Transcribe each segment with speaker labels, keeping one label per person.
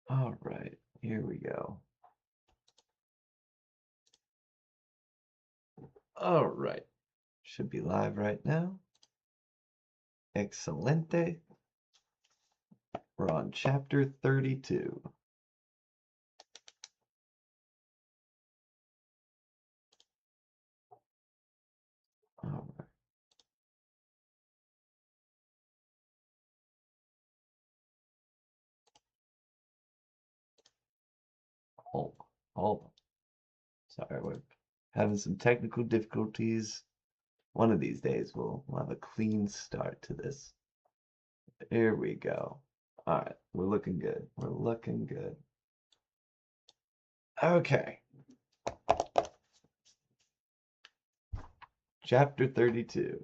Speaker 1: All right, here we go. All right, should be live right now. Excelente. We're on chapter 32. All right. Hold on, hold on. Sorry, we're having some technical difficulties. One of these days we'll have a clean start to this. Here we go. All right, we're looking good. We're looking good. Okay, chapter 32.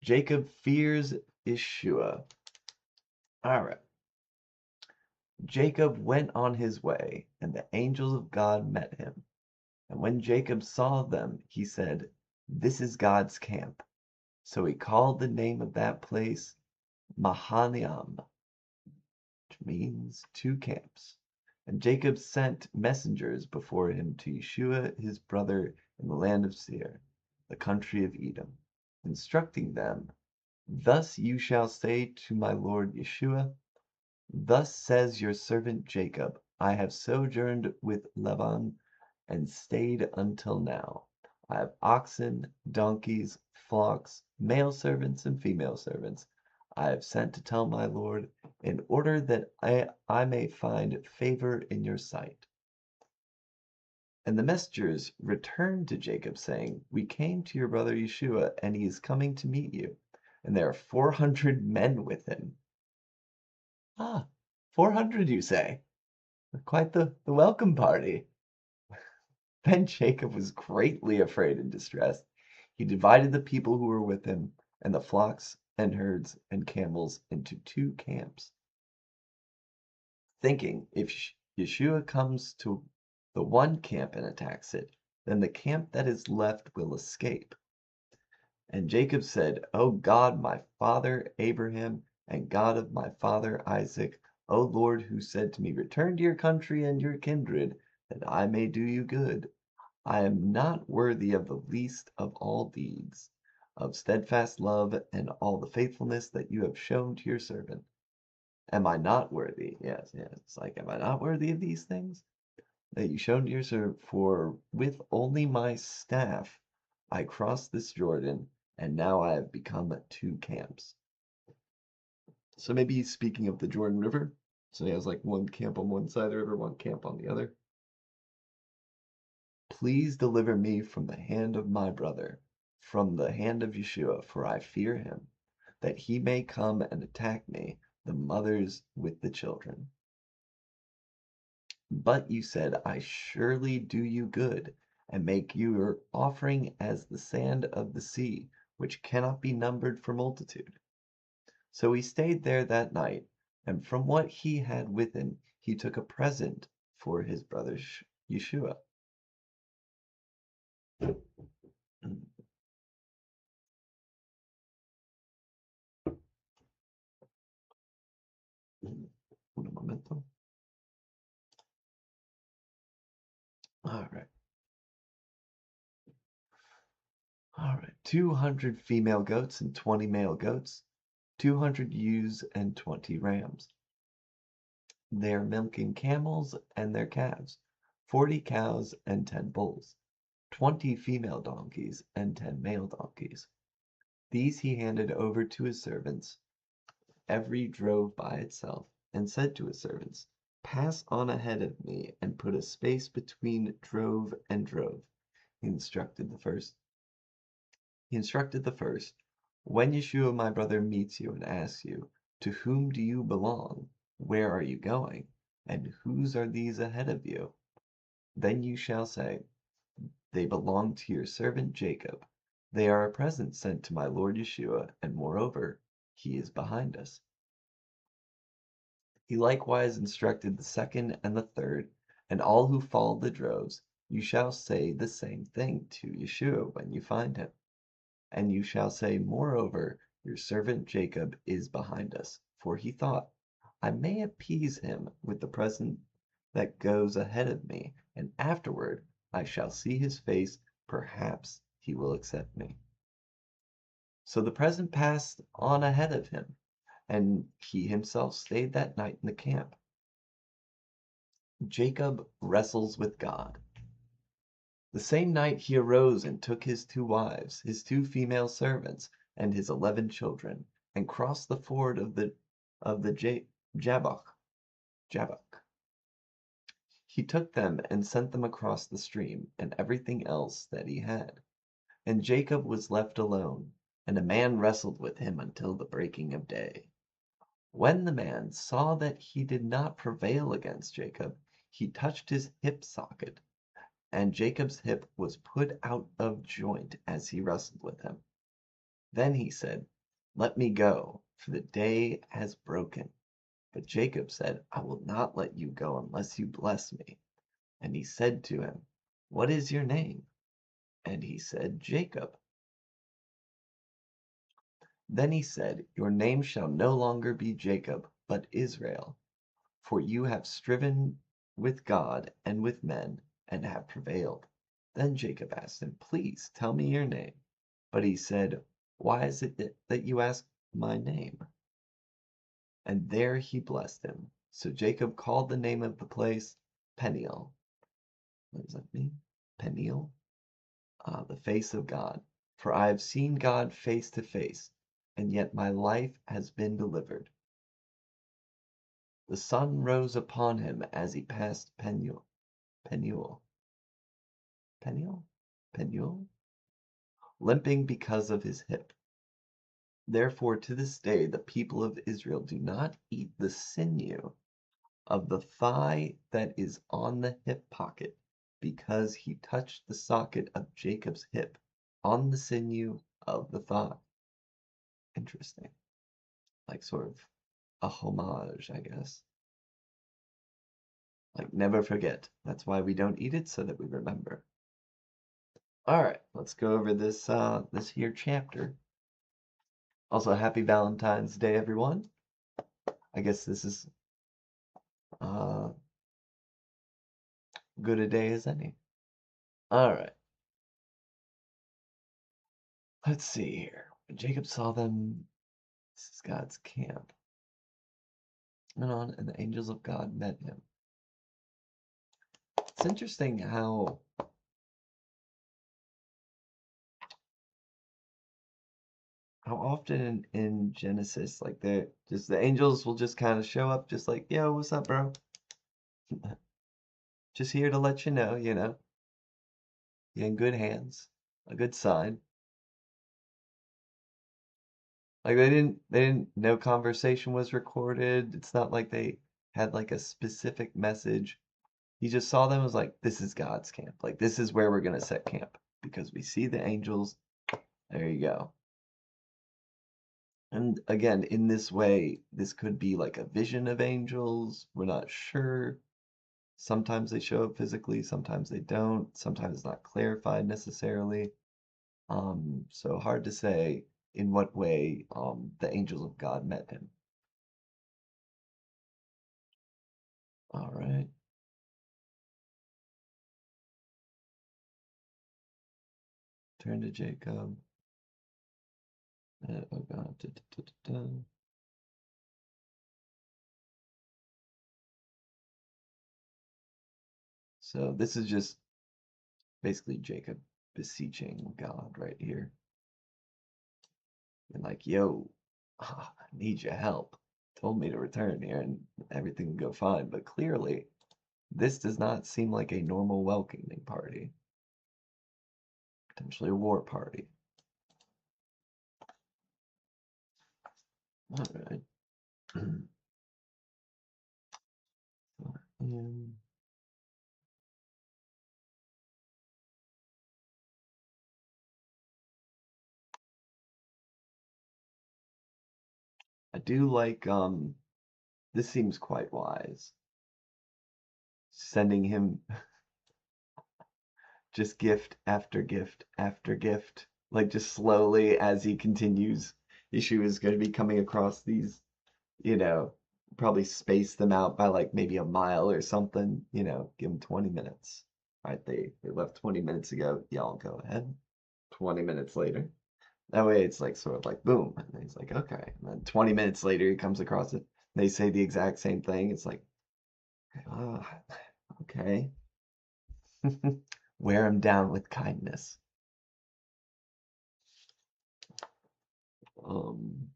Speaker 1: Jacob fears Yeshua. All right. Jacob went on his way, and the angels of God met him. And when Jacob saw them, he said, "This is God's camp." So he called the name of that place Mahanaim, which means two camps. And Jacob sent messengers before him to Yeshua his brother in the land of Seir, the country of Edom, instructing them, "Thus you shall say to my lord Yeshua, Thus says your servant Jacob, I have sojourned with Laban and stayed until now. I have oxen, donkeys, flocks, male servants and female servants. I have sent to tell my lord, in order that I may find favor in your sight." And the messengers returned to Jacob, saying, "We came to your brother Yeshua, and he is coming to meet you, and there are 400 men with him." Ah, 400, you say? Quite the welcome party. Then Jacob was greatly afraid and distressed. He divided the people who were with him, and the flocks and herds and camels into two camps, thinking, if Yeshua comes to the one camp and attacks it, then the camp that is left will escape. And Jacob said, "O God, my father Abraham, and God of my father Isaac, O Lord, who said to me, Return to your country and your kindred, that I may do you good. I am not worthy of the least of all deeds, of steadfast love and all the faithfulness that you have shown to your servant. Am I not worthy?" Yes, yes. It's like, am I not worthy of these things that you shown to your servant? For with only my staff I crossed this Jordan, and now I have become two camps. So maybe he's speaking of the Jordan River. So he has like one camp on one side of the river, one camp on the other. "Please deliver me from the hand of my brother, from the hand of Yeshua, for I fear him, that he may come and attack me, the mothers with the children. But you said, I surely do you good, and make your offering as the sand of the sea, which cannot be numbered for multitude." So he stayed there that night, and from what he had with him he took a present for his brother Yeshua. Un momento. All right. All right. 200 female goats and 20 male goats, 200 ewes and 20 rams. They are milking camels and their calves, 40 cows and 10 bulls, 20 female donkeys and 10 male donkeys. These he handed over to his servants, every drove by itself, and said to his servants, "Pass on ahead of me and put a space between drove and drove." He instructed the first. "When Yeshua my brother meets you and asks you, 'To whom do you belong? Where are you going? And whose are these ahead of you?' Then you shall say, 'They belong to your servant Jacob. They are a present sent to my lord Yeshua, and moreover, he is behind us.'" He likewise instructed the second and the third, and all who followed the droves. "You shall say the same thing to Yeshua when you find him. And you shall say, Moreover, your servant Jacob is behind us, for he thought, I may appease him with the present that goes ahead of me, and afterward I shall see his face. Perhaps he will accept me. So the present passed on ahead of him, and he himself stayed that night in the camp. Jacob wrestles with God. The same night he arose and took his 2 wives, his 2 female servants, and his 11 children, and crossed the ford of the Jabbok. He took them and sent them across the stream, and everything else that he had. And Jacob was left alone, and a man wrestled with him until the breaking of day. When the man saw that he did not prevail against Jacob, he touched his hip socket, and Jacob's hip was put out of joint as he wrestled with him. Then he said, "Let me go, for the day has broken." But Jacob said, "I will not let you go unless you bless me." And he said to him, "What is your name?" And he said, "Jacob." Then he said, "Your name shall no longer be Jacob, but Israel, for you have striven with God and with men, and have prevailed." Then Jacob asked him, "Please tell me your name." But he said, "Why is it that you ask my name?" And there he blessed him. So Jacob called the name of the place Peniel. What does that mean? Peniel? The face of God. For I have seen God face to face, and yet my life has been delivered. The sun rose upon him as he passed Peniel. Peniel? Peniel? Peniel? Limping because of his hip. Therefore, to this day, the people of Israel do not eat the sinew of the thigh that is on the hip pocket, because he touched the socket of Jacob's hip on the sinew of the thigh. Interesting. Like sort of a homage, I guess. Like never forget. That's why we don't eat it, so that we remember. All right, let's go over this this here chapter. Also, happy Valentine's Day, everyone. I guess this is good a day as any. All right. Let's see here. When Jacob saw them, this is God's camp. Went on, and the angels of God met him. It's interesting how often in Genesis, like the angels will just kind of show up, just like, "Yo, what's up, bro? Just here to let you know, you're in good hands, a good sign." Like no conversation was recorded. It's not like they had like a specific message. He just saw them and was like, "This is God's camp. Like this is where we're gonna set camp because we see the angels." There you go. And again, in this way, this could be like a vision of angels. We're not sure. Sometimes they show up physically, sometimes they don't. Sometimes it's not clarified necessarily. So hard to say in what way the angels of God met him. All right. Turn to Jacob. Oh God. So this is just basically Jacob beseeching God right here. And like, "Yo, I need your help. Told me to return here and everything would go fine." But clearly, this does not seem like a normal welcoming party. Potentially a war party. All right. I do like this seems quite wise. Sending him just gift after gift after gift, like just slowly as he continues. Issue is going to be coming across these, you know, probably space them out by like maybe a mile or something, give them 20 minutes. All right, they left 20 minutes ago. Y'all go ahead. 20 minutes later. That way it's like sort of like boom. And he's like, okay. And then 20 minutes later he comes across it. They say the exact same thing. It's like, oh, okay. Wear him down with kindness. Um,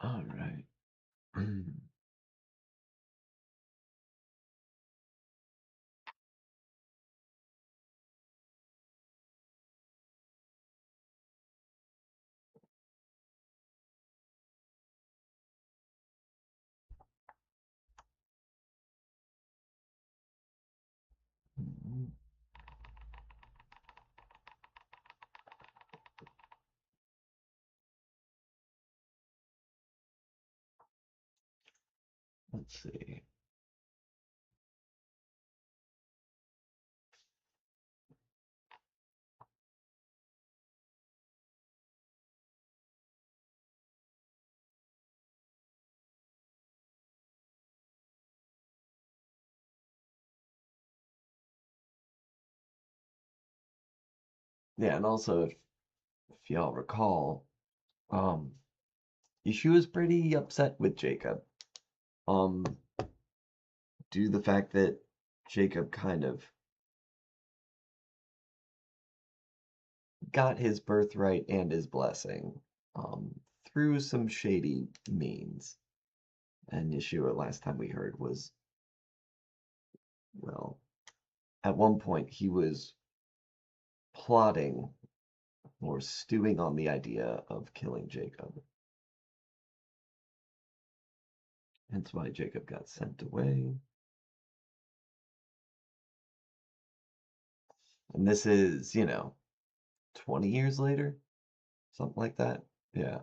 Speaker 1: all right. Let's see. Yeah, and also if y'all recall, um, Yeshua's pretty upset with Jacob. Um, due to the fact that Jacob kind of got his birthright and his blessing through some shady means. And Yeshua, last time we heard, was, well, at one point he was plotting or stewing on the idea of killing Jacob. Hence why Jacob got sent away. And this is, 20 years later, something like that. Yeah,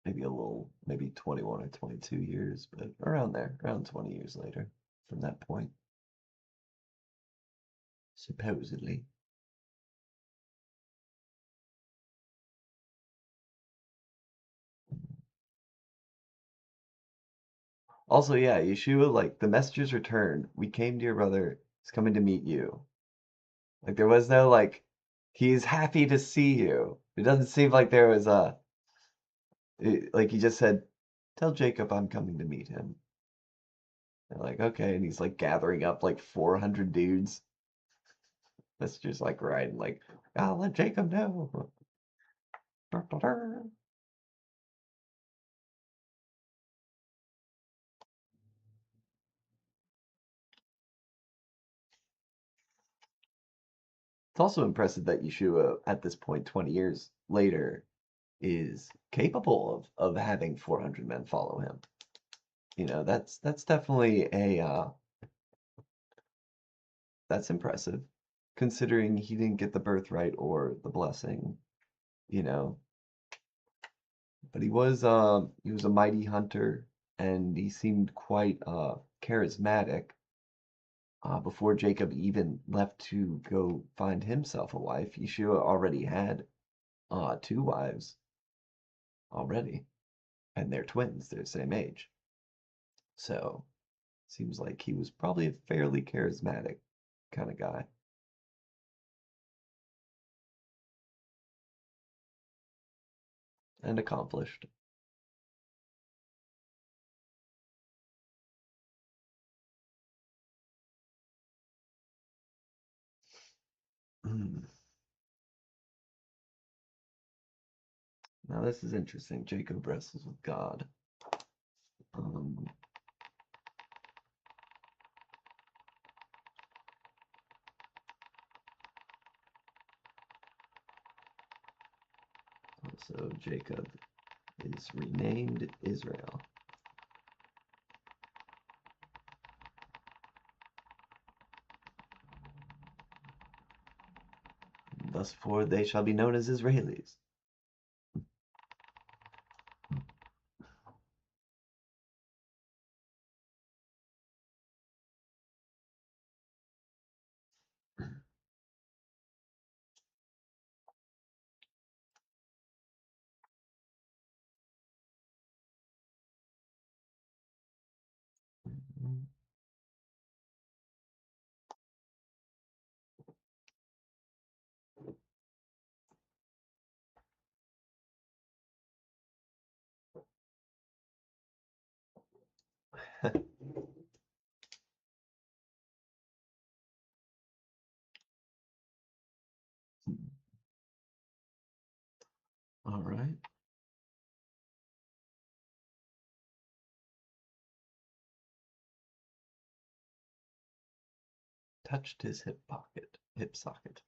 Speaker 1: maybe a little, maybe 21 or 22 years, but around there, around 20 years later from that point, supposedly. Also, yeah, Yeshua, like, the messengers returned. We came to your brother. He's coming to meet you. Like, there was no, like, he's happy to see you. It doesn't seem like there was like, he just said, tell Jacob I'm coming to meet him. They're like, okay. And he's, like, gathering up, like, 400 dudes. Messengers, like, riding, like, I'll let Jacob know. It's also impressive that Yeshua, at this point, 20 years later, is capable of having 400 men follow him. That's definitely that's impressive, considering he didn't get the birthright or the blessing, you know. But he was a mighty hunter, and he seemed quite charismatic. Before Jacob even left to go find himself a wife, Yeshua already had two wives already, and they're twins. They're the same age. So seems like he was probably a fairly charismatic kind of guy and accomplished. Now this is interesting. Jacob wrestles with God. Um, so Jacob is renamed Israel. Thus for they shall be known as Israelis. All right. Touched his hip socket.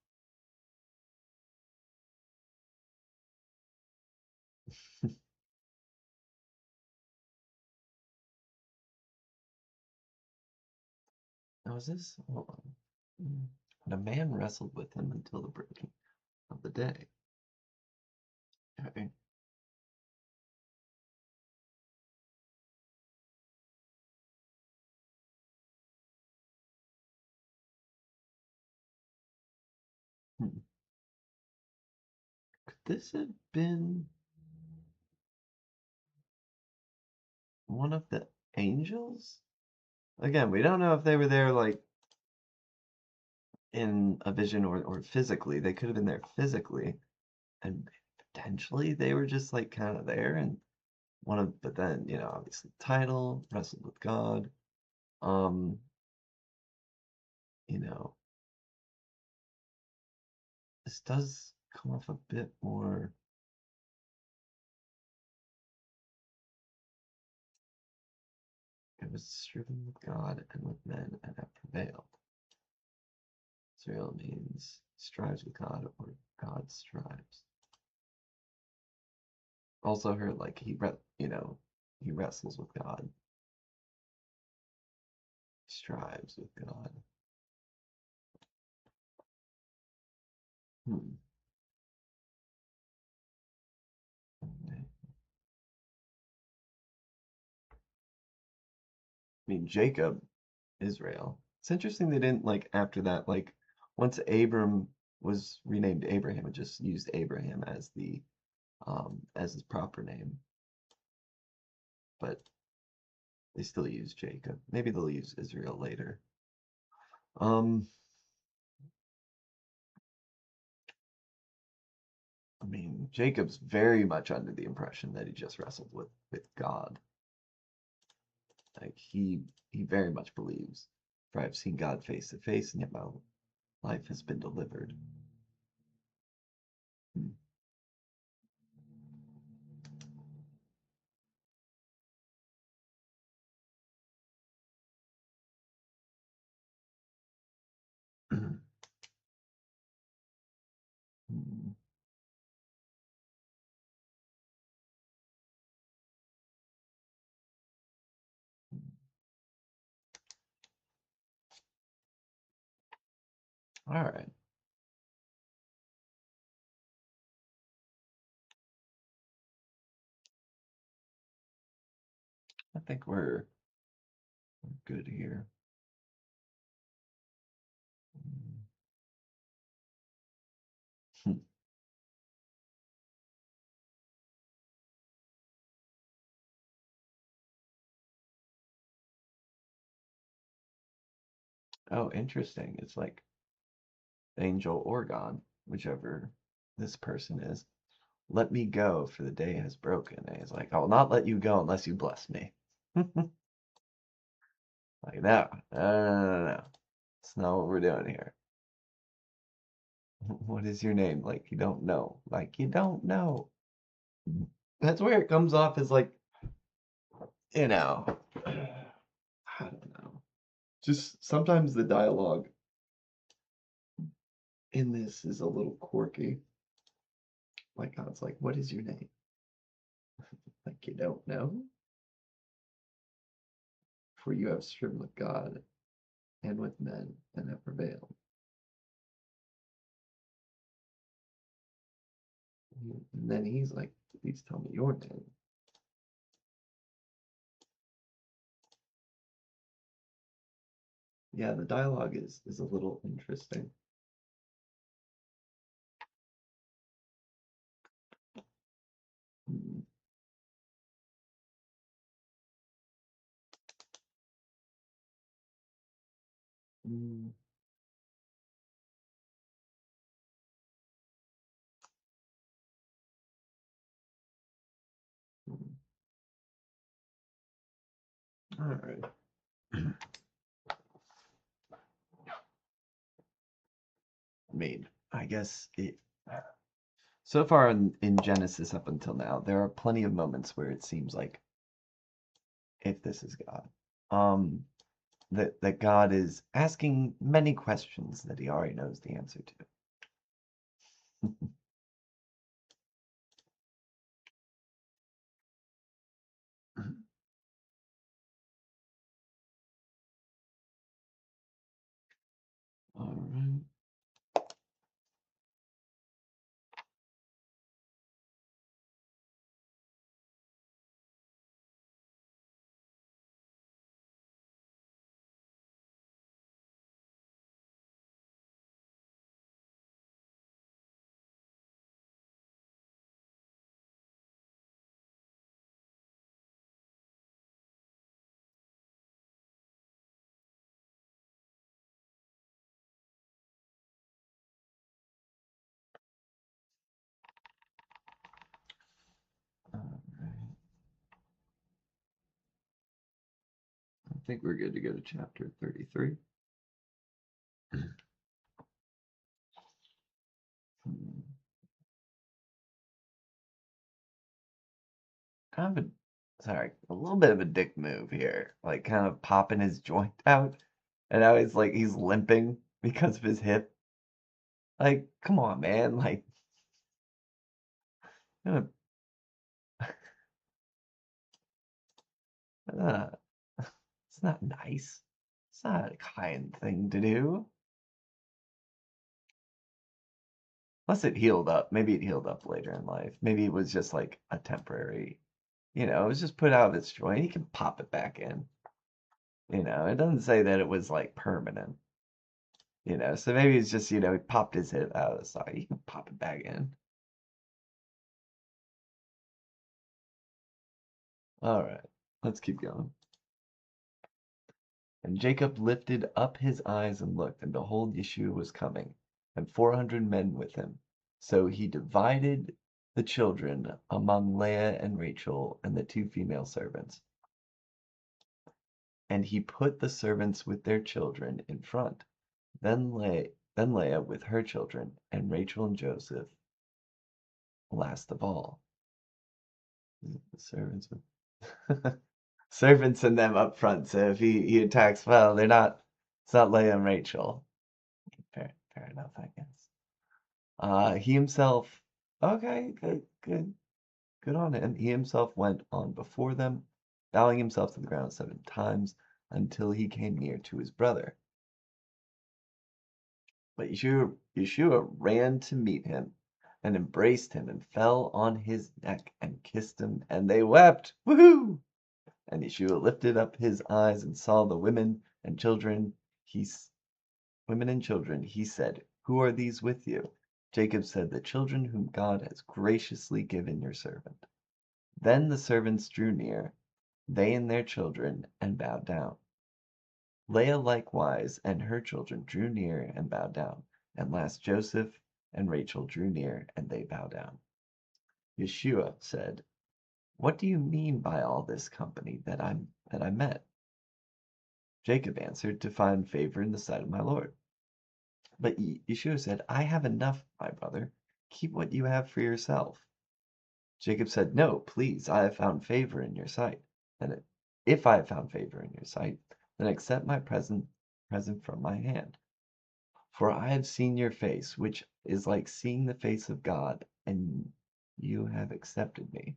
Speaker 1: Now is this? Hold on. And a man wrestled with him until the breaking of the day. Okay. Hmm. Could this have been one of the angels? Again, we don't know if they were there like in a vision or physically. They could have been there physically, and potentially they were just like kind of there and but then, obviously title, wrestled with God. Um, you know, this does come off a bit more. It was striven with God and with men and have prevailed. Israel means strives with God or God strives. Also heard like he wrestles with God, strives with God. Hmm. I mean Jacob, Israel. It's interesting they didn't like after that, like once Abram was renamed Abraham, it just used Abraham as his proper name. But they still use Jacob. Maybe they'll use Israel later. Um, I mean, Jacob's very much under the impression that he just wrestled with God. Like he very much believes, for I've seen God face to face, and yet my life has been delivered. Hmm. All right. I think we're good here. Hmm. Oh, interesting. It's like angel or God, whichever this person is. Let me go, for the day has broken. And he's like, I will not let you go unless you bless me. Like, no, no, no, no, no. That's not what we're doing here. What is your name? Like, you don't know. Like, you don't know. That's where it comes off as like, you know, I don't know. Just sometimes the dialogue in this is a little quirky. Like, God's like, what is your name? Like, you don't know? For you have striven with God and with men and have prevailed. And then he's like, please tell me your name. Yeah, the dialogue is a little interesting. Hmm. Mm, mm. All right. I mean, I guess so far in Genesis up until now, there are plenty of moments where it seems like if this is God, um, that God is asking many questions that he already knows the answer to. All right. All right. I think we're good to go to chapter 33. Hmm. Kind of sorry, a little bit of a dick move here, like kind of popping his joint out, and now he's limping because of his hip. Like, come on, man. Like, uh, uh, it's not nice. It's not a kind thing to do. Unless it healed up. Maybe it healed up later in life. Maybe it was just like a temporary, it was just put out of its joint. He can pop it back in. It doesn't say that it was like permanent. So maybe it's just, he popped his hip out of the socket. He can pop it back in. All right, let's keep going. And Jacob lifted up his eyes and looked, and behold, Yeshua was coming, and 400 men with him. So he divided the children among Leah and Rachel and the two female servants. And he put the servants with their children in front, then Leah with her children, and Rachel and Joseph last of all. The servants with servants and them up front. So if he attacks, well, it's not Leah and Rachel. Fair enough, I guess. He himself, okay, good on him. He himself went on before them, bowing himself to the ground 7 times until he came near to his brother. But Yeshua ran to meet him and embraced him and fell on his neck and kissed him, and they wept. Woohoo! And Yeshua lifted up his eyes and saw the women and children. He said, "Who are these with you?" Jacob said, "The children whom God has graciously given your servant." Then the servants drew near, they and their children, and bowed down. Leah likewise and her children drew near and bowed down. And last Joseph and Rachel drew near, and they bowed down. Yeshua said, "What do you mean by all this company that I met?" Jacob answered, "To find favor in the sight of my Lord." But Yeshua said, "I have enough, my brother. Keep what you have for yourself." Jacob said, "No, please, I have found favor in your sight. And if I have found favor in your sight, then accept my present from my hand. For I have seen your face, which is like seeing the face of God, and you have accepted me."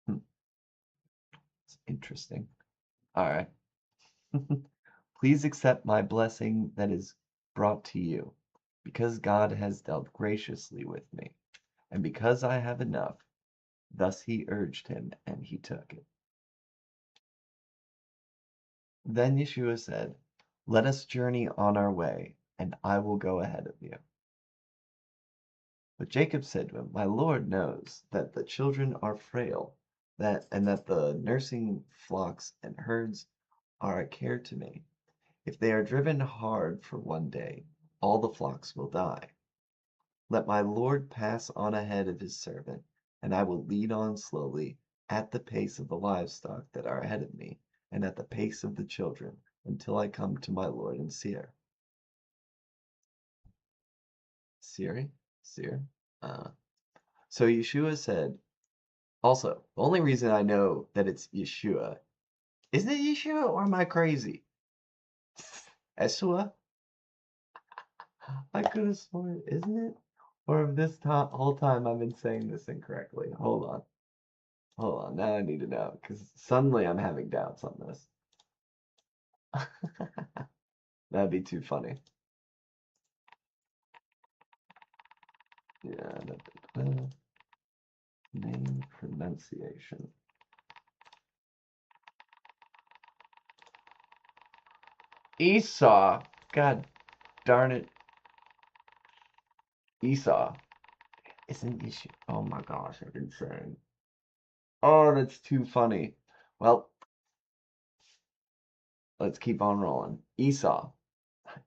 Speaker 1: Hmm, it's interesting. All right. "Please accept my blessing that is brought to you. because God has dealt graciously with me, and because I have enough. Thus he urged him, and he took it. Then Yeshua said, let us journey on our way, and I will go ahead of you. But Jacob said to him, my Lord knows that the children are frail, and that the nursing flocks and herds are a care to me. If they are driven hard for one day, all the flocks will die. Let my Lord pass on ahead of his servant, and I will lead on slowly at the pace of the livestock that are ahead of me, and at the pace of the children, until I come to my Lord in Seir. Seir? Seir? So Yeshua said, also, the only reason I know that it's Yeshua, isn't it Yeshua or am I crazy? Yeshua? I could have sworn, isn't it? Or if this whole time I've been saying this incorrectly. Hold on. Hold on. Now I need to know because suddenly I'm having doubts on this. That'd be too funny. Yeah. Name pronunciation. Esau. God darn it. Esau. Isn't Esau? Oh my gosh, I've been saying. Oh, that's too funny. Well, let's keep on rolling. Esau.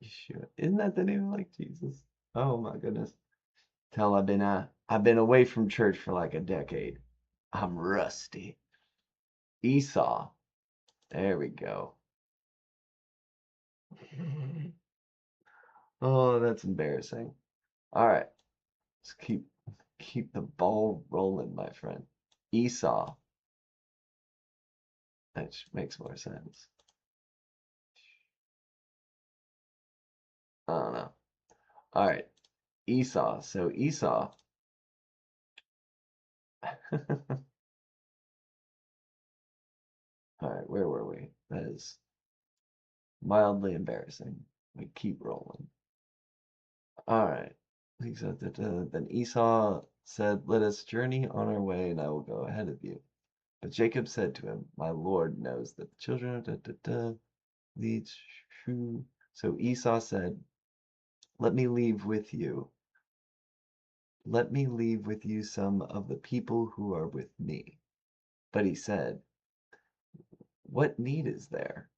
Speaker 1: Yeshua. Isn't that the name of like Jesus? Oh my goodness. Tell I've been away from church for like a decade. I'm rusty. Esau. There we go. Oh, that's embarrassing. All right. Let's keep the ball rolling, my friend. Esau. That makes more sense. I don't know. All right. Esau. So Esau. All right, where were we? That is mildly embarrassing. We keep rolling. All right. Then Esau said, let us journey on our way, and I will go ahead of you. But Jacob said to him, my Lord knows that the children leads true. So Esau said, let me leave with you. Let me leave with you some of the people who are with me. But he said, what need is there?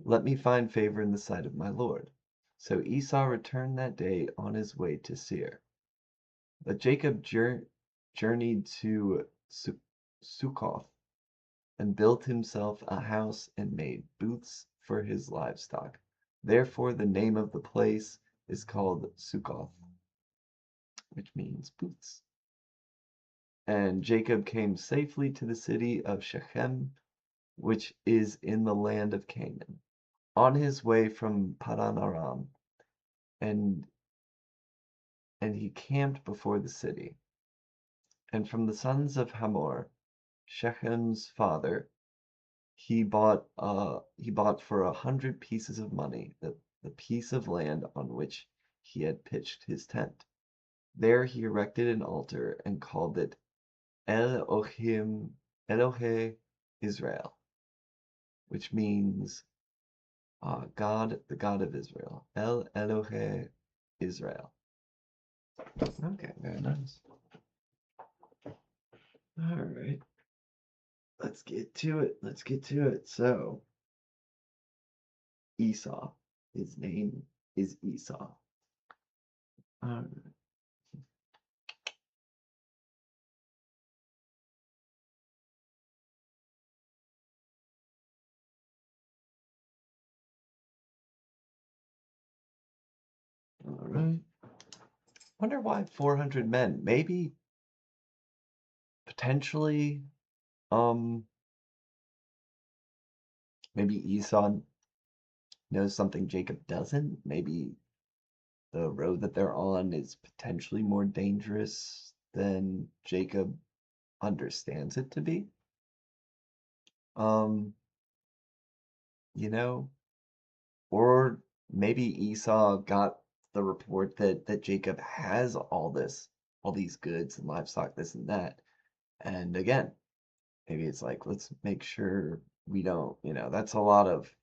Speaker 1: Let me find favor in the sight of my Lord. So Esau returned that day on his way to Seir. But Jacob journeyed to Succoth and built himself a house and made booths for his livestock. Therefore the name of the place is called Succoth, which means booths. And Jacob came safely to the city of Shechem, which is in the land of Canaan, on his way from Padan Aram, and he camped before the city. And from the sons of Hamor, Shechem's father, he bought for 100 pieces of money the piece of land on which he had pitched his tent. There he erected an altar and called it Elohe Israel, which means God, the God of Israel. El Elohe Israel. Okay, very nice. All right. Let's get to it. Let's get to it. So, Esau. His name is Esau. All right. Wonder why 400 men? Maybe potentially, um, maybe Esau knows something Jacob doesn't. Maybe the road that they're on is potentially more dangerous than Jacob understands it to be. Um, you know, or maybe Esau got the report that Jacob has all these goods and livestock, this and that. And again, maybe it's like, let's make sure we don't, that's a lot of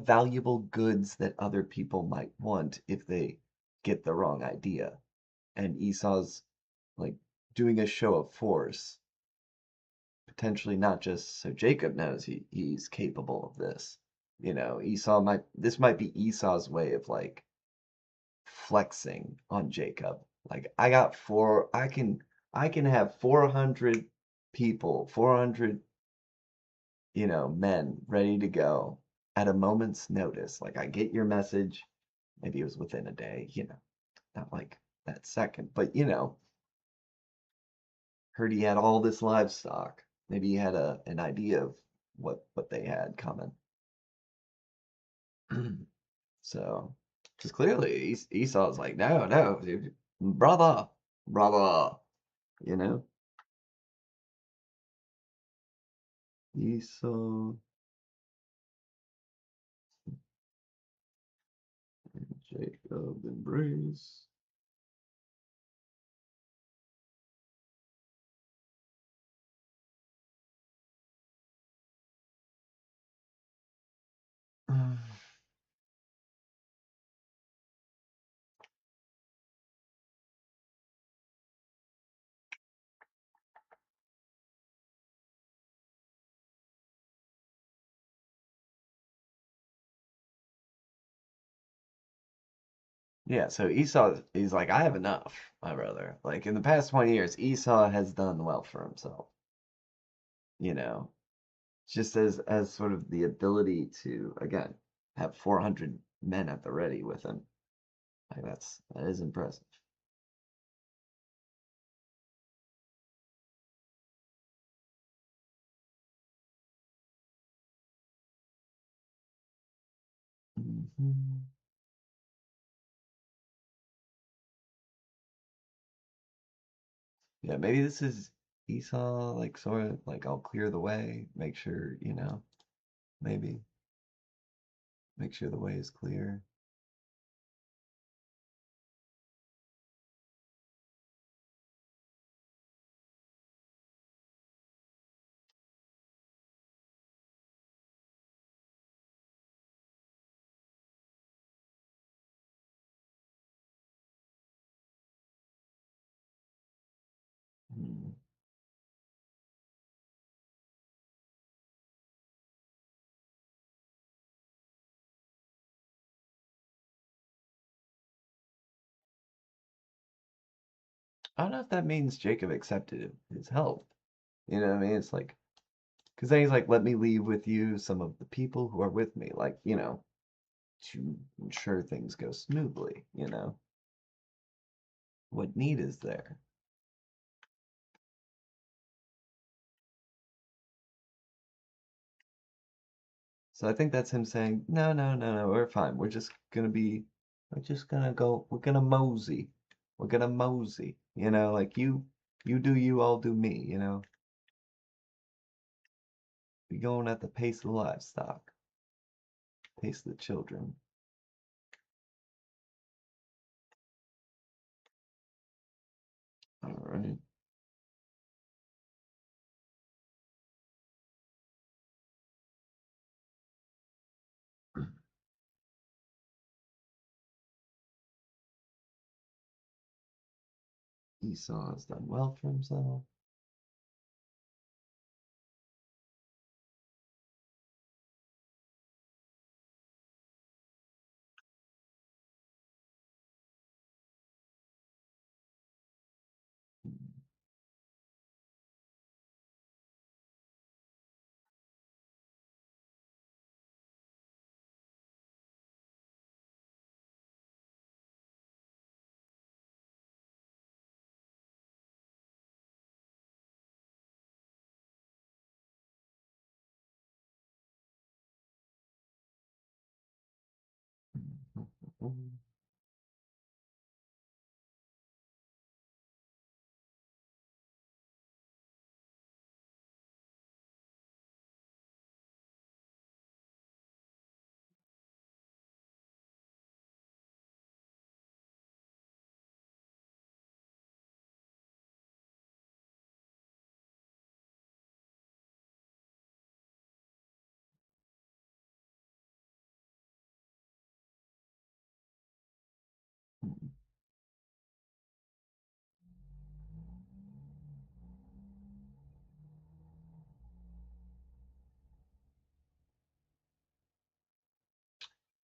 Speaker 1: valuable goods that other people might want if they get the wrong idea. And Esau's like doing a show of force, potentially not just so Jacob knows he's capable of this. This might be Esau's way of like flexing on Jacob. Like I can have 400 people, 400, men ready to go at a moment's notice. Like I get your message. Maybe it was within a day, not like that second, but heard he had all this livestock. Maybe he had an idea of what they had coming. So, because clearly Esau's like, no, no, dude, brother, brother, you know, Esau and Jacob embrace. Yeah, so Esau, he's like, I have enough, my brother. Like in the past 20 years, Esau has done well for himself, you know, just as sort of the ability to, again, have 400 men at the ready with him. Like that is impressive. Mhm. Yeah, maybe this is Esau, like sort of like I'll clear the way, make sure, maybe make sure the way is clear. Hmm. I don't know if that means Jacob accepted his help. You know what I mean? It's like, because then he's like, let me leave with you some of the people who are with me, like, to ensure things go smoothly. What need is there? So I think that's him saying, no, no, no, no, we're fine. We're just gonna go, we're gonna mosey. We're gonna mosey. Like you do you, I'll do me. Be going at the pace of the livestock, pace of the children. All right. Esau has done well for himself.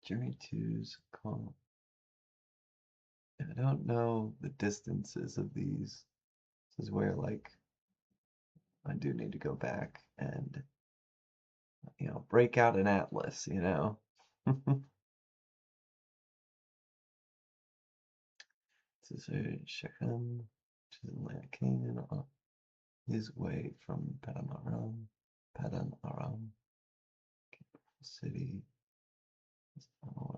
Speaker 1: Ch32's call. I don't know the distances of these. This is where, like, I do need to go back and, break out an atlas. This is Shechem, which is in land of Canaan, on his way from Padan Aram, city.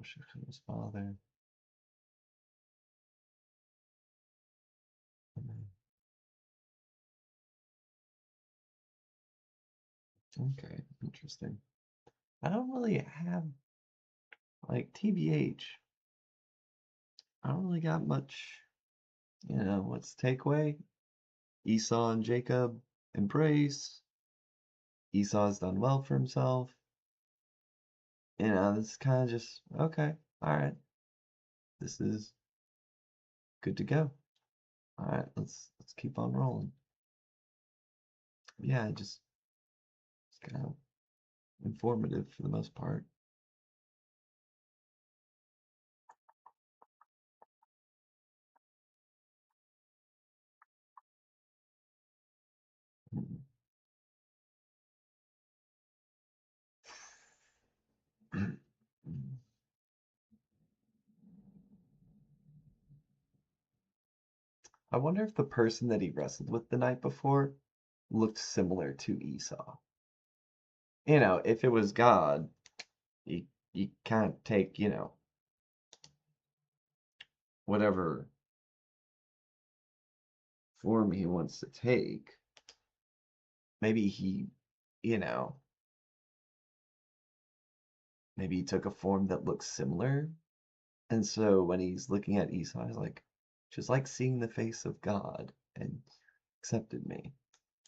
Speaker 1: Shechem's father. Okay, interesting. I don't really have, like, TBH. I don't really got much, what's the takeaway? Esau and Jacob embrace. Esau's done well for himself. This is kind of just, okay, all right. This is good to go. All right, let's keep on rolling. Yeah, just it's kind of informative for the most part. I wonder if the person that he wrestled with the night before looked similar to Esau. If it was God, you can't take, whatever form he wants to take. Maybe you know, maybe he took a form that looks similar. And so when he's looking at Esau, he's like, just like seeing the face of God and accepted me.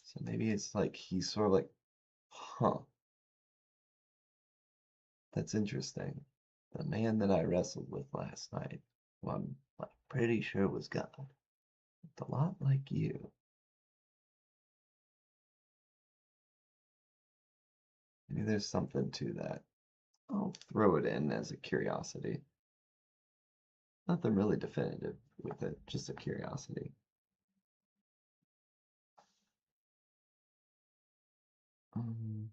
Speaker 1: So maybe it's like he's sort of like, huh, that's interesting. The man that I wrestled with last night, who I'm like pretty sure was God, looked a lot like you. Maybe there's something to that. I'll throw it in as a curiosity. Nothing really definitive with it, just a curiosity. Um,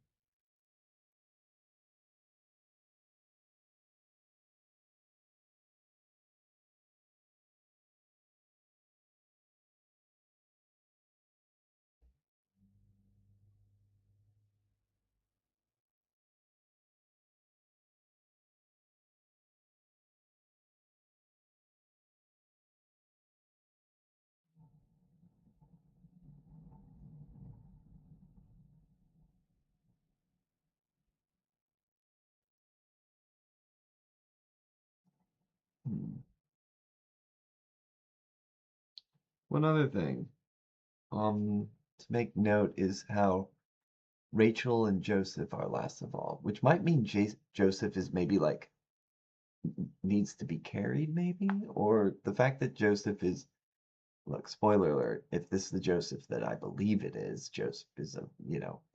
Speaker 1: hmm. One other thing, to make note is how Rachel and Joseph are last of all, which might mean Joseph is maybe like needs to be carried, maybe, or the fact that Joseph is, look, spoiler alert, if this is the Joseph that I believe it is, Joseph is a,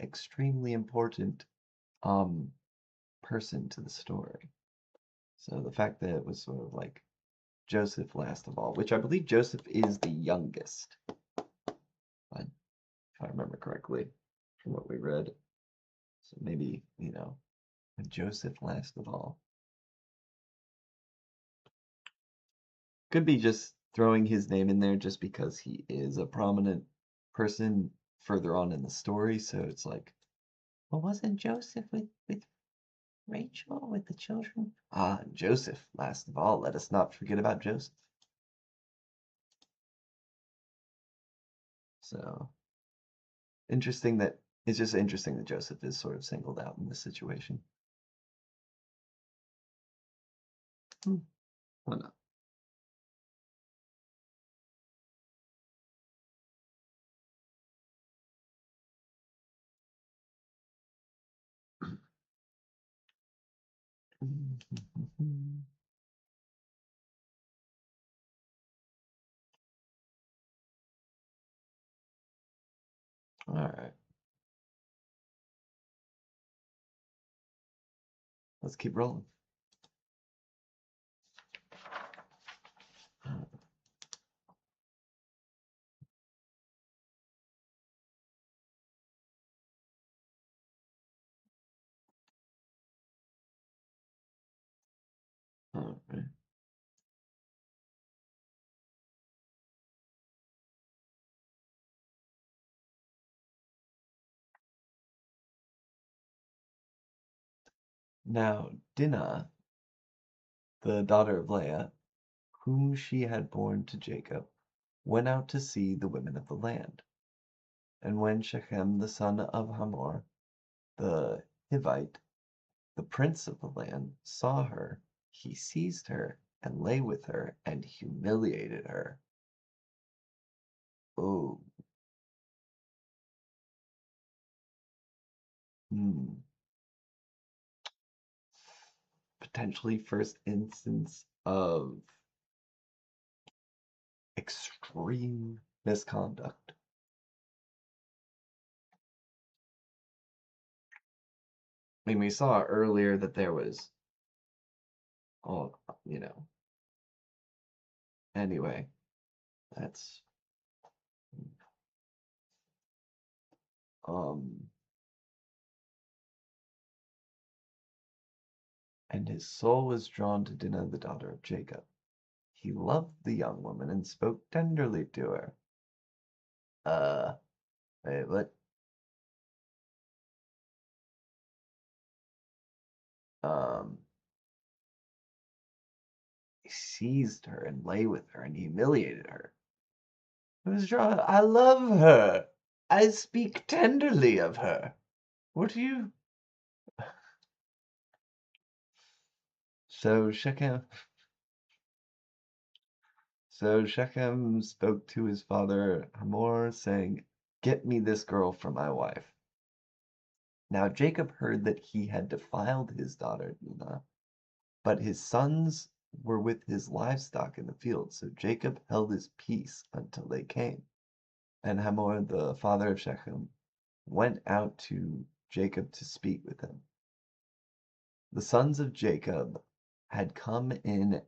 Speaker 1: extremely important um person to the story. So the fact that it was sort of like Joseph last of all, which I believe Joseph is the youngest, if I remember correctly from what we read. So maybe, Joseph last of all. Could be just throwing his name in there just because he is a prominent person further on in the story. So it's like, well, wasn't Joseph with Rachel, with the children? Ah, Joseph, last of all. Let us not forget about Joseph. So interesting that it's just interesting that Joseph is sort of singled out in this situation. Hmm, why not? All right, let's keep rolling. Alright. Now Dinah, the daughter of Leah, whom she had borne to Jacob, went out to see the women of the land. And when Shechem the son of Hamor, the Hivite, the prince of the land, saw her, he seized her and lay with her and humiliated her. Oh, hmm. Potentially first instance of extreme misconduct. I mean, we saw earlier that there was, oh, you know, anyway, that's, um, and his soul was drawn to Dinah, the daughter of Jacob. He loved the young woman and spoke tenderly to her. Uh, wait, what? Um, he seized her and lay with her and humiliated her. It was drawn. I love her. I speak tenderly of her. What do you? So Shechem, so Shechem spoke to his father Hamor, saying, "Get me this girl for my wife." Now Jacob heard that he had defiled his daughter Dinah, but his sons were with his livestock in the field, so Jacob held his peace until they came. And Hamor, the father of Shechem, went out to Jacob to speak with him. The sons of Jacob had come in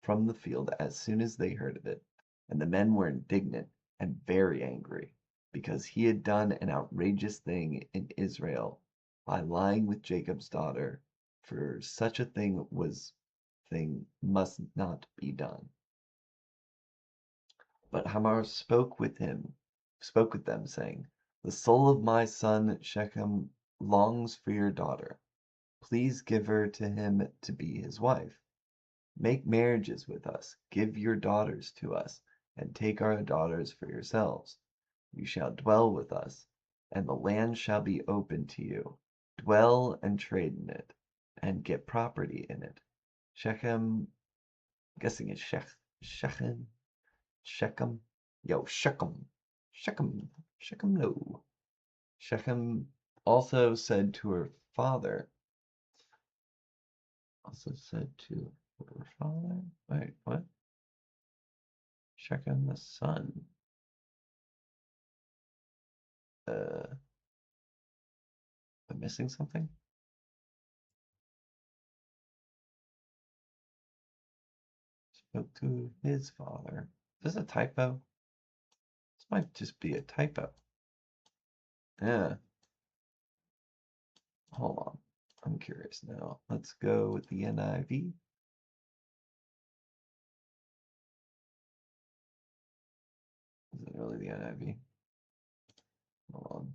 Speaker 1: from the field as soon as they heard of it, and the men were indignant and very angry, because he had done an outrageous thing in Israel by lying with Jacob's daughter, for such a thing must not be done. But Hamor spoke with them, saying, "The soul of my son Shechem longs for your daughter. Please give her to him to be his wife. Make marriages with us, give your daughters to us, and take our daughters for yourselves. You shall dwell with us, and the land shall be open to you. Dwell and trade in it, and get property in it." Shechem, I'm guessing it's Shechem, yo, Shechem, no. Shechem also said to her father, wait, what? Shechem the son. I'm missing something? Spoke to his father. Is this a typo? This might just be a typo. Yeah. Hold on. I'm curious now. Let's go with the NIV. Is it really the NIV? Hold on.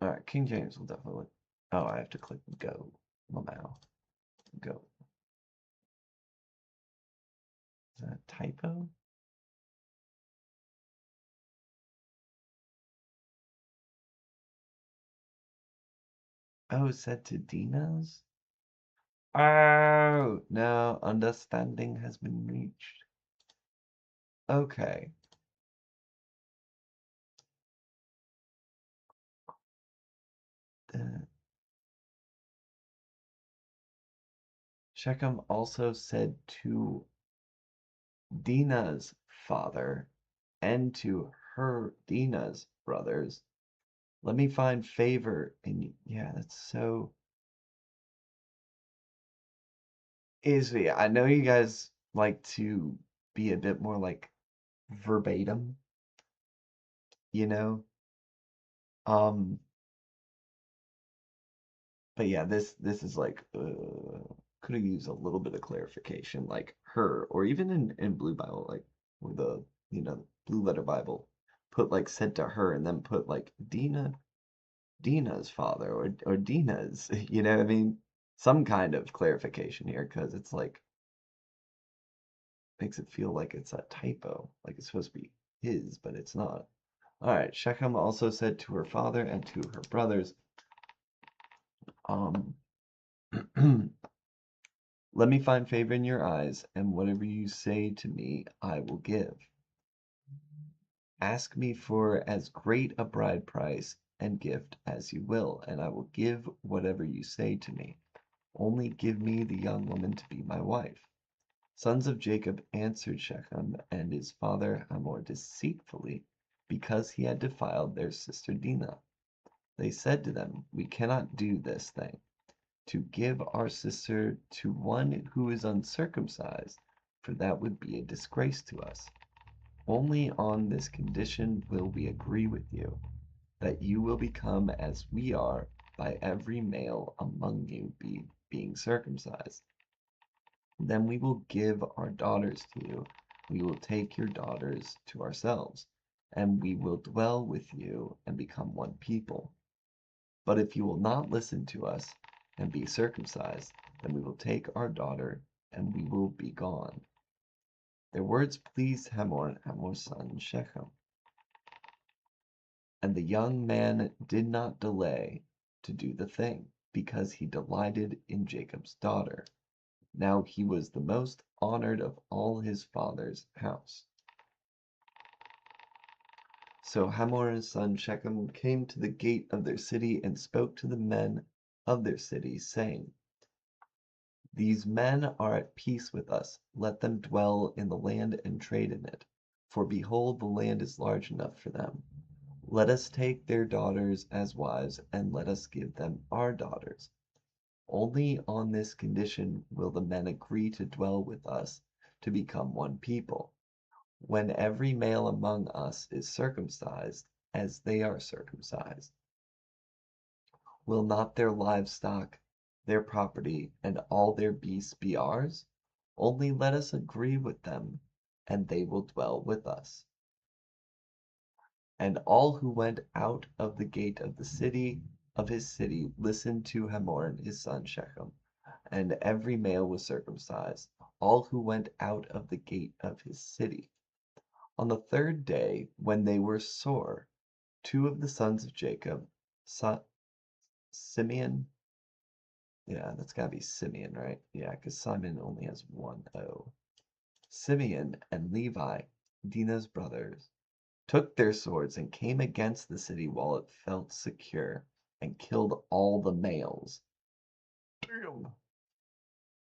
Speaker 1: All right, King James will definitely. Oh, I have to click go. Lamau. Go. Is that a typo? Oh, said to Dina's? Oh, no, understanding has been reached. Okay. Shechem also said to Dinah's father and to her Dinah's brothers, "Let me find favor in you." Yeah, that's so easy. I know you guys like to be a bit more like verbatim, you know? Um, But yeah, this is like could have used a little bit of clarification, like her, or even in Blue Bible, like or the Blue Letter Bible, put like said to her, and then put like Dina's father or Dina's, you know what I mean? Some kind of clarification here, because it's like makes it feel like it's a typo, like it's supposed to be his, but it's not. All right, Shechem also said to her father and to her brothers, um, let me find favor in your eyes, and whatever you say to me, I will give. Ask me for as great a bride price and gift as you will, and I will give whatever you say to me. Only give me the young woman to be my wife. Sons of Jacob answered Shechem and his father Hamor deceitfully, because he had defiled their sister Dinah. They said to them, we cannot do this thing, to give our sister to one who is uncircumcised, for that would be a disgrace to us. Only on this condition will we agree with you, that you will become as we are by every male among you being circumcised. Then we will give our daughters to you. We will take your daughters to ourselves, and we will dwell with you and become one people. But if you will not listen to us and be circumcised, then we will take our daughter and we will be gone. Their words pleased Hamor, Hamor's son Shechem. And the young man did not delay to do the thing, because he delighted in Jacob's daughter. Now he was the most honored of all his father's house. So Hamor and his son Shechem came to the gate of their city and spoke to the men of their city, saying, these men are at peace with us. Let them dwell in the land and trade in it. For behold, the land is large enough for them. Let us take their daughters as wives, and let us give them our daughters. Only on this condition will the men agree to dwell with us, to become one people, when every male among us is circumcised, as they are circumcised. Will not their livestock, their property, and all their beasts be ours? Only let us agree with them, and they will dwell with us. And all who went out of the gate of his city, listened to Hamor and his son Shechem, and every male was circumcised, all who went out of the gate of his city. On the third day, when they were sore, two of the sons of Jacob, Simeon, yeah, that's gotta be Simeon, right? Yeah, because Simon only has one O. Simeon and Levi, Dinah's brothers, took their swords and came against the city while it felt secure, and killed all the males. Damn.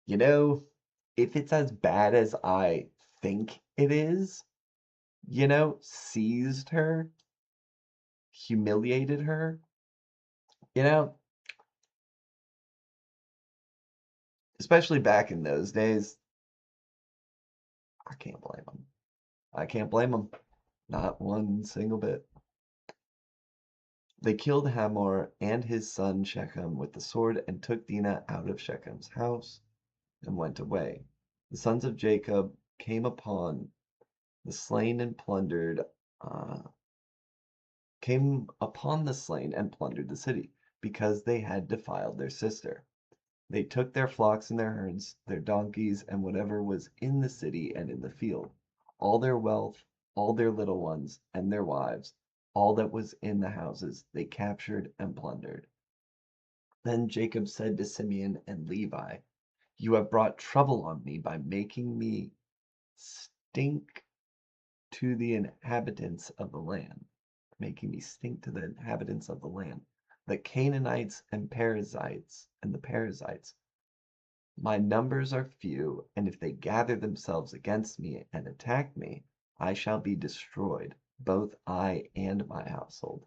Speaker 1: You know, if it's as bad as I think it is, seized her, humiliated her, you know, especially back in those days, I can't blame them. I can't blame them. Not one single bit. They killed Hamor and his son Shechem with the sword and took Dinah out of Shechem's house and went away. The sons of Jacob came upon the slain and plundered, the city, because they had defiled their sister. They took their flocks and their herds, their donkeys, and whatever was in the city and in the field, all their wealth, all their little ones, and their wives, all that was in the houses, they captured and plundered. Then Jacob said to Simeon and Levi, you have brought trouble on me by making me stink to the inhabitants of the land, the Canaanites and the Perizzites. My numbers are few, and if they gather themselves against me and attack me, I shall be destroyed, both I and my household.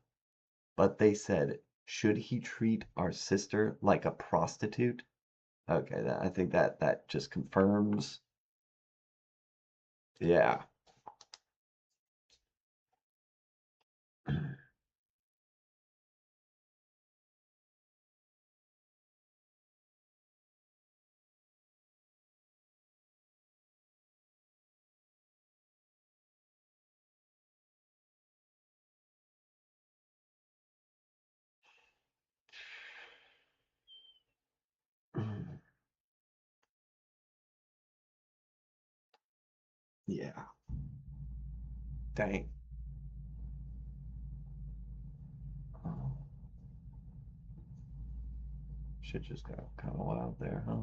Speaker 1: But they said, should he treat our sister like a prostitute? Okay, I think that just confirms. Yeah. Yeah. Dang. Oh, shit just got kind of wild there, huh?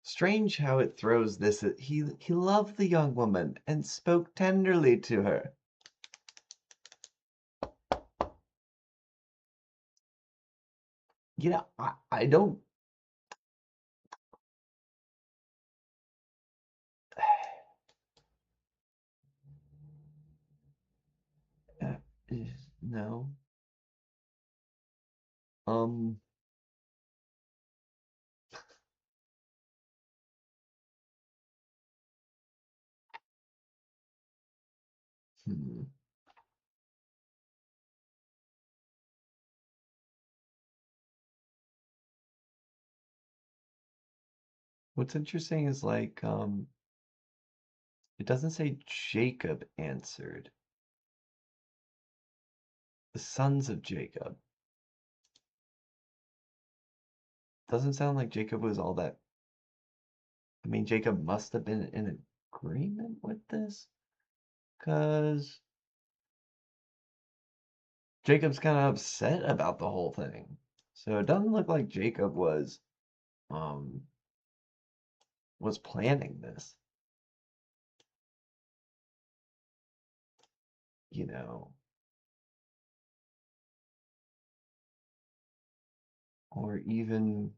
Speaker 1: Strange how it throws this. He loved the young woman and spoke tenderly to her. I don't. Uh, no. Um. hmm. What's interesting is like it doesn't say Jacob answered. The sons of Jacob. Doesn't sound like Jacob was all that. I mean, Jacob must have been in agreement with this, because Jacob's kind of upset about the whole thing. So it doesn't look like Jacob um was planning this, you know, or even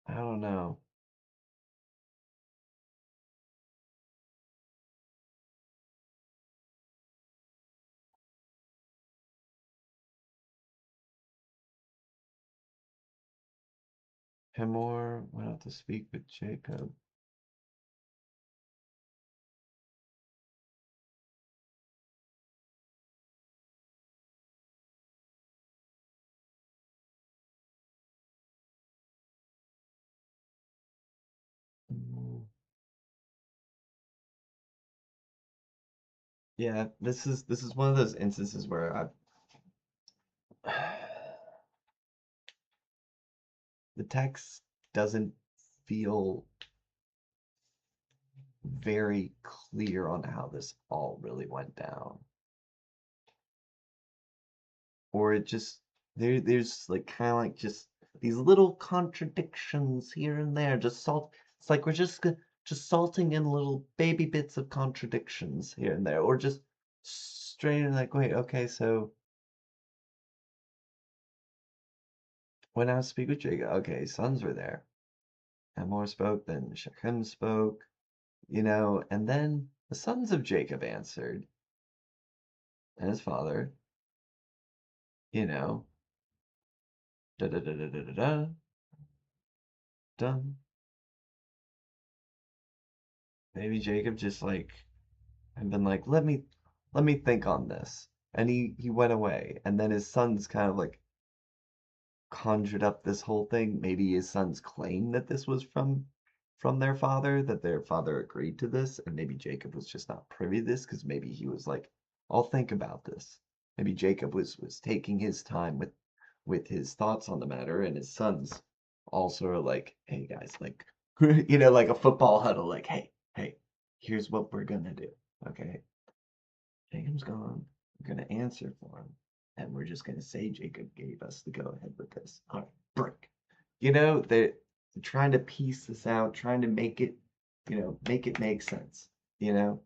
Speaker 1: I don't know. Hamor went out to speak with Jacob. Mm, yeah, this is one of those instances where I the text doesn't feel very clear on how this all really went down. Or it just there's like kind of like just these little contradictions here and there. Just salt. It's like we're just salting in little baby bits of contradictions here and there, or just straight like, wait, okay, so when I speak with Jacob, okay, sons were there. Hamor spoke, then Shechem spoke, and then the sons of Jacob answered, and his father, you know, da da da da da da da, done. Maybe Jacob just like and been like, let me think on this. And he went away. And then his sons kind of like conjured up this whole thing. Maybe his sons claimed that this was from their father, that their father agreed to this, and maybe Jacob was just not privy to this because maybe he was like, I'll think about this. Maybe Jacob was taking his time with his thoughts on the matter, and his sons also are like, hey guys, like like a football huddle, like, hey, here's what we're gonna do. Okay. Jacob's gone. We're gonna answer for him. And we're just gonna say Jacob gave us the go ahead with this. All right, break. They're trying to piece this out, trying to make it make sense. You know,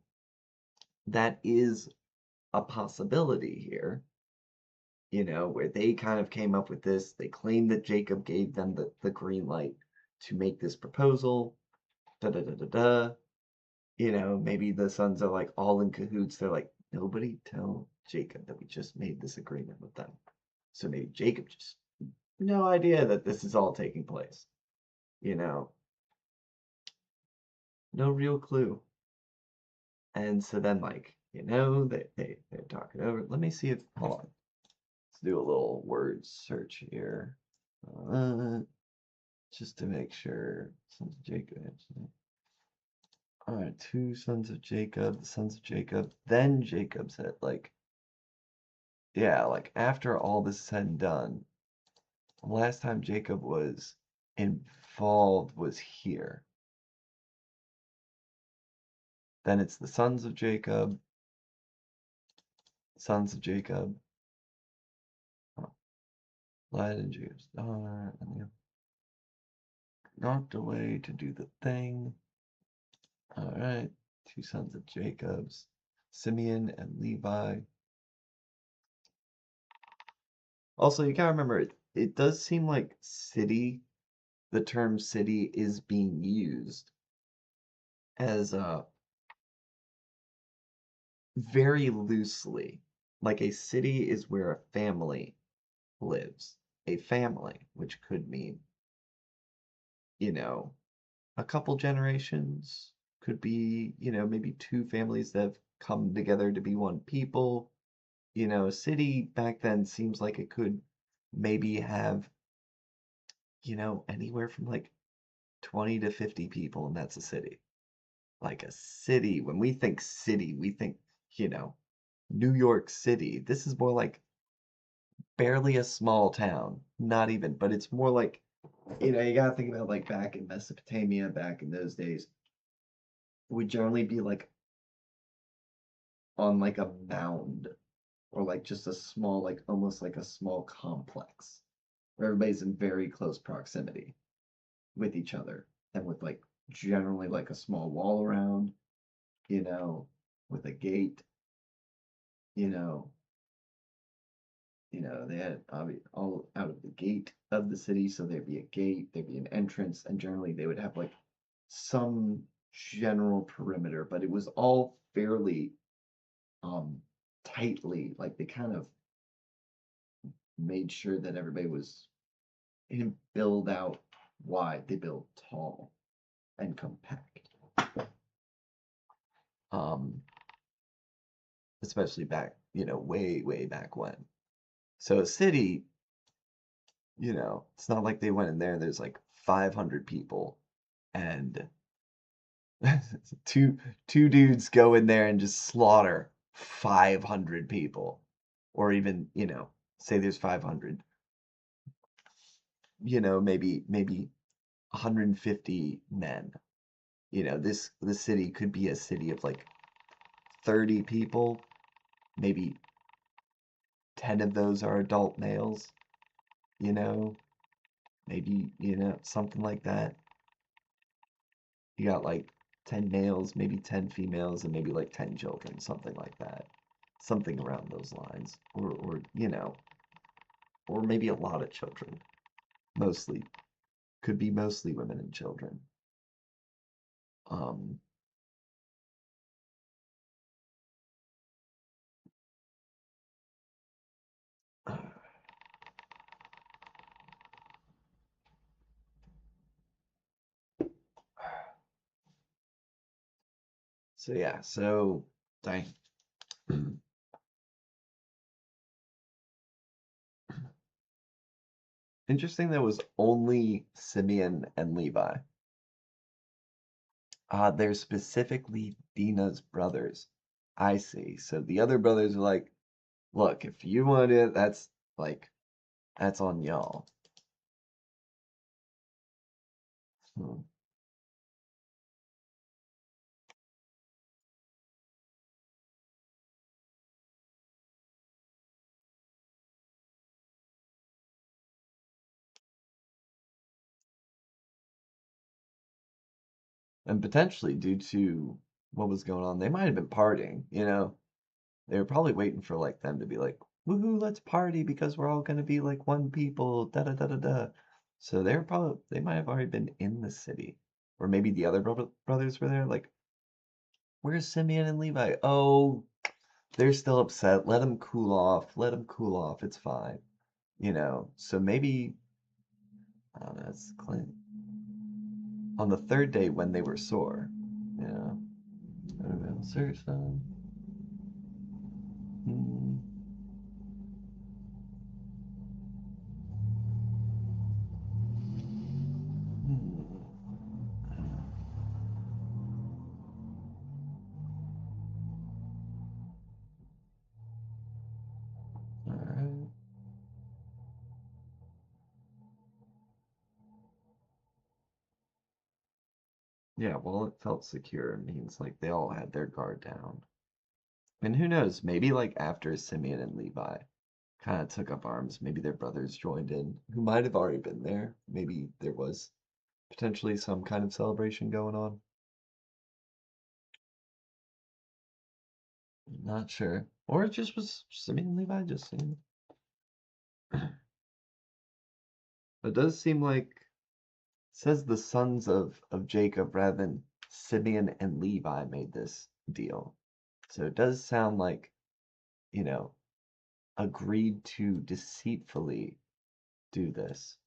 Speaker 1: that is a possibility here. where they kind of came up with this. They claim that Jacob gave them the green light to make this proposal. Da da da da da. Maybe the sons are like all in cahoots. They're like, nobody tell Jacob that we just made this agreement with them. So maybe Jacob just no idea that this is all taking place. You know, no real clue. And so then, like, they're talking over. Let me see if, hold on. Let's do a little word search here. Uh, just to make sure. Sons of Jacob. All right, two sons of Jacob, the sons of Jacob. Then Jacob said, like, yeah, like after all this is said and done, the last time Jacob was involved was here. Then it's the sons of Jacob, sons of Jacob. Led and Jacob's daughter, and they knocked away to do the thing. All right, two sons of Jacob's, Simeon and Levi. Also, you gotta remember, it does seem like city, the term city is being used as very loosely. Like a city is where a family lives. A family, which could mean, you know, a couple generations, could be, maybe two families that have come together to be one people. A city back then seems like it could maybe have, anywhere from like 20 to 50 people, and that's a city. Like a city, when we think city, we think, you know, New York City. This is more like barely a small town, not even, but it's more like, you gotta think about like back in Mesopotamia, back in those days, it would generally be like on like a mound or like just a small, like almost like a small complex where everybody's in very close proximity with each other and with like generally like a small wall around, you know, with a gate, you know, they had all out of the gate of the city, so there'd be a gate, there'd be an entrance, and generally they would have like some general perimeter, but it was all fairly um tightly, like they kind of made sure that everybody was build out wide, they build tall and compact. Um, Especially back, way, way back when. So a city, it's not like they went in there and there's like 500 people and two dudes go in there and just slaughter 500 people, or even, say there's 500, maybe 150 men. The city could be a city of like 30 people, maybe 10 of those are adult males, you know, maybe, something like that. You got like 10 males, maybe 10 females, and maybe like 10 children, something like that. Something around those lines. Or maybe a lot of children. Mostly. Could be mostly women and children. Um, so yeah, dang. Interesting that it was only Simeon and Levi. They're specifically Dina's brothers. I see. So the other brothers are like, look, if you want it, that's on y'all. Hmm. And potentially due to what was going on, they might have been partying, They were probably waiting for like them to be like, woohoo, let's party because we're all gonna be like one people, da da da da da. So they might have already been in the city, or maybe the other brothers were there. Like, where's Simeon and Levi? Oh, they're still upset. Let them cool off. Let them cool off. It's fine. So maybe I don't know. It's Clint. On the third day when they were sore. Yeah. Search them. Hmm. Hmm. All right. Yeah, well, it felt secure means like they all had their guard down. And who knows, maybe like after Simeon and Levi kind of took up arms, maybe their brothers joined in, who might have already been there. Maybe there was potentially some kind of celebration going on. Not sure. Or it just was Simeon and Levi just saying. It does seem like it says the sons of Jacob rather than Simeon and Levi made this deal. So it does sound like, you know, agreed to deceitfully do this.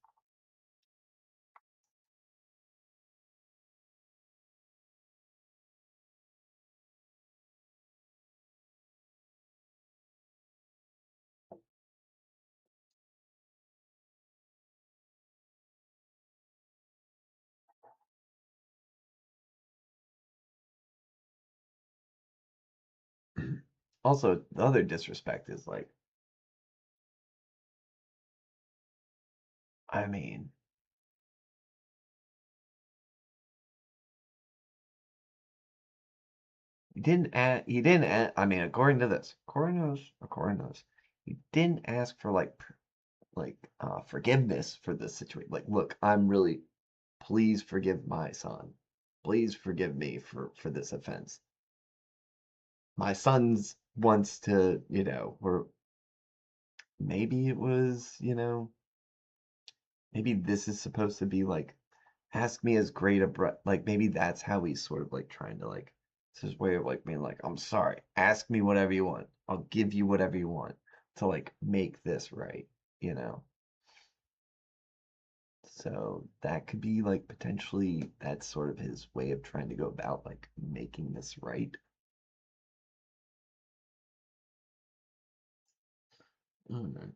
Speaker 1: Also, the other disrespect is like, I mean, he didn't I mean, according to this, he didn't ask for like forgiveness for this situation. Like, look, please forgive my son. Please forgive me for this offense. My son's wants to, or maybe it was, maybe this is supposed to be like ask me as great a like maybe that's how he's sort of like trying to like it's his way of like being like I'm sorry, ask me whatever you want, I'll give you whatever you want to like make this right, you know so that could be like potentially that's sort of his way of trying to go about like making this right. Mm.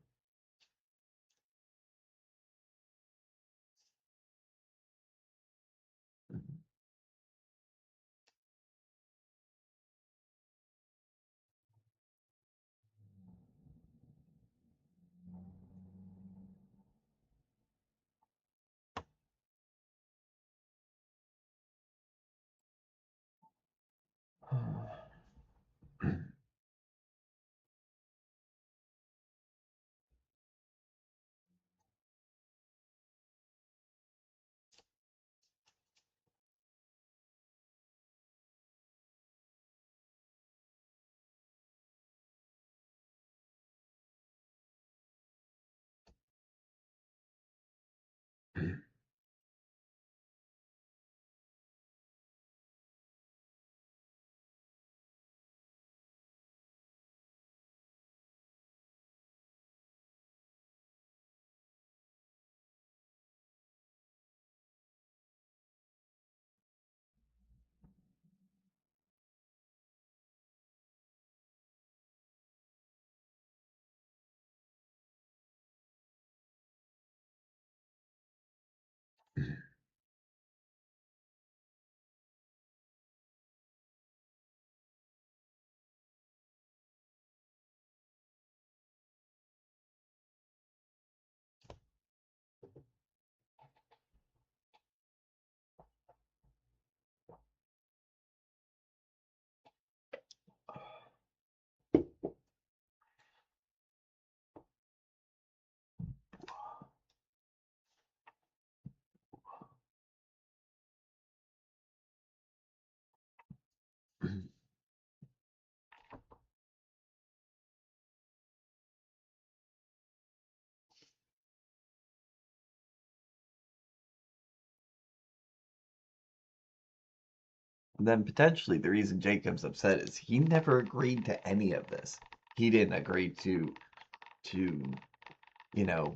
Speaker 1: then potentially the reason Jacob's upset is he never agreed to any of this. He didn't agree to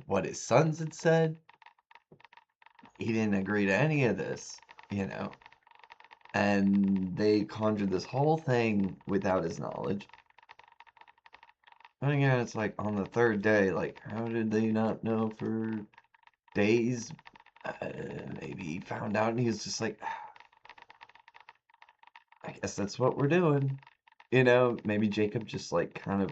Speaker 1: what his sons had said. He didn't agree to any of this, you know. And they conjured this whole thing without his knowledge. And again, it's like on the third day, like, how did they not know for days? Maybe he found out and he was just like, I guess that's what we're doing. Maybe Jacob just like kind of,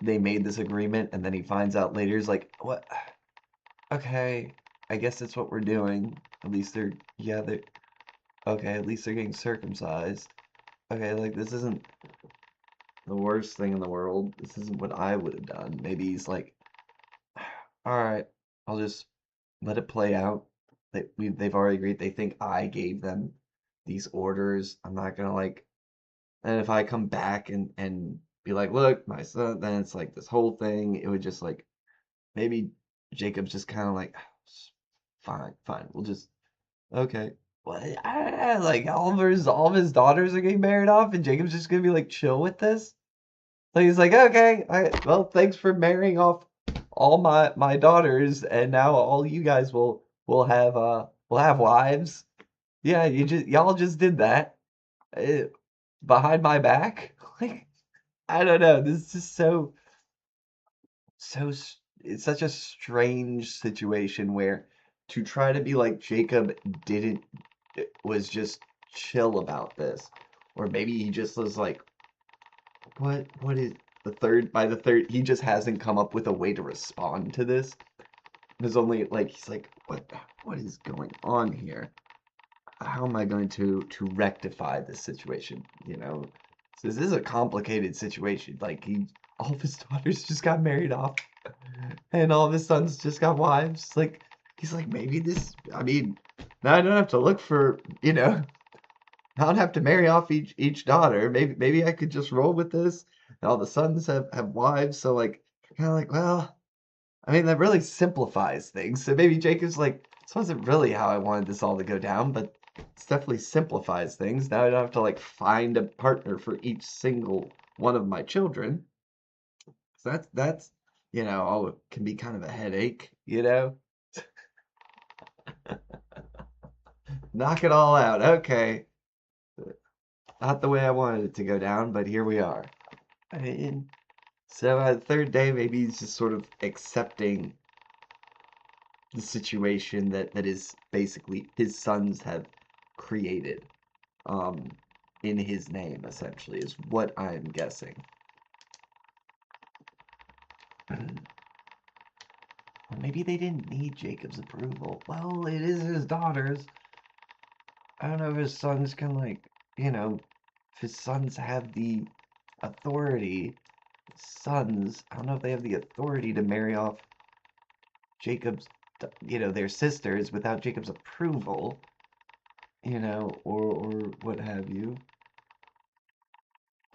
Speaker 1: they made this agreement and then he finds out later, he's like, what? Okay, I guess that's what we're doing. At least okay, at least they're getting circumcised. Okay, like this isn't the worst thing in the world. This isn't what I would have done. Maybe he's like, all right, I'll just let it play out. They've already agreed. They think I gave them these orders. I'm not gonna like, and if I come back and be like, look, my son, then it's like this whole thing. It would just like maybe Jacob's just kind of like, fine, fine, we'll just okay. What? Like all of his daughters are getting married off, and Jacob's just gonna be like chill with this. So he's like, okay, well, thanks for marrying off all my daughters, and now all you guys will have wives. Yeah, y'all just did that uh, behind my back. Like, I don't know. This is just it's such a strange situation where to try to be like Jacob didn't was just chill about this, or maybe he just was like, what is the third by the third he just hasn't come up with a way to respond to this. There's only like he's like, what is going on here? How am I going to rectify this situation? So this is a complicated situation. Like all of his daughters just got married off, and all of his sons just got wives. Like he's like, maybe this. I mean, now I don't have to look for. I don't have to marry off each daughter. Maybe I could just roll with this. And all the sons have wives, so like kind of like, well, I mean that really simplifies things. So maybe Jacob's like, this wasn't really how I wanted this all to go down, but it's definitely simplifies things. Now I don't have to like find a partner for each single one of my children. So that's oh, it can be kind of a headache. Knock it all out. Okay. Not the way I wanted it to go down, but here we are. I mean, so the third day, maybe he's just sort of accepting the situation that is basically his sons have created um, in his name, essentially, is what I'm guessing. Well, maybe they didn't need Jacob's approval. Well, it is his daughters. I don't know if his sons can, like, if his sons have the authority. Sons, I don't know if they have the authority to marry off Jacob's, their sisters without Jacob's approval, or what have you.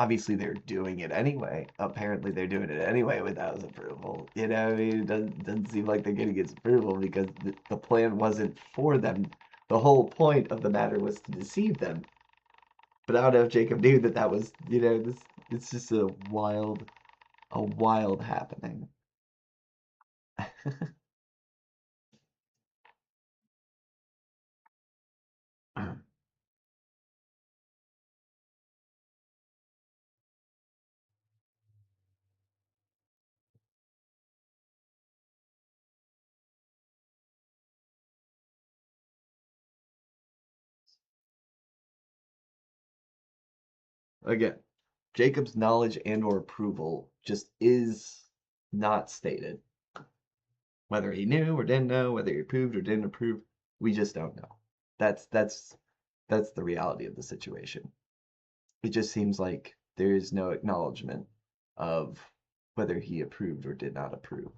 Speaker 1: Obviously, they're doing it anyway. Apparently, they're doing it anyway without his approval. I mean, it doesn't seem like they're getting his approval because the plan wasn't for them. The whole point of the matter was to deceive them. But I don't know if Jacob knew that was, this. It's just a wild happening. Again, Jacob's knowledge and or approval just is not stated. Whether he knew or didn't know, whether he approved or didn't approve, we just don't know. That's the reality of the situation. It just seems like there is no acknowledgement of whether he approved or did not approve.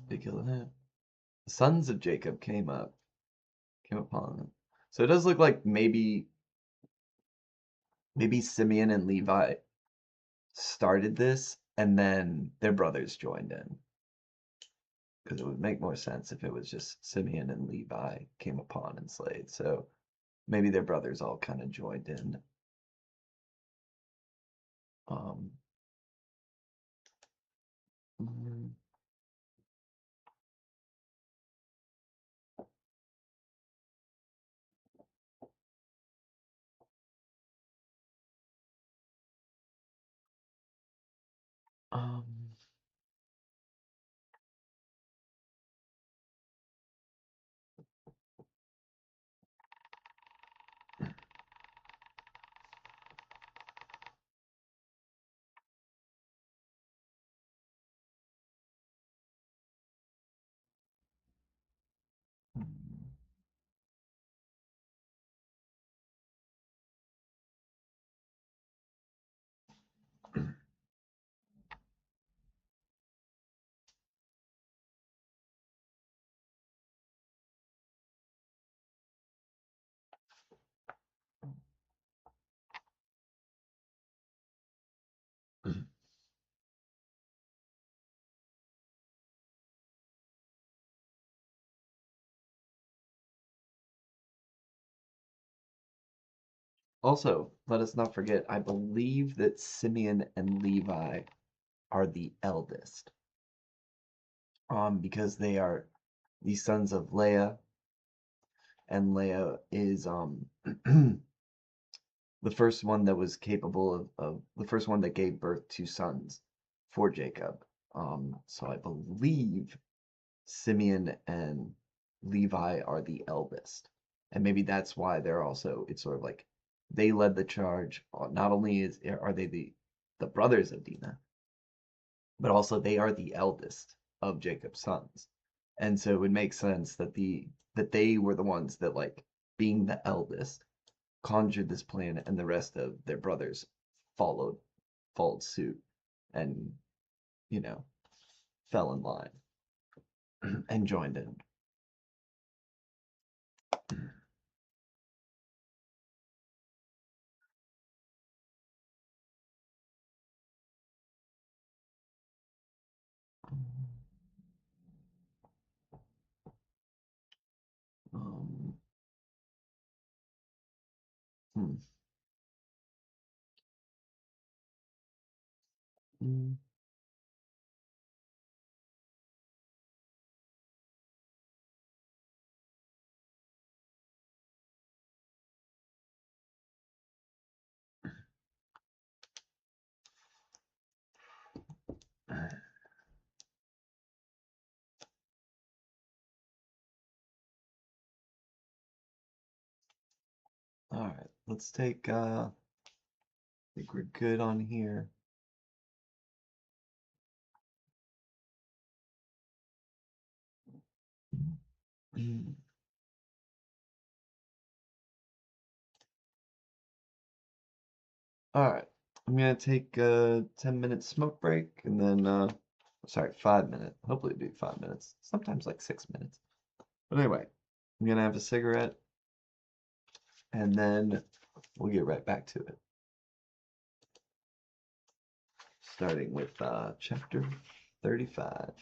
Speaker 1: They killed him. The sons of Jacob came upon them. So it does look like maybe Simeon and Levi started this and then their brothers joined in. Because it would make more sense if it was just Simeon and Levi came upon and slayed. So maybe their brothers all kind of joined in. Um, mm, um, Also, let us not forget, I believe that Simeon and Levi are the eldest. Because they are the sons of Leah, and Leah is the first one that was capable of the first one that gave birth to sons for Jacob. So I believe Simeon and Levi are the eldest. And maybe that's why they're also, it's sort of like they led the charge. Not only are they the brothers of Dinah, but also they are the eldest of Jacob's sons. And so it would make sense that they were the ones that, like, being the eldest conjured this plan, and the rest of their brothers followed suit and, you know, fell in line and joined in. Um, hmm. Mm. All right, let's take I think we're good on here. All right, I'm gonna take a 10-minute smoke break and then sorry, 5 minute. Hopefully it'll be 5 minutes. Sometimes like 6 minutes. But anyway, I'm gonna have a cigarette and then we'll get right back to it. Starting with chapter 35.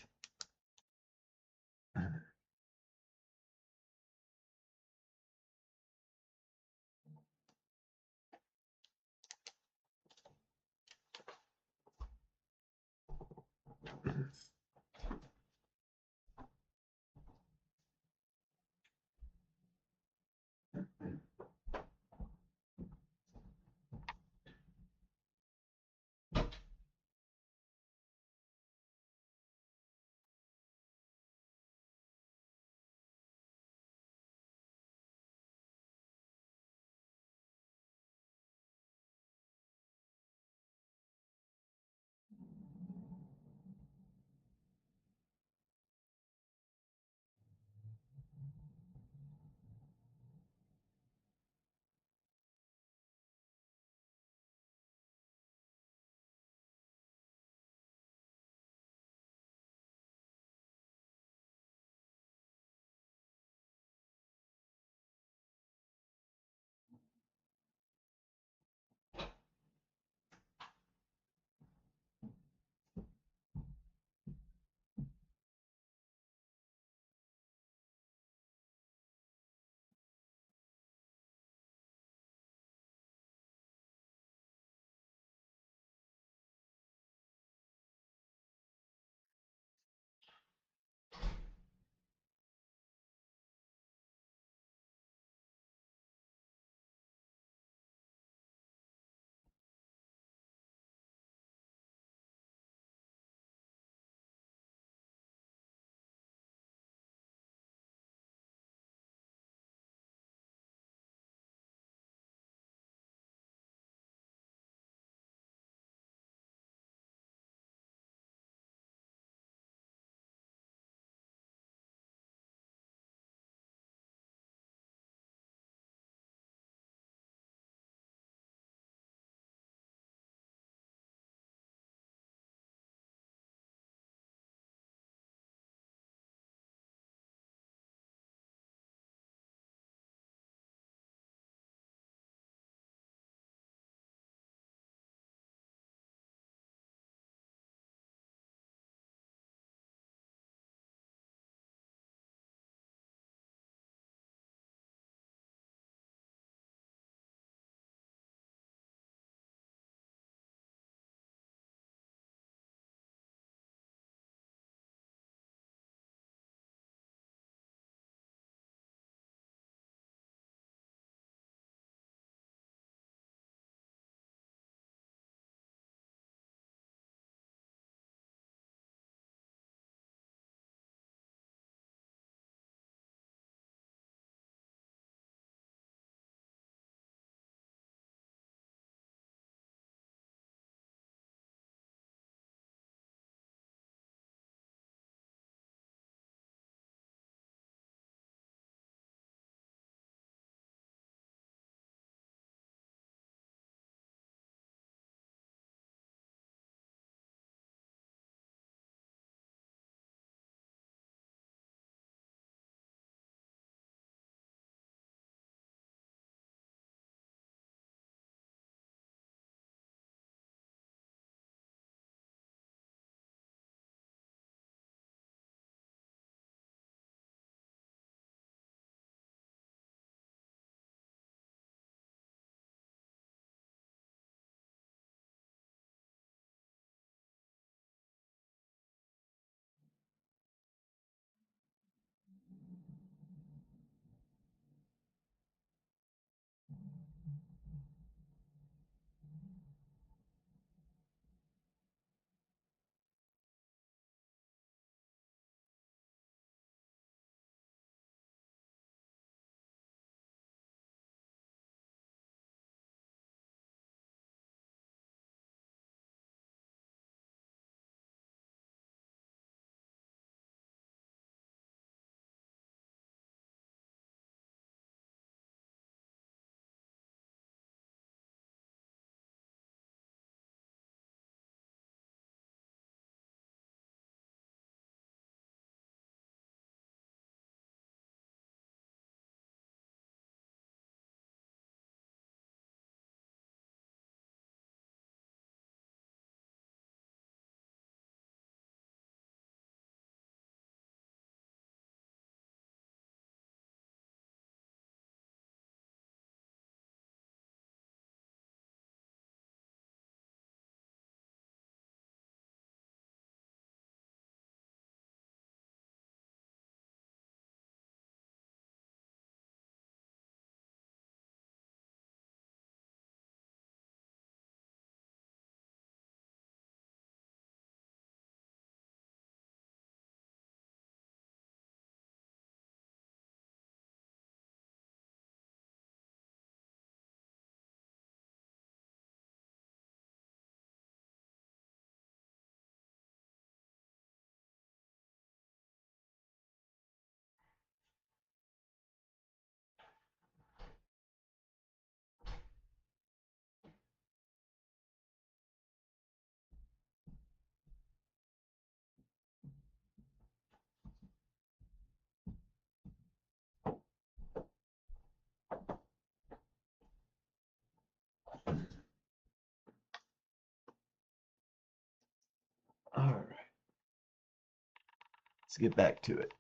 Speaker 1: Let's get back to it.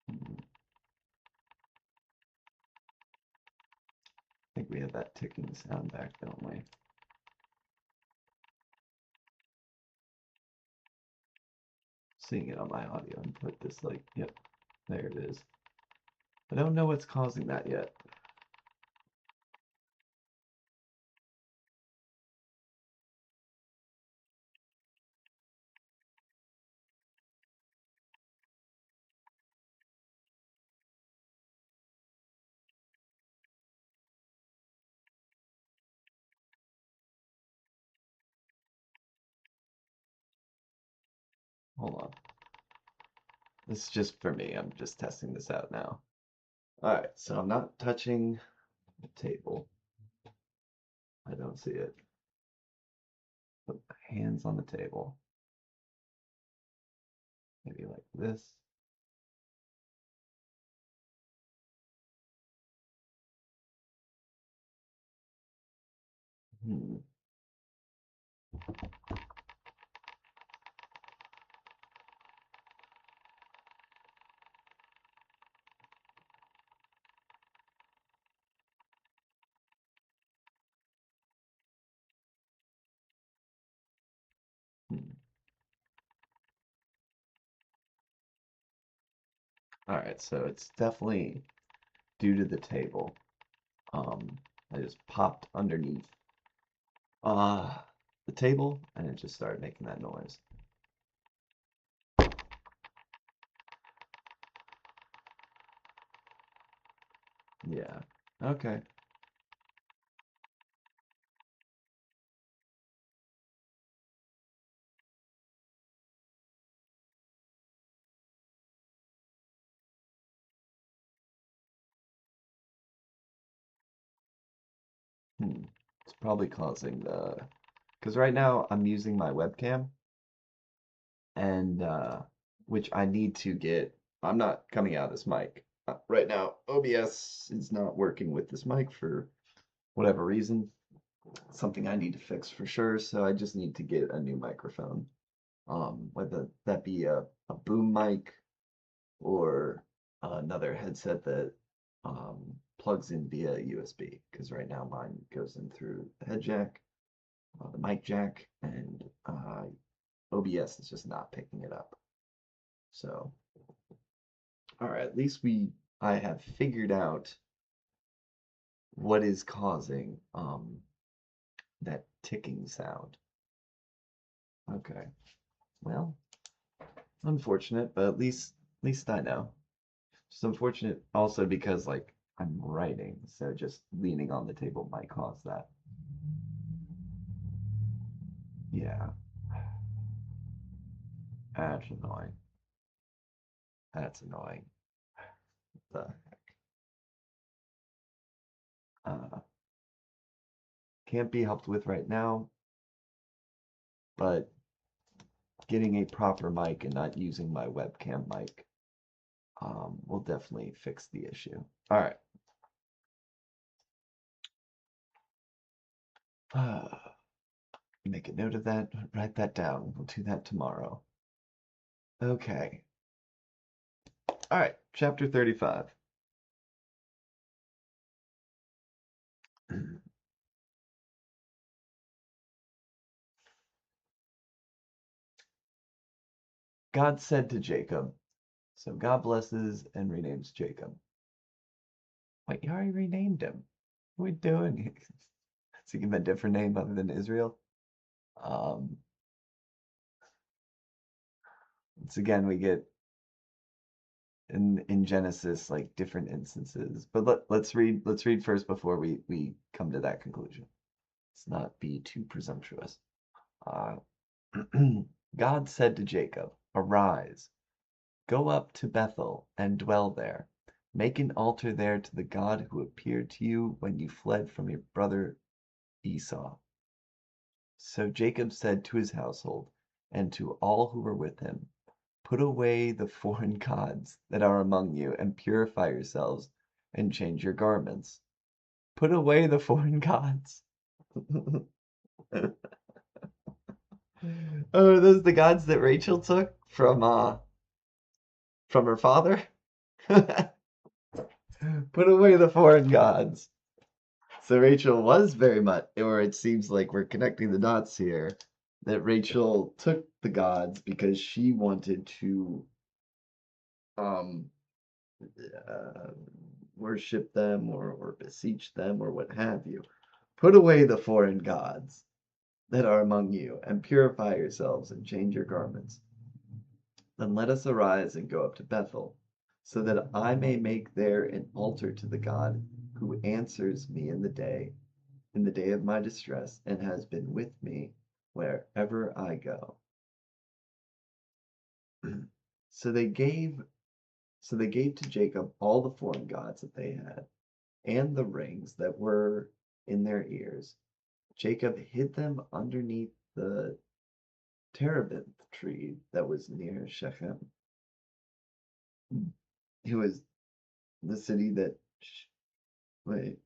Speaker 1: I think we have that ticking sound back, don't we? Seeing it on my audio input, this like, yep, there it is. I don't know what's causing that yet. Hold on. This is just for me. I'm just testing this out now. Alright, so I'm not touching the table. I don't see it. Put my hands on the table. Maybe like this. Hmm. Hmm. Alright, so it's definitely due to the table. I just popped underneath the table and it just started making that noise. Yeah. Okay. Hmm. It's probably causing the, because right now I'm using my webcam and which I need to get. I'm not coming out of this mic. Right now, OBS is not working with this mic for whatever reason. Something I need to fix for sure, so I just need to get a new microphone. Whether that be a boom mic or another headset that plugs in via USB, because right now mine goes in through the head jack, the mic jack, and OBS is just not picking it up. So, all right, at least I have figured out what is causing that ticking sound. Okay, well, unfortunate, but at least I know. It's unfortunate also because like I'm writing, so just leaning on the table might cause that. Yeah, that's annoying. That's annoying. The uh, can't be helped with right now, but getting a proper mic and not using my webcam mic will definitely fix the issue. All right. Make a note of that. Write that down. We'll do that tomorrow. Okay. All right. Chapter 35. God said to Jacob, so God blesses and renames Jacob. Wait, you already renamed him. What are we doing? Is he give him a different name other than Israel? Um, once again, we get in Genesis like different instances. But let's read first before we come to that conclusion. Let's not be too presumptuous. Uh, God said to Jacob, "Arise, go up to Bethel and dwell there. Make an altar there to the God who appeared to you when you fled from your brother Esau." So Jacob said to his household and to all who were with him, "Put away the foreign gods that are among you, and purify yourselves, and change your garments." Put away the foreign gods. Oh, are those the gods that Rachel took from her father? Put away the foreign gods. So Rachel was very much, or it seems like we're connecting the dots here, that Rachel took the gods because she wanted to um uh, worship them or beseech them or what have you. Put away the foreign gods that are among you, and purify yourselves and change your garments. Then let us arise and go up to Bethel, so that I may make there an altar to the God who answers me in the day of my distress, and has been with me wherever I go. So they gave so they gave to Jacob all the foreign gods that they had, and the rings that were in their ears. Jacob hid them underneath the terebinth tree that was near Shechem. It was the city that, wait,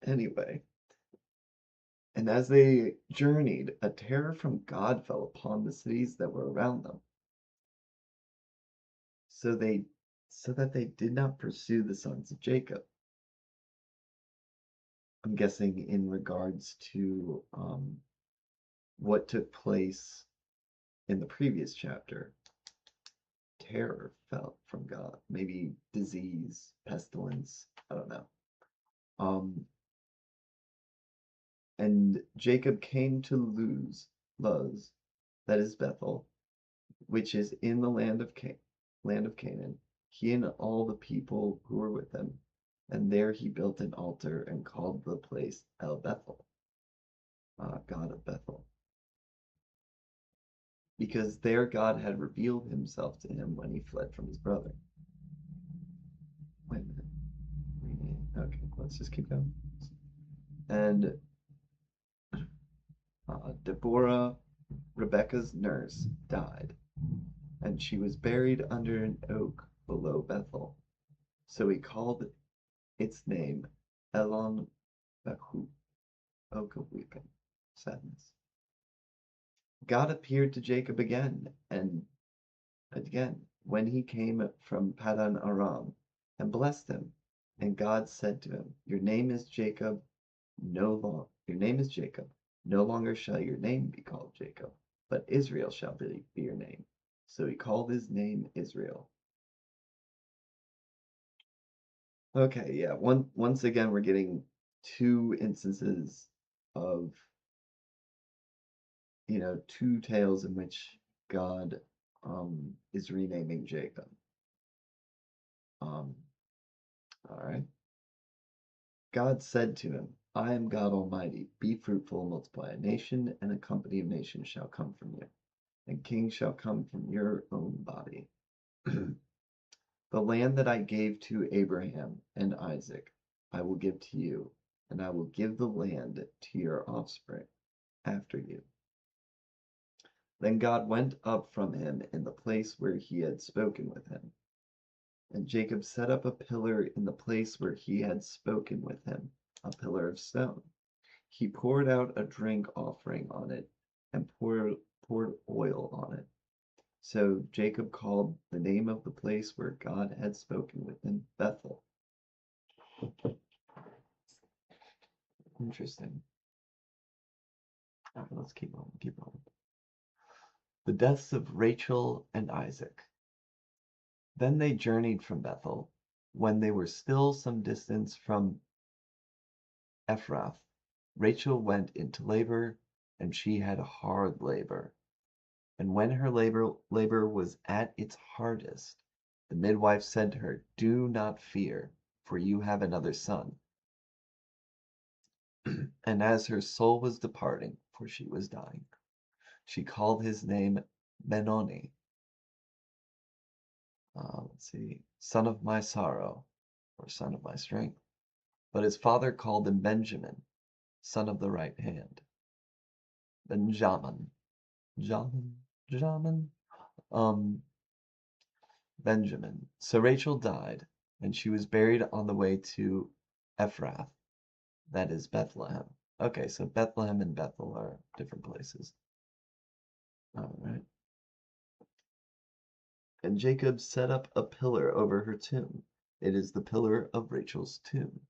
Speaker 1: anyway. And as they journeyed, a terror from God fell upon the cities that were around them. So they, so that they did not pursue the sons of Jacob. I'm guessing in regards to what took place in the previous chapter. Terror fell from God, maybe disease, pestilence, I don't know. And Jacob came to Luz, that is Bethel, which is in the land of Canaan, he and all the people who were with him. And there he built an altar and called the place El Bethel, God of Bethel, because there God had revealed himself to him when he fled from his brother. Wait a minute. Okay, let's just keep going. And Deborah, Rebekah's nurse, died, and she was buried under an oak below Bethel. So he called its name Elon Behu, Oak of Weeping, sadness. God appeared to Jacob again and again when he came from Paddan Aram and blessed him. And God said to him, Your name is Jacob, your name is Jacob. No longer shall your name be called Jacob, but Israel shall be your name. So he called his name Israel. Okay, yeah. Once again, we're getting two instances of, two tales in which God is renaming Jacob. All right. God said to him, I am God Almighty. Be fruitful and multiply. A nation and a company of nations shall come from you, and kings shall come from your own body. The land that I gave to Abraham and Isaac, I will give to you, and I will give the land to your offspring after you. Then God went up from him in the place where he had spoken with him. And Jacob set up a pillar in the place where he had spoken with him, a pillar of stone. He poured out a drink offering on it and poured oil on it. So Jacob called the name of the place where God had spoken with him Bethel. Interesting. All right, let's keep on. The deaths of Rachel and Isaac. Then they journeyed from Bethel. When they were still some distance from Ephrath, Rachel went into labor, and she had hard labor. And when her labor was at its hardest, the midwife said to her, Do not fear, for you have another son. And as her soul was departing, for she was dying, she called his name Benoni. Son of my sorrow, or son of my strength. But his father called him Benjamin, son of the right hand. Benjamin. Benjamin. So Rachel died, and she was buried on the way to Ephrath, that is Bethlehem. Okay, so Bethlehem and Bethel are different places. All right. And Jacob set up a pillar over her tomb. It is the pillar of Rachel's tomb,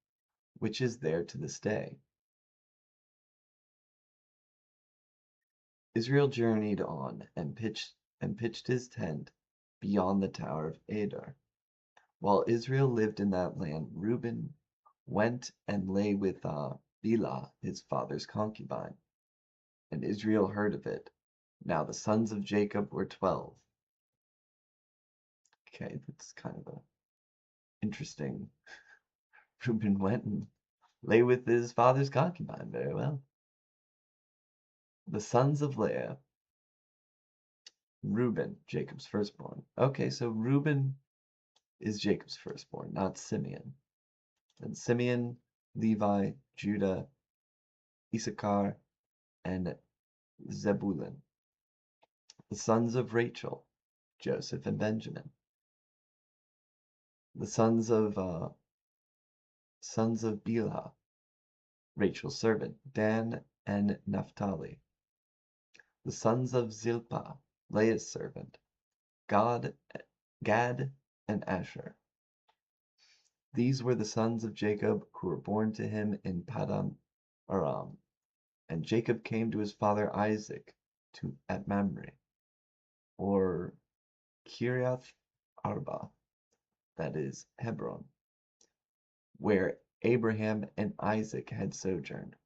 Speaker 1: which is there to this day. Israel journeyed on and pitched his tent beyond the Tower of Adar. While Israel lived in that land, Reuben went and lay with Bilhah, his father's concubine, and Israel heard of it. Now the sons of Jacob were 12. Okay, that's kind of a interesting. Reuben went and lay with his father's concubine. Very well. The sons of Leah, Reuben, Jacob's firstborn. Okay, so Reuben is Jacob's firstborn, not Simeon. And Simeon, Levi, Judah, Issachar, and Zebulun. The sons of Rachel, Joseph and Benjamin. The sons of Bilhah, Rachel's servant, Dan and Naphtali. The sons of Zilpah, Leah's servant, Gad and Asher. These were the sons of Jacob who were born to him in Paddan Aram. And Jacob came to his father Isaac at Mamre, or Kiriath Arba, that is Hebron, where Abraham and Isaac had sojourned.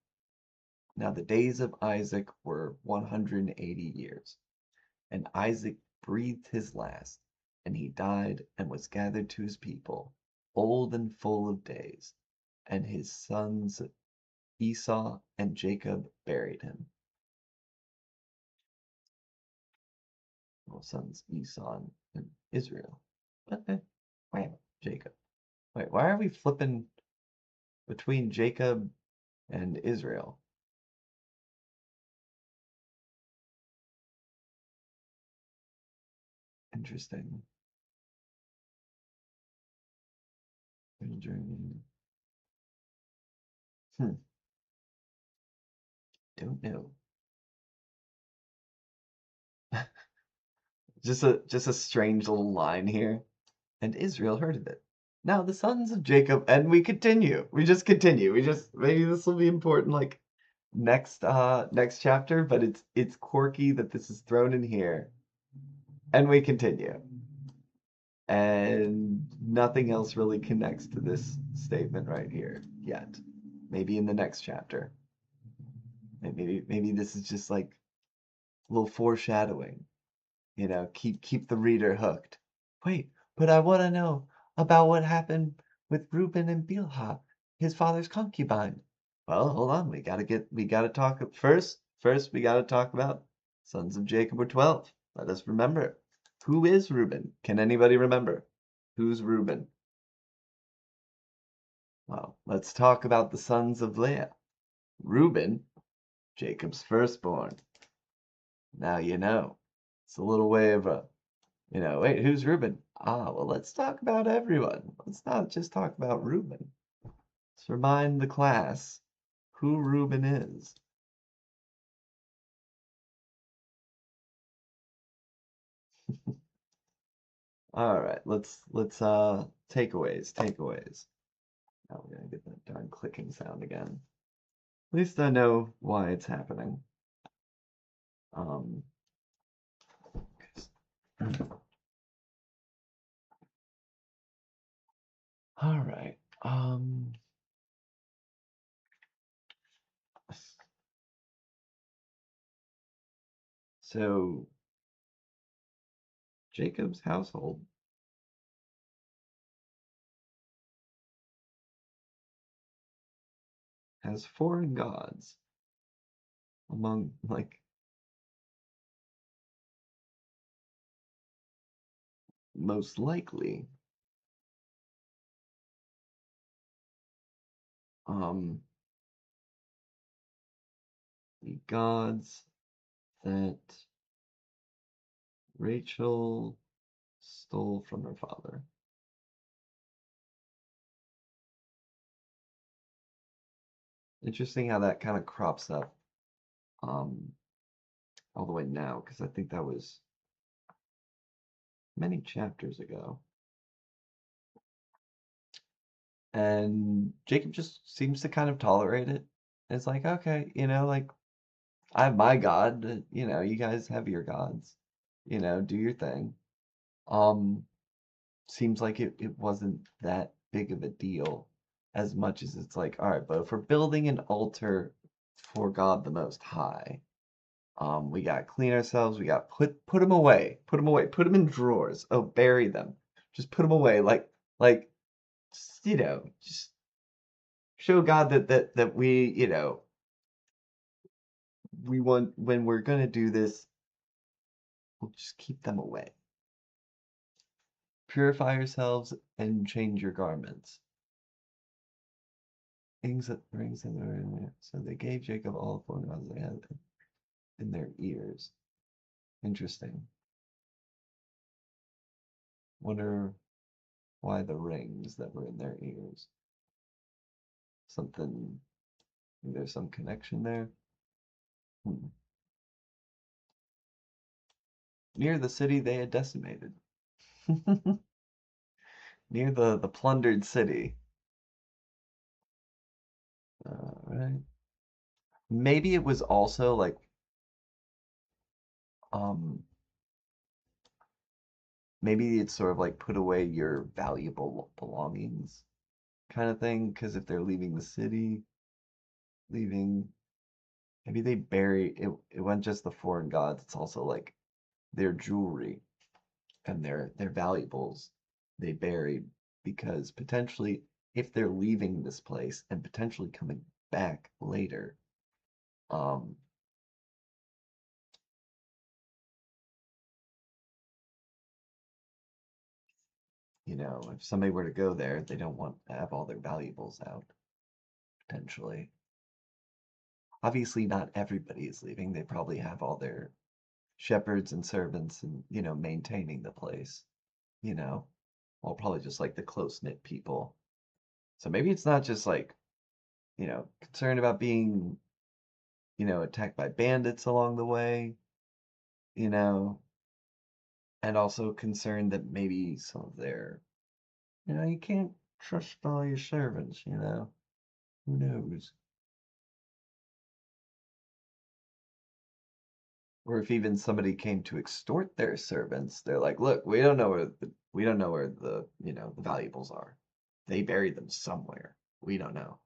Speaker 1: Now the days of Isaac were 180 years, and Isaac breathed his last, and he died and was gathered to his people, old and full of days, and his sons Esau and Jacob buried him. Well, sons Esau and Israel. Okay. Wait, Jacob. Wait, why are we flipping between Jacob and Israel? Interesting. Hmm. Don't know. Just a strange little line here. And Israel heard of it. Now the sons of Jacob, and we continue. We just continue. We just maybe this will be important like next chapter, but it's quirky that this is thrown in here. And we continue. And nothing else really connects to this statement right here yet. Maybe in the next chapter. Maybe this is just like a little foreshadowing. You know, keep the reader hooked. Wait, but I want to know about what happened with Reuben and Bilhah, his father's concubine. Well, hold on. We gotta talk first. First, we gotta talk about sons of Jacob were 12. Let us remember. Who is Reuben? Can anybody remember? Who's Reuben? Well, let's talk about the sons of Leah. Reuben, Jacob's firstborn. Now you know. It's a little way of wait, who's Reuben? Ah, well, let's talk about everyone. Let's not just talk about Reuben. Let's remind the class who Reuben is. All right, let's takeaways. Now we're gonna get that darn clicking sound again. At least I know why it's happening. Um, all right. So Jacob's household has foreign gods among like most likely the gods that Rachel stole from her father. Interesting how that kind of crops up all the way now, because I think that was many chapters ago. And Jacob just seems to kind of tolerate it. It's like, okay, like I have my God, you guys have your gods, do your thing. Um, Seems like it wasn't that big of a deal as much as it's like, all right, but if we're building an altar for God the Most High, we got to clean ourselves. We got to put them away, put them away, put them in drawers. Oh, bury them. Just put them away, like just, just show God that we, we want when we're gonna do this, we'll just keep them away. Purify yourselves and change your garments. Rings that were in there. So they gave Jacob all the 4 they had in their ears. Interesting. Wonder why the rings that were in their ears. Something, there's some connection there. Hmm. Near the city they had decimated. Near the plundered city. Right. Maybe it was also like, um, maybe it's sort of like put away your valuable belongings kind of thing. Because if they're leaving the city, leaving, maybe they bury it. It wasn't just the foreign gods. It's also like their jewelry and their valuables they buried because potentially if they're leaving this place and potentially coming back later, um, if somebody were to go there, they don't want to have all their valuables out, potentially. Obviously, not everybody is leaving. They probably have all their shepherds and servants and, maintaining the place, you know, well, probably just like the close-knit people. So maybe it's not just like, concerned about being, attacked by bandits along the way, you know, and also concerned that maybe some of their, you can't trust all your servants, who knows? Or if even somebody came to extort their servants, they're like, look, we don't know where the valuables are. They buried them somewhere. We don't know.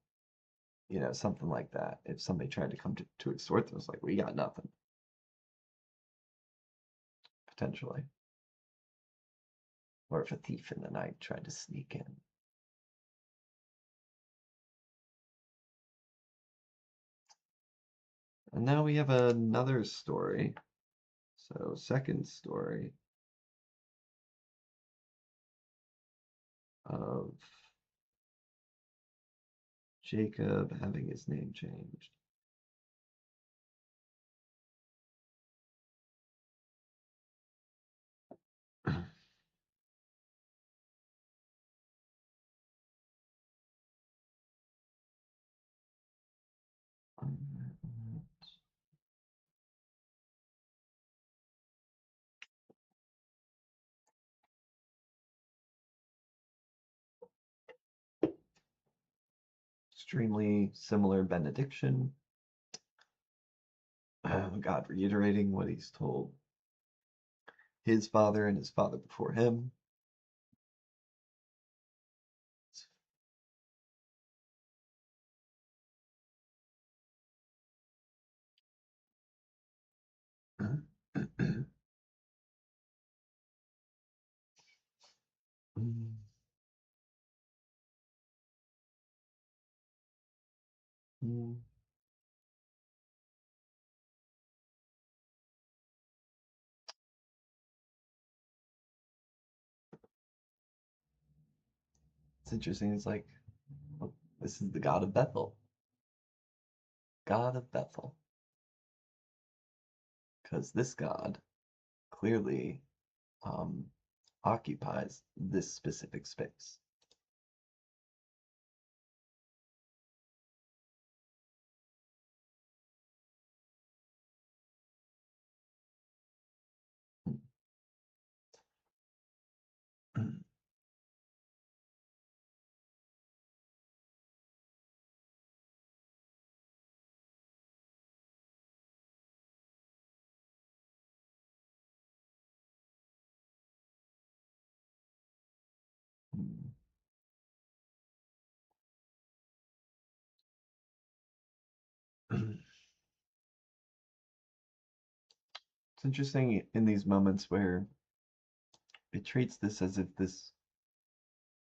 Speaker 1: Something like that. If somebody tried to come to extort them, it's like, we got nothing, potentially. Or if a thief in the night tried to sneak in. And now we have another story. So, second story of Jacob having his name changed. Extremely similar benediction. God reiterating what he's told his father and his father before him. It's interesting. It's like, well, this is the God of Bethel. God of Bethel. Because this God clearly um, occupies this specific space. interesting in these moments where it treats this as if this.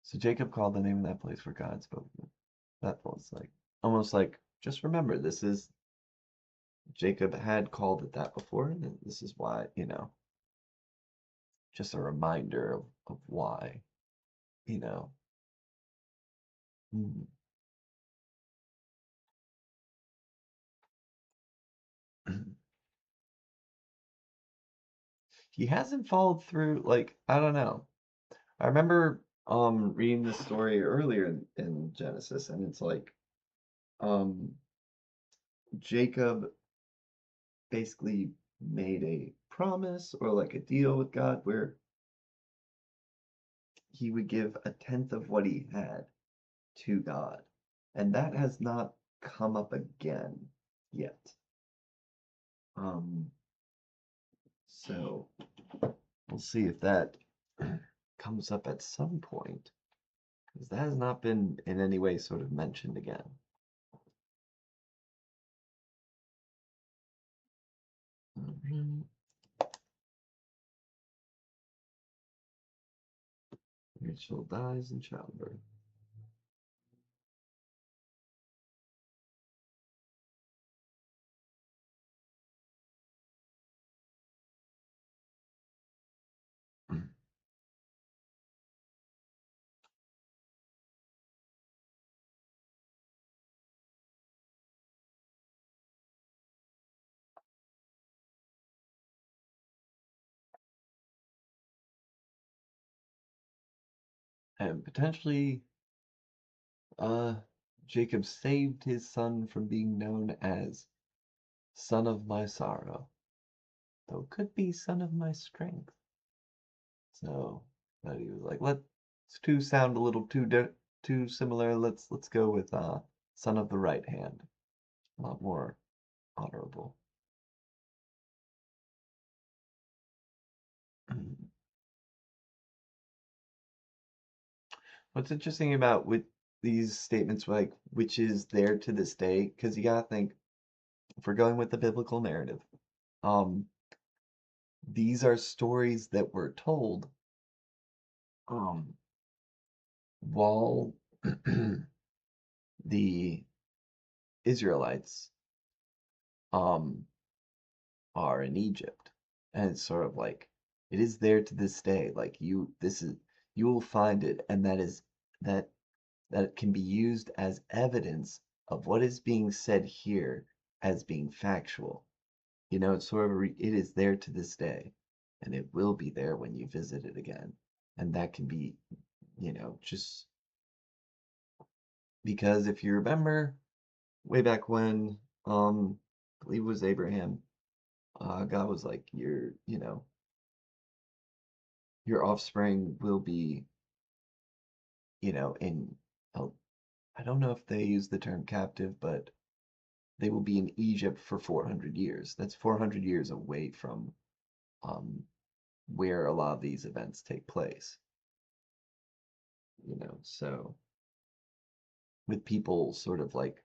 Speaker 1: So Jacob called the name of that place where God spoke. Bethel. It's like almost like just remember this is Jacob had called it that before, and this is why, just a reminder of why, you know. Mm. He hasn't followed through, like, I don't know. I remember reading this story earlier in Genesis, and it's like um Jacob basically made a promise or like a deal with God where he would give a tenth of what he had to God. And that has not come up again yet. Um, so we'll see if that comes up at some point, because that has not been in any way sort of mentioned again. Rachel dies in childbirth. And potentially, uh, Jacob saved his son from being known as son of my sorrow, though it could be son of my strength. So, but he was like, let's two sound a little too similar. Let's go with son of the right hand. A lot more honorable. What's interesting about with these statements like which is there to this day, because you gotta think if we're going with the biblical narrative, um, these are stories that were told um while the Israelites um are in Egypt. And it's sort of like it is there to this day. Like you will find it, and that that can be used as evidence of what is being said here as being factual. It's sort of it is there to this day, and it will be there when you visit it again. And that can be, just because if you remember way back when, I believe it was Abraham, God was like, your offspring will be, in, oh, I don't know if they use the term captive, but they will be in Egypt for 400 years. That's 400 years away from um, where a lot of these events take place. So with people sort of like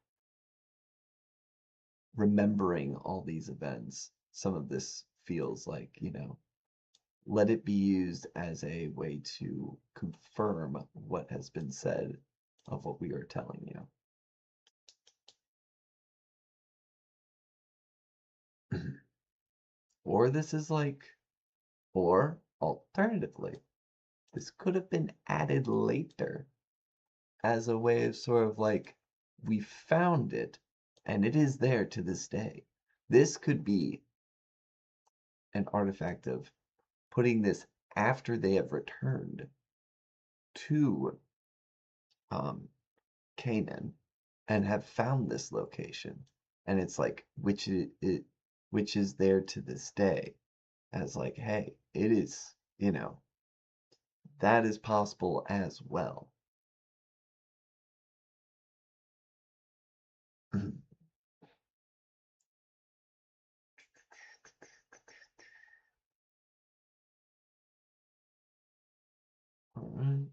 Speaker 1: remembering all these events, some of this feels like, let it be used as a way to confirm what has been said of what we are telling you. Or this is like, or alternatively, this could have been added later as a way of sort of like, we found it and it is there to this day. This could be an artifact of putting this after they have returned to um, Canaan and have found this location. And it's like, which is there to this day as like, hey, it is, that is possible as well. All right.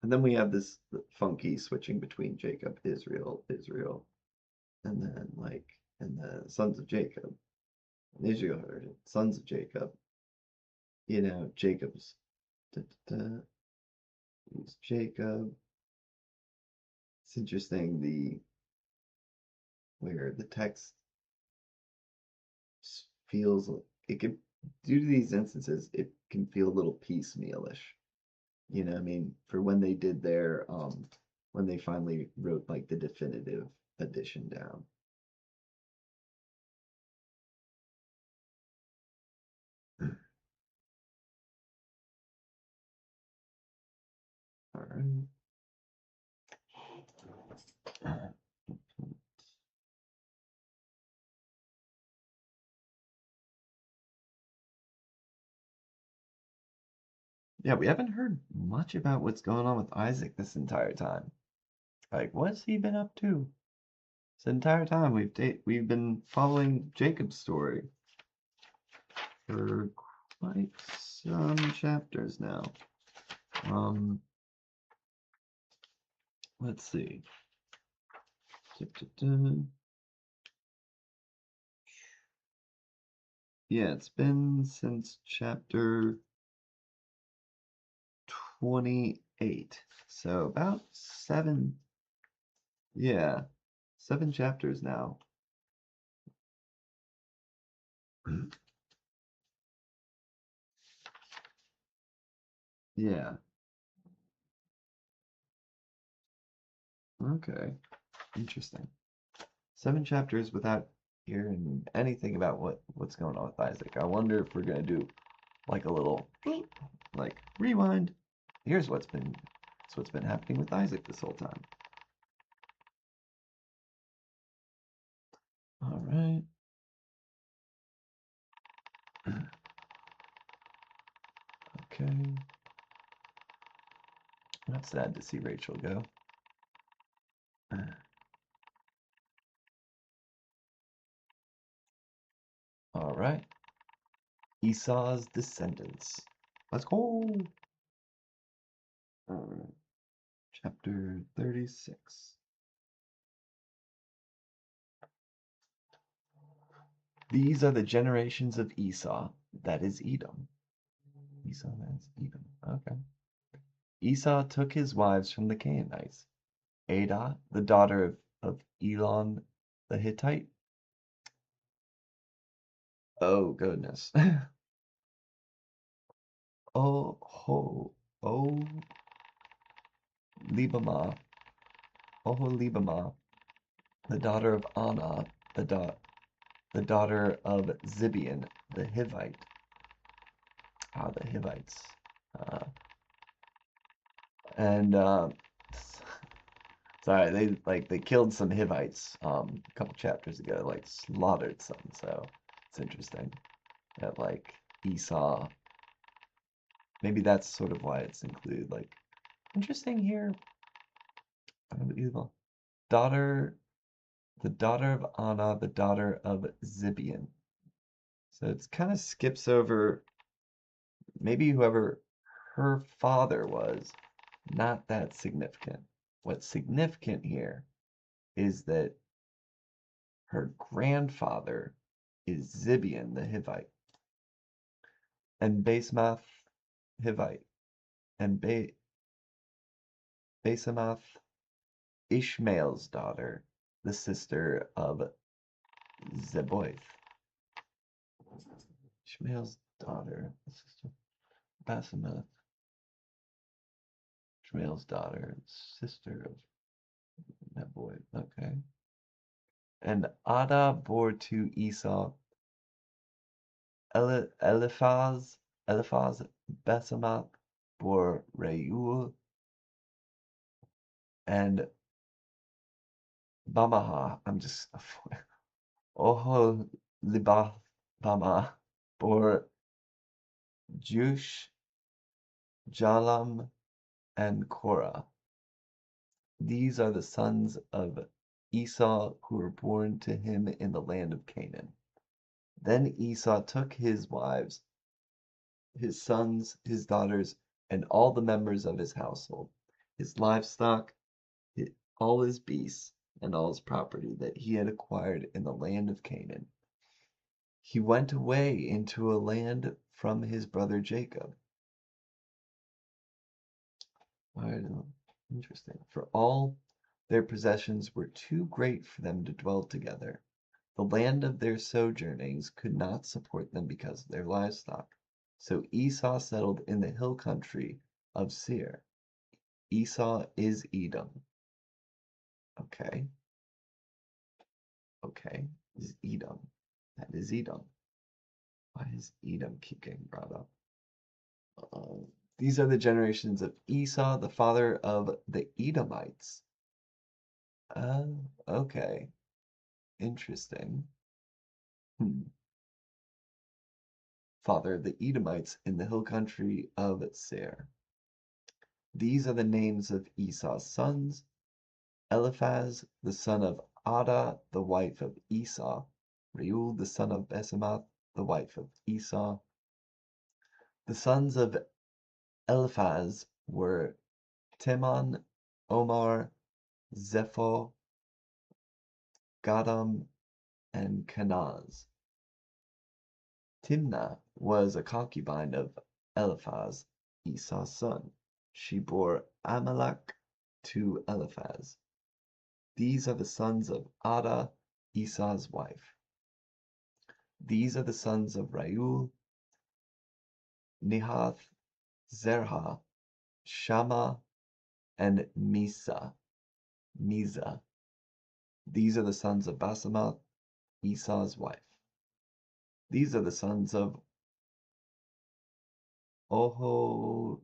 Speaker 1: And then we have this funky switching between Jacob, Israel, Israel, and then and the sons of Jacob, and Israel heard it, sons of Jacob, Jacob's, da, da, da, he's Jacob. It's interesting where the text feels it can, due to these instances, it can feel a little piecemealish. I mean, for when they did when they finally wrote like the definitive edition down. All right. Yeah, we haven't heard much about what's going on with Isaac this entire time. Like, what's he been up to? This entire time we've been following Jacob's story for quite some chapters now. Let's see. Yeah, it's been since chapter 28. So about 7 chapters now. Yeah. Okay. Interesting. 7 chapters without hearing anything about what's going on with Isaac. I wonder if we're gonna do like a little like rewind. Here's what's been happening with Isaac this whole time. All right. Okay. That's sad to see Rachel go. All right. Esau's descendants. Let's go. All right. Chapter 36. These are the generations of Esau, that is Edom. Esau, that's Edom. Okay. Esau took his wives from the Canaanites. Adah, the daughter of Elon the Hittite. Oh, goodness. Oh, ho, oh, Libamah, Oholibamah, the daughter of Anah, the daughter of Zibeon, the Hivite. Ah, the Hivites. And sorry, they killed some Hivites a couple chapters ago, like slaughtered some. So it's interesting that like Esau. Maybe that's sort of why it's included. Like interesting here. Evil daughter, the daughter of Anna, the daughter of Zibeon. So it kind of skips over maybe whoever her father was. Not that significant. What's significant here is that her grandfather is Zibeon the Hivite, and Basemath Hivite, and Basemath Ishmael's daughter, the sister of Zeboith. Ishmael's daughter, the sister Basemath. Ishmael's daughter, sister of Zeboith. Okay. And Ada bore to Esau Eliphaz, Basemath bore Reuel, and Bamaha. I'm just Oholibama bore Jush, Jalam, and Korah. These are the sons of Esau who were born to him in the land of Canaan. Then Esau took his wives, his sons, his daughters, and all the members of his household, his livestock, all his beasts, and all his property that he had acquired in the land of Canaan. He went away into a land from his brother Jacob. Interesting. For all their possessions were too great for them to dwell together. The land of their sojournings could not support them because of their livestock. So Esau settled in the hill country of Seir. Esau is Edom. Okay. Okay. Is Edom. That is Edom. Why does Edom keep getting brought up? These are the generations of Esau, the father of the Edomites. Okay. Interesting. Father of the Edomites in the hill country of Seir. These are the names of Esau's sons: Eliphaz, the son of Adah, the wife of Esau; Reuel, the son of Basemath, the wife of Esau. The sons of Eliphaz were Teman, Omar, Zepho, Gadam, and Kenaz. Timnah was a concubine of Eliphaz, Esau's son. She bore Amalek to Eliphaz. These are the sons of Adah, Esau's wife. These are the sons of Reuel: Nihath, Zerah, Shammah, and Mizah. These are the sons of Basemath, Esau's wife. These are the sons of Oholibamah,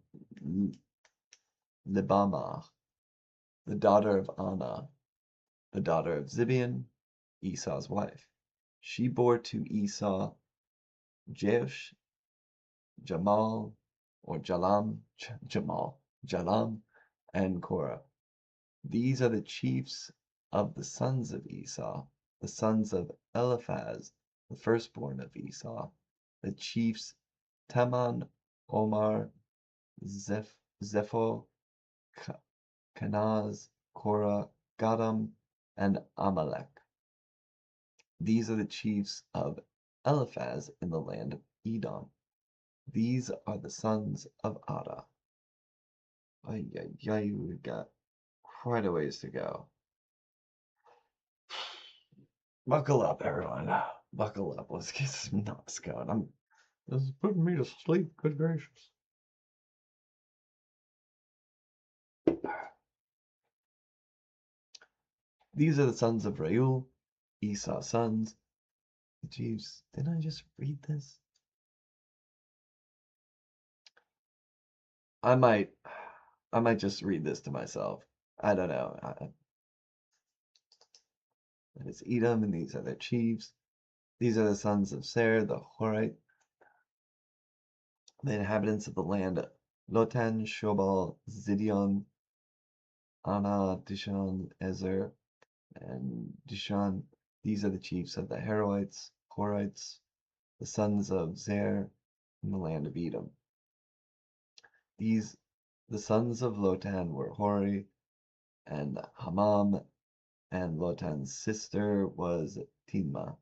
Speaker 1: the daughter of Anah, the daughter of Zibeon, Esau's wife. She bore to Esau Jeush, Jamal, or Jalam, and Korah. These are the chiefs of the sons of Esau, the sons of Eliphaz, the firstborn of Esau, the chiefs Teman, Omar, Zepho, Kenaz, Korah, Gadam, and Amalek. These are the chiefs of Eliphaz in the land of Edom. These are the sons of Adah. We've got quite a ways to go. Buckle up, everyone. Buckle up. Let's get some knots going. This is putting me to sleep. Good gracious. These are the sons of Reuel, Esau's sons. Jeez, didn't I just read this? I might just read this to myself. I don't know. That is Edom, and these are their chiefs. These are the sons of Seir, the Horite, the inhabitants of the land: Lotan, Shobal, Zidion, Anah, Dishon, Ezer, and Dishon. These are the chiefs of the Horites, the sons of Zer, in the land of Edom. The sons of Lotan were Hori and Hamam, and Lotan's sister was Timna.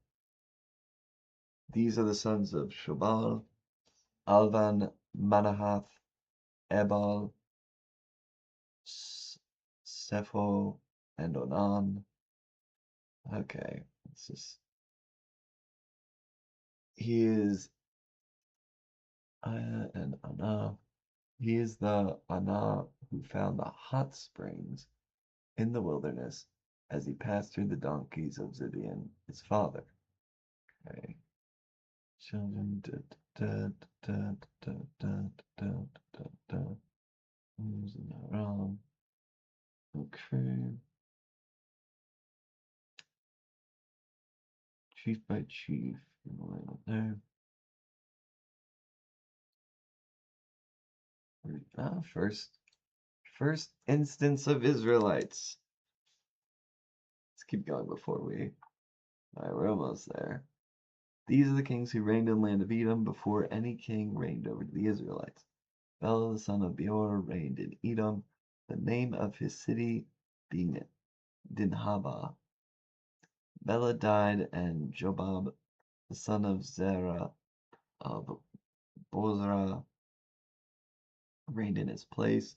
Speaker 1: These are the sons of Shobal: Alvan, Manahath, Ebal, Sepho, and Onan. Okay, he is and Anah. He is the Anah who found the hot springs in the wilderness as he passed through the donkeys of Zibeon, his father. Okay. Children. Okay. Chief by chief. There. First instance of Israelites. Let's keep going before we. Alright, we're almost there. These are the kings who reigned in the land of Edom before any king reigned over the Israelites. Bela, the son of Beor, reigned in Edom. the name of his city being Dinhaba. Bela died, and Jobab, the son of Zerah of Bozrah, reigned in his place.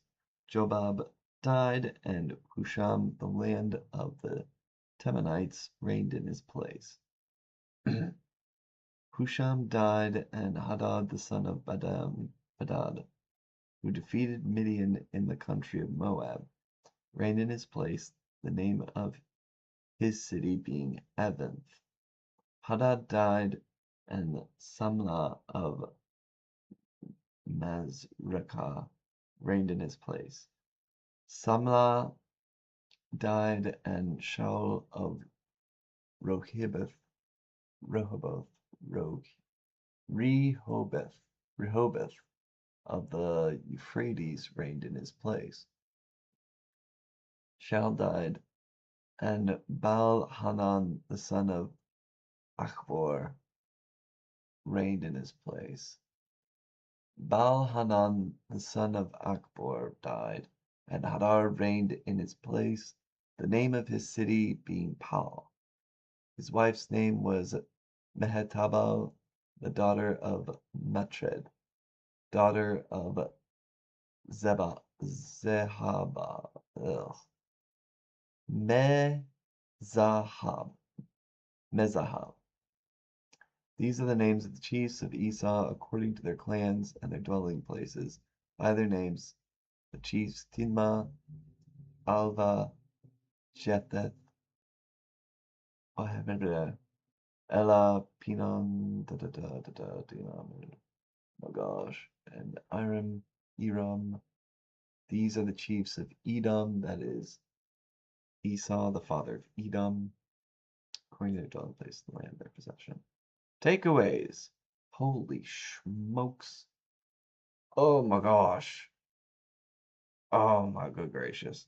Speaker 1: Jobab died, and Husham, the land of the Temanites, reigned in his place. Husham died, and Hadad, the son of Badad, who defeated Midian in the country of Moab, reigned in his place, the name of his city being Avinth. Hadad died, and Samlah of Mazrekah reigned in his place. Samlah died, and Shaul of Rehoboth of the Euphrates reigned in his place. Shaul died, and Baal-Hanan the son of Achbor reigned in his place. Baal-Hanan the son of Achbor died, and Hadar reigned in his place, the name of his city being Pal. His wife's name was Mehetabel, the daughter of Matred, daughter of Zehaba. Mezahab. These are the names of the chiefs of Esau according to their clans and their dwelling places. By their names, the chiefs Tinma, Alva, Jetheth, Ella, Pinon, oh gosh, and Eram. These are the chiefs of Edom, that is Esau, the father of Edom, according to their dwelling place, the land of their possession. Takeaways. Holy smokes. Oh my gosh. Oh my good gracious.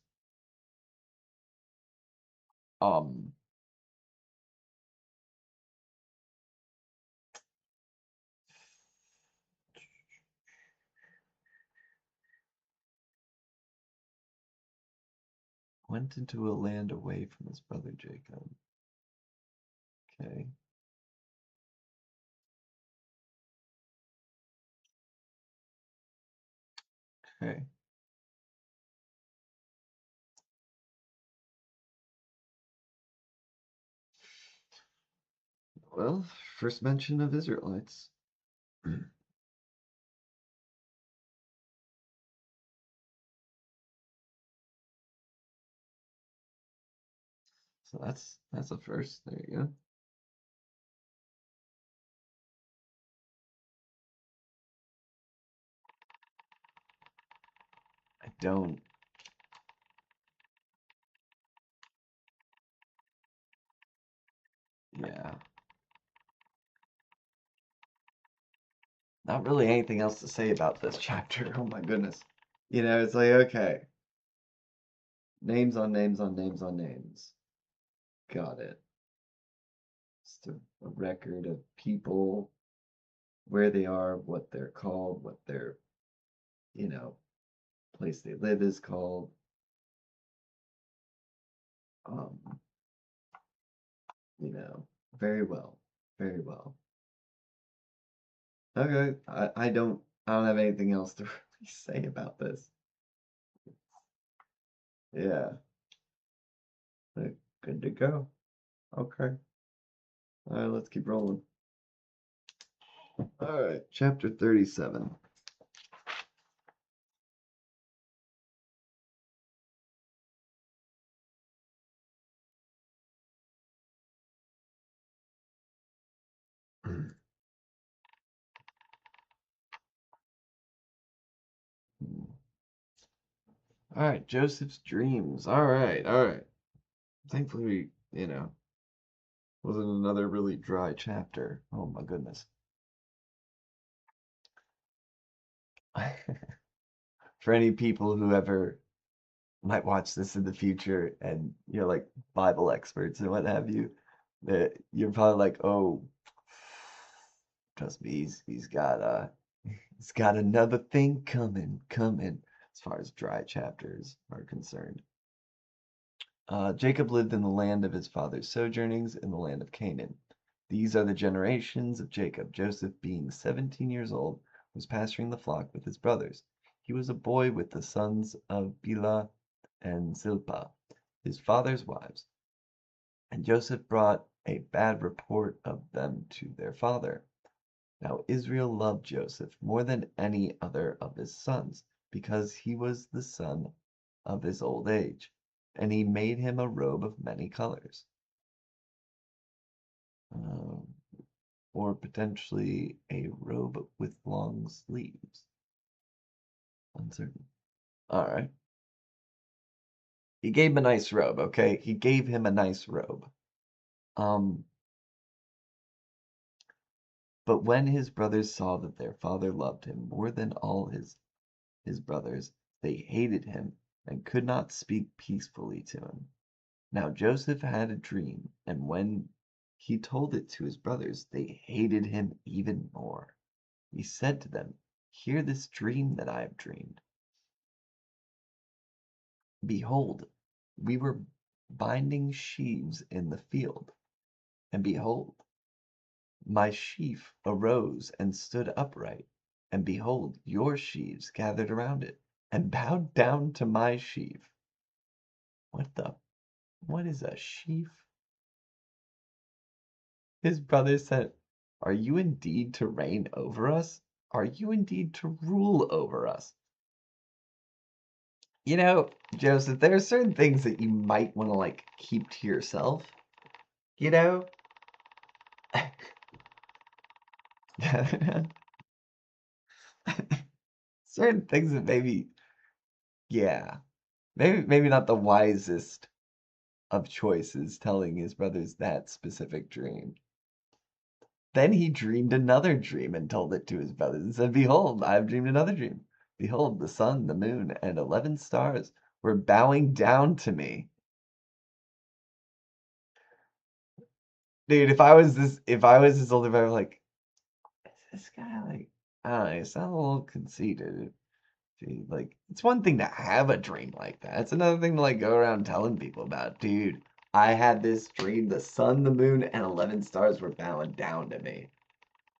Speaker 1: Went into a land away from his brother Jacob. Okay. Okay. Well, first mention of Israelites. So that's a first. There you go. I don't. Yeah. Not really anything else to say about this chapter. Oh my goodness. It's like, okay. Names on names on names on names. Got it. Just a record of people, where they are, what they're called, what their, place they live is called. Very well. Very well. Okay. I don't have anything else to really say about this. Yeah. Good to go. Okay. All right, let's keep rolling. All right, chapter 37. All right, Joseph's dreams. All right, all right. Thankfully, wasn't another really dry chapter. Oh my goodness. For any people who ever might watch this in the future and you're like Bible experts and what have you, that you're probably like, oh, trust me, he's got another thing coming. as far as dry chapters are concerned. Jacob lived in the land of his father's sojournings in the land of Canaan. These are the generations of Jacob. Joseph, being 17 years old, was pasturing the flock with his brothers. He was a boy with the sons of Bilhah and Zilpah, his father's wives. And Joseph brought a bad report of them to their father. Now Israel loved Joseph more than any other of his sons, because he was the son of his old age, and he made him a robe of many colors. Or potentially a robe with long sleeves. Uncertain. All right. He gave him a nice robe, okay? He gave him a nice robe. But when his brothers saw that their father loved him more than all his brothers, they hated him and could not speak peacefully to him. Now Joseph had a dream, and when he told it to his brothers, they hated him even more. He said to them, "Hear this dream that I have dreamed. Behold, we were binding sheaves in the field, and behold, my sheaf arose and stood upright, and behold, your sheaves gathered around it, and bowed down to my sheaf." What is a sheaf? His brothers said, "Are you indeed to reign over us? Are you indeed to rule over us?" You know, Joseph, there are certain things that you might want to like keep to yourself. You know? Certain things that maybe, yeah, maybe not the wisest of choices telling his brothers that specific dream. Then he dreamed another dream and told it to his brothers and said, "Behold, I have dreamed another dream. Behold, the sun, the moon, and 11 stars were bowing down to me." Dude, if I was this older brother, like, is this guy like, I don't know, he sounds a little conceited. Dude, like, it's one thing to have a dream like that. It's another thing to like go around telling people about. Dude, I had this dream, the sun, the moon, and 11 stars were bowing down to me.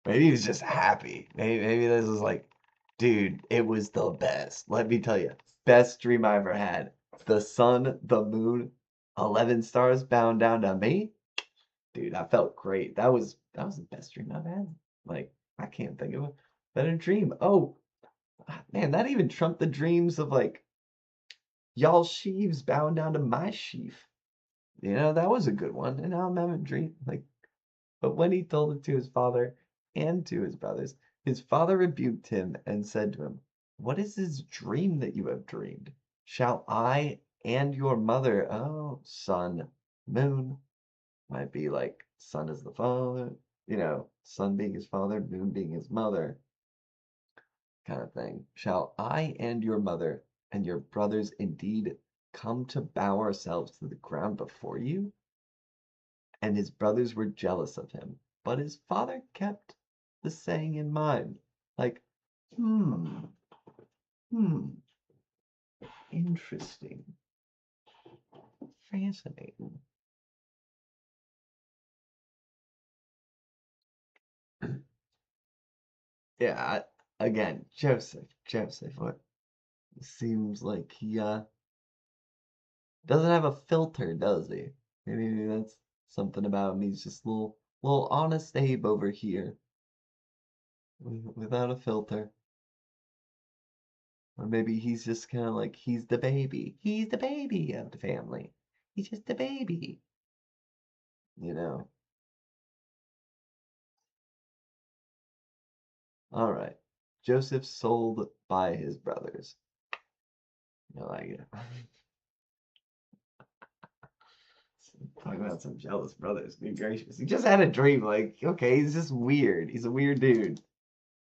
Speaker 1: Maybe he was just happy. Maybe this was like, dude, it was the best. Let me tell you, best dream I ever had. The sun, the moon, 11 stars bowing down to me. Dude, I felt great. That was the best dream I've had. Like, I can't think of a better dream. Oh, man, that even trumped the dreams of like y'all sheaves bowing down to my sheaf. You know, that was a good one. And now I'm having a dream. Like, but when he told it to his father and to his brothers, his father rebuked him and said to him, "What is this dream that you have dreamed? Shall I and your mother," oh, sun, moon, might be like sun is the father, you know, sun being his father, moon being his mother, kind of thing. "Shall I and your mother and your brothers indeed come to bow ourselves to the ground before you?" And his brothers were jealous of him, but his father kept the saying in mind. Like, hmm, hmm, interesting, fascinating. Yeah, again, Joseph, what seems like he doesn't have a filter, does he? Maybe that's something about him. He's just a little honest Abe over here, without a filter. Or maybe he's just kind of like he's the baby. He's the baby of the family. He's just the baby, you know. All right. Joseph sold by his brothers. You know, like talking about some jealous brothers. Good gracious. He just had a dream. Like, okay, he's just weird. He's a weird dude.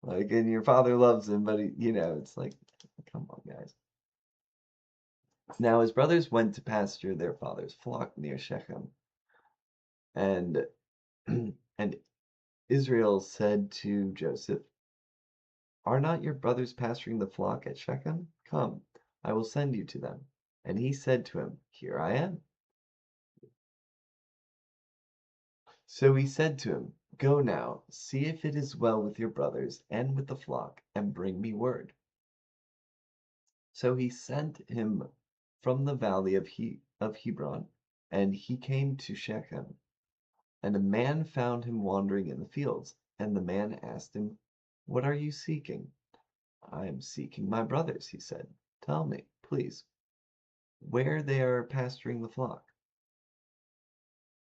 Speaker 1: Like, and your father loves him, but he, you know, it's like, come on, guys. Now his brothers went to pasture their father's flock near Shechem, and and Israel said to Joseph, "Are not your brothers pasturing the flock at Shechem? Come, I will send you to them. And he said to him, Here I am. So he said to him, Go now, see if it is well with your brothers and with the flock, and bring me word. So he sent him from the valley of Hebron, and he came to Shechem. And a man found him wandering in the fields, and the man asked him, What are you seeking? I am seeking my brothers, he said. Tell me, please, where they are pasturing the flock.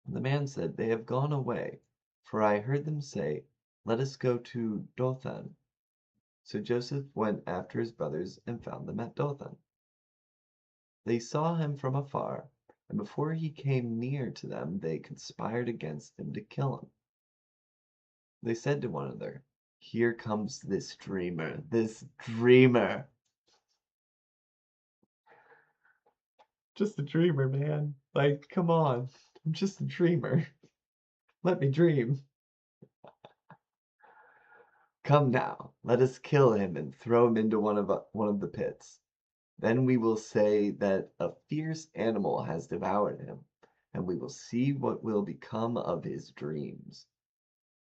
Speaker 1: And the man said, They have gone away, for I heard them say, Let us go to Dothan. So Joseph went after his brothers and found them at Dothan. They saw him from afar, and before he came near to them, they conspired against him to kill him. They said to one another, Here comes this dreamer, this dreamer. Just a dreamer, man. Like, come on. I'm just a dreamer. Let me dream. Come now, let us kill him and throw him into one of the pits. Then we will say that a fierce animal has devoured him, and we will see what will become of his dreams.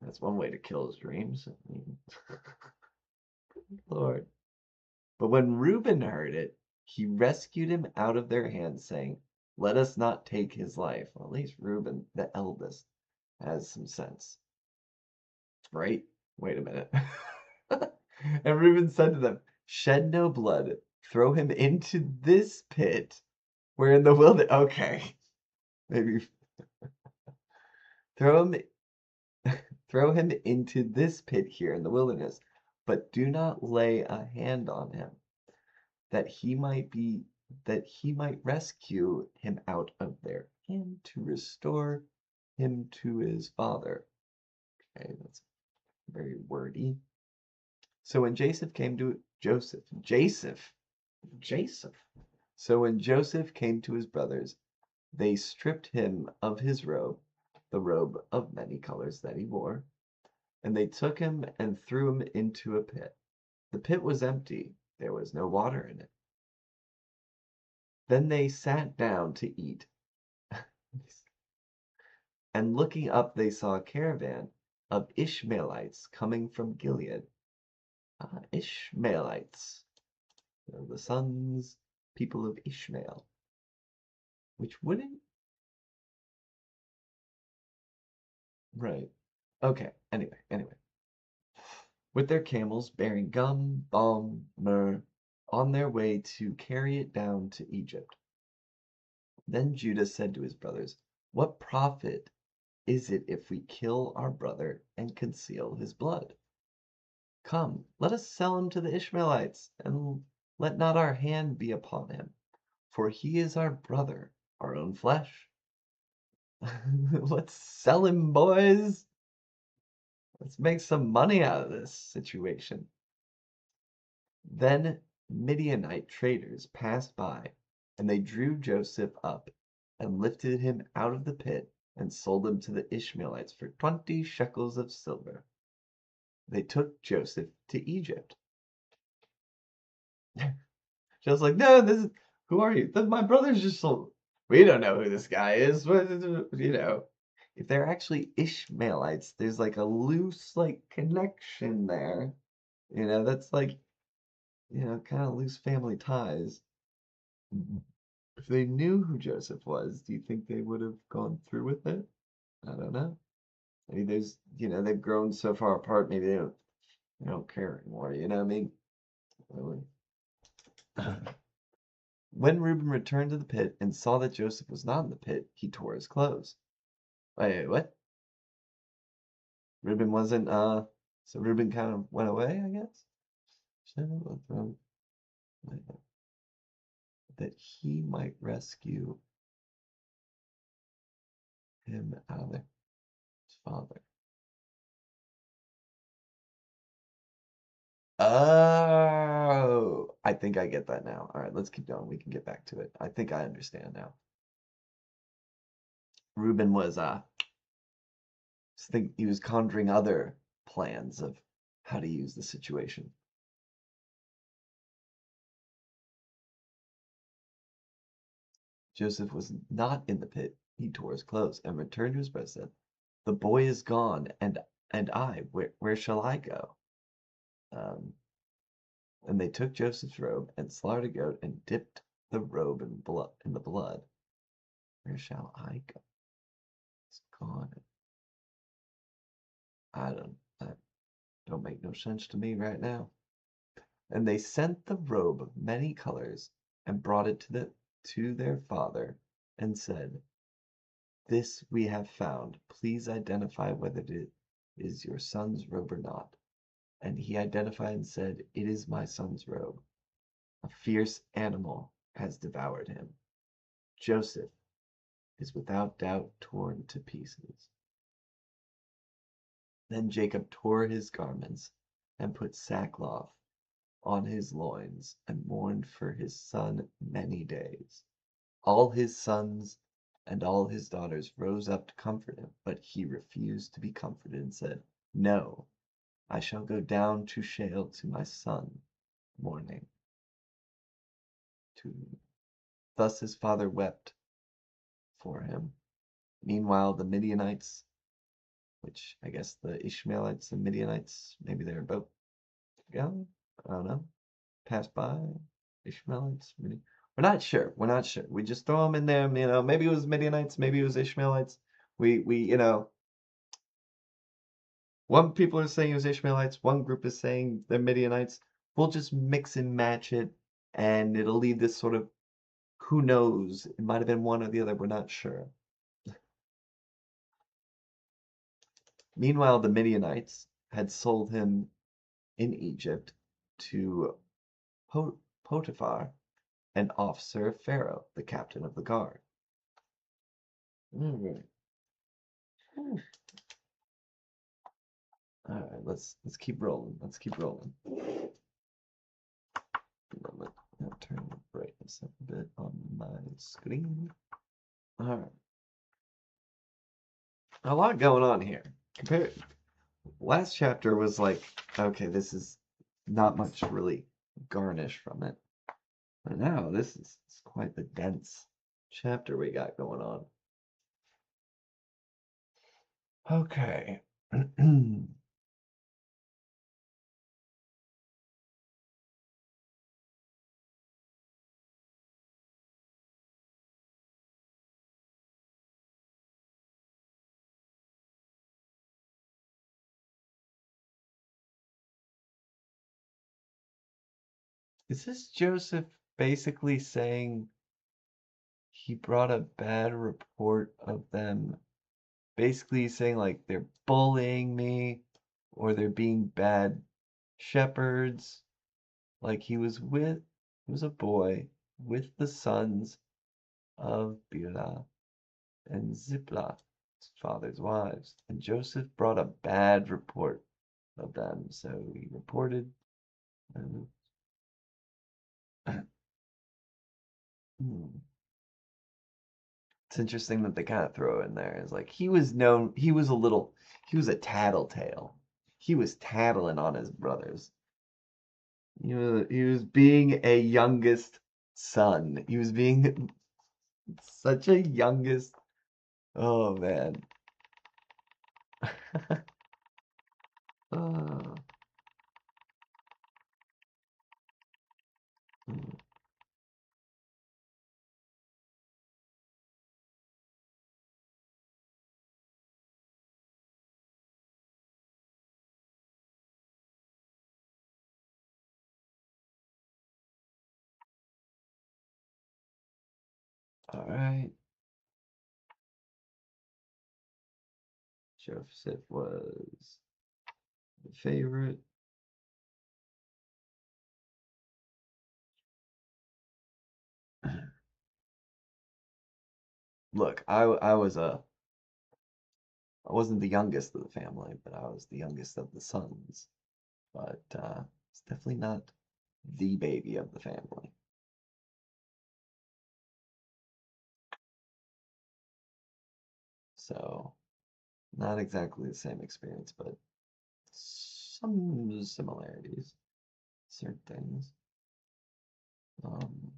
Speaker 1: That's one way to kill his dreams. I mean, Lord. But when Reuben heard it, he rescued him out of their hands, saying, Let us not take his life. Well, at least Reuben, the eldest, has some sense. Right? Wait a minute. And Reuben said to them, Shed no blood. Throw him into this pit. We're in the wilderness. Okay. Maybe throw him throw him into this pit here in the wilderness, but do not lay a hand on him, that he might rescue him out of their hand to restore him to his father. Okay, that's very wordy. So when Joseph came to So when Joseph came to his brothers, they stripped him of his robe, the robe of many colors that he wore, and they took him and threw him into a pit. The pit was empty, there was no water in it. Then they sat down to eat. And looking up, they saw a caravan of Ishmaelites coming from Gilead. Ishmaelites, the people of Ishmael, which wouldn't. Right. Okay. Anyway. With their camels bearing gum, balm, myrrh, on their way to carry it down to Egypt. Then Judah said to his brothers, What profit is it if we kill our brother and conceal his blood? Come, let us sell him to the Ishmaelites, and let not our hand be upon him, for he is our brother, our own flesh. Let's sell him, boys. Let's make some money out of this situation. Then Midianite traders passed by, and they drew Joseph up and lifted him out of the pit and sold him to the Ishmaelites for 20 shekels of silver. They took Joseph to Egypt. Joseph's like, no, who are you? My brother's just sold. We don't know who this guy is. If they're actually Ishmaelites, there's like a loose connection there. That's kind of loose family ties. If they knew who Joseph was, do you think they would have gone through with it? I don't know. Maybe they've grown so far apart, maybe they don't care anymore, you know what I mean? Really. When Reuben returned to the pit and saw that Joseph was not in the pit, he tore his clothes. Wait, what? Reuben wasn't, so Reuben kind of went away, I guess? That he might rescue him out of his father. Oh, I think I get that now. All right, let's keep going. We can get back to it. I think I understand now. Reuben was he was conjuring other plans of how to use the situation. Joseph was not in the pit. He tore his clothes and returned to his brothers and said, "The boy is gone, and I, where shall I go?" Um, and they took Joseph's robe and slaughtered a goat and dipped the robe in the blood. Where shall I go? It's gone. That don't make no sense to me right now. And they sent the robe of many colors and brought it to their father and said, "This we have found. Please identify whether it is your son's robe or not." And he identified and said, "It is my son's robe. A fierce animal has devoured him. Joseph is without doubt torn to pieces." Then Jacob tore his garments and put sackcloth on his loins and mourned for his son many days. All his sons and all his daughters rose up to comfort him, but he refused to be comforted and said, "No, I shall go down to Sheol to my son, mourning." Thus his father wept for him. Meanwhile, the Midianites, which I guess the Ishmaelites and Midianites, maybe they're both together. I don't know. Passed by. Ishmaelites. We're not sure. We're not sure. We just throw them in there. Maybe it was Midianites. Maybe it was Ishmaelites. One people are saying it was Ishmaelites. One group is saying they're Midianites. We'll just mix and match it, and it'll leave this sort of who knows. It might have been one or the other. We're not sure. Meanwhile, the Midianites had sold him in Egypt to Potiphar, an officer of Pharaoh, the captain of the guard. All right, let's keep rolling. Let's keep rolling. I'll turn the brightness up a bit on my screen. All right, a lot going on here. Last chapter was like, okay, this is not much really garnish from it, but now this is quite the dense chapter we got going on. Okay. Is this Joseph basically saying he brought a bad report of them? Basically saying like they're bullying me or they're being bad shepherds. Like he was a boy with the sons of Bilhah and Zilpah, his father's wives, and Joseph brought a bad report of them. So he reported. It's interesting that they kind of throw in there. It's like he was a tattletale. He was tattling on his brothers. He was being a youngest son. He was being such a youngest. Oh man. Oh. All right. Joseph was the favorite. Look, I wasn't the youngest of the family, but I was the youngest of the sons. But it's definitely not the baby of the family. So, not exactly the same experience, but some similarities, certain things. Um,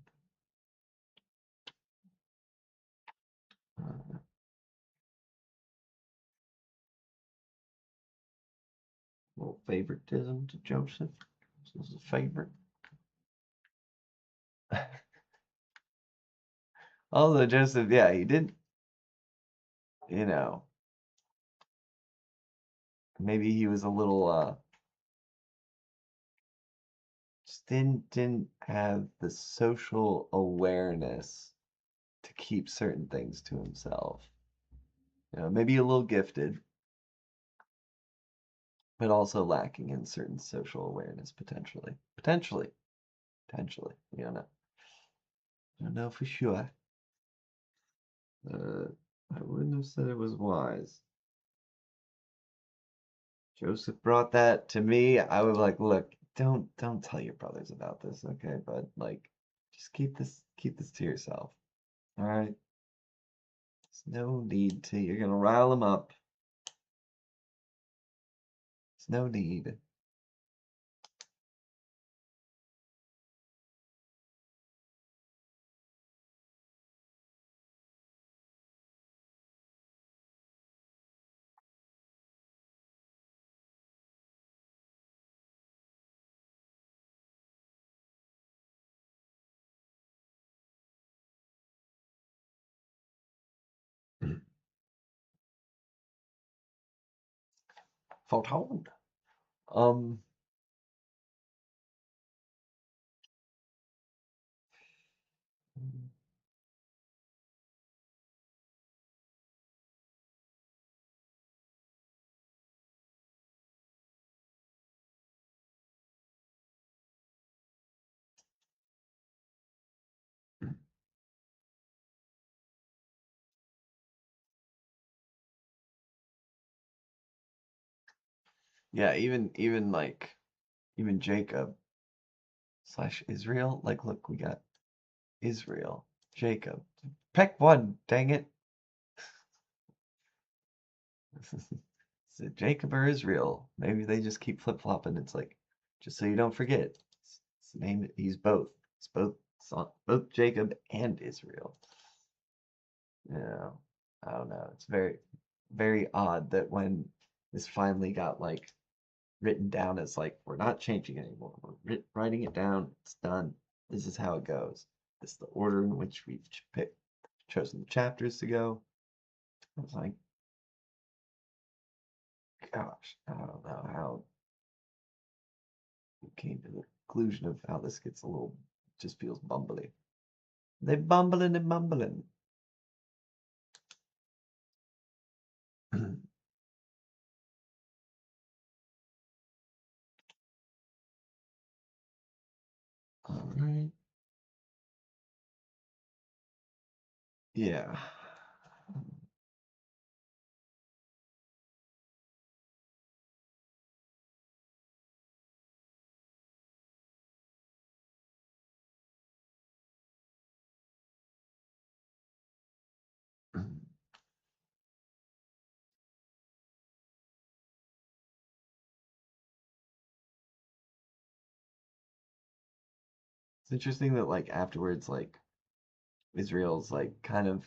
Speaker 1: little favoritism to Joseph. This is a favorite. Although Joseph, yeah, he did, you know, maybe he was a little just didn't have the social awareness to keep certain things to himself. Maybe a little gifted, but also lacking in certain social awareness potentially. Potentially. You don't know. I don't know for sure. Uh, I wouldn't have said it was wise. Joseph brought that to me. I was like, look, don't tell your brothers about this, okay? But like, just keep this to yourself. All right? There's no need to. You're gonna rile them up. There's no need. Foretold. Um, yeah, even Jacob slash Israel. Like, look, we got Israel, Jacob. Pick one, dang it. Is it Jacob or Israel? Maybe they just keep flip-flopping. It's like, just so you don't forget. It's named, he's both. It's both Jacob and Israel. Yeah, I don't know. It's very odd that when this finally got like written down as like, we're not changing anymore. We're writing it down. It's done. This is how it goes. This is the order in which we've chosen the chapters to go. I was like, gosh, I don't know how we came to the conclusion of how this gets a little, just feels bumbly. They bumbling and mumbling. All right. Yeah. It's interesting that like afterwards, like Israel's like kind of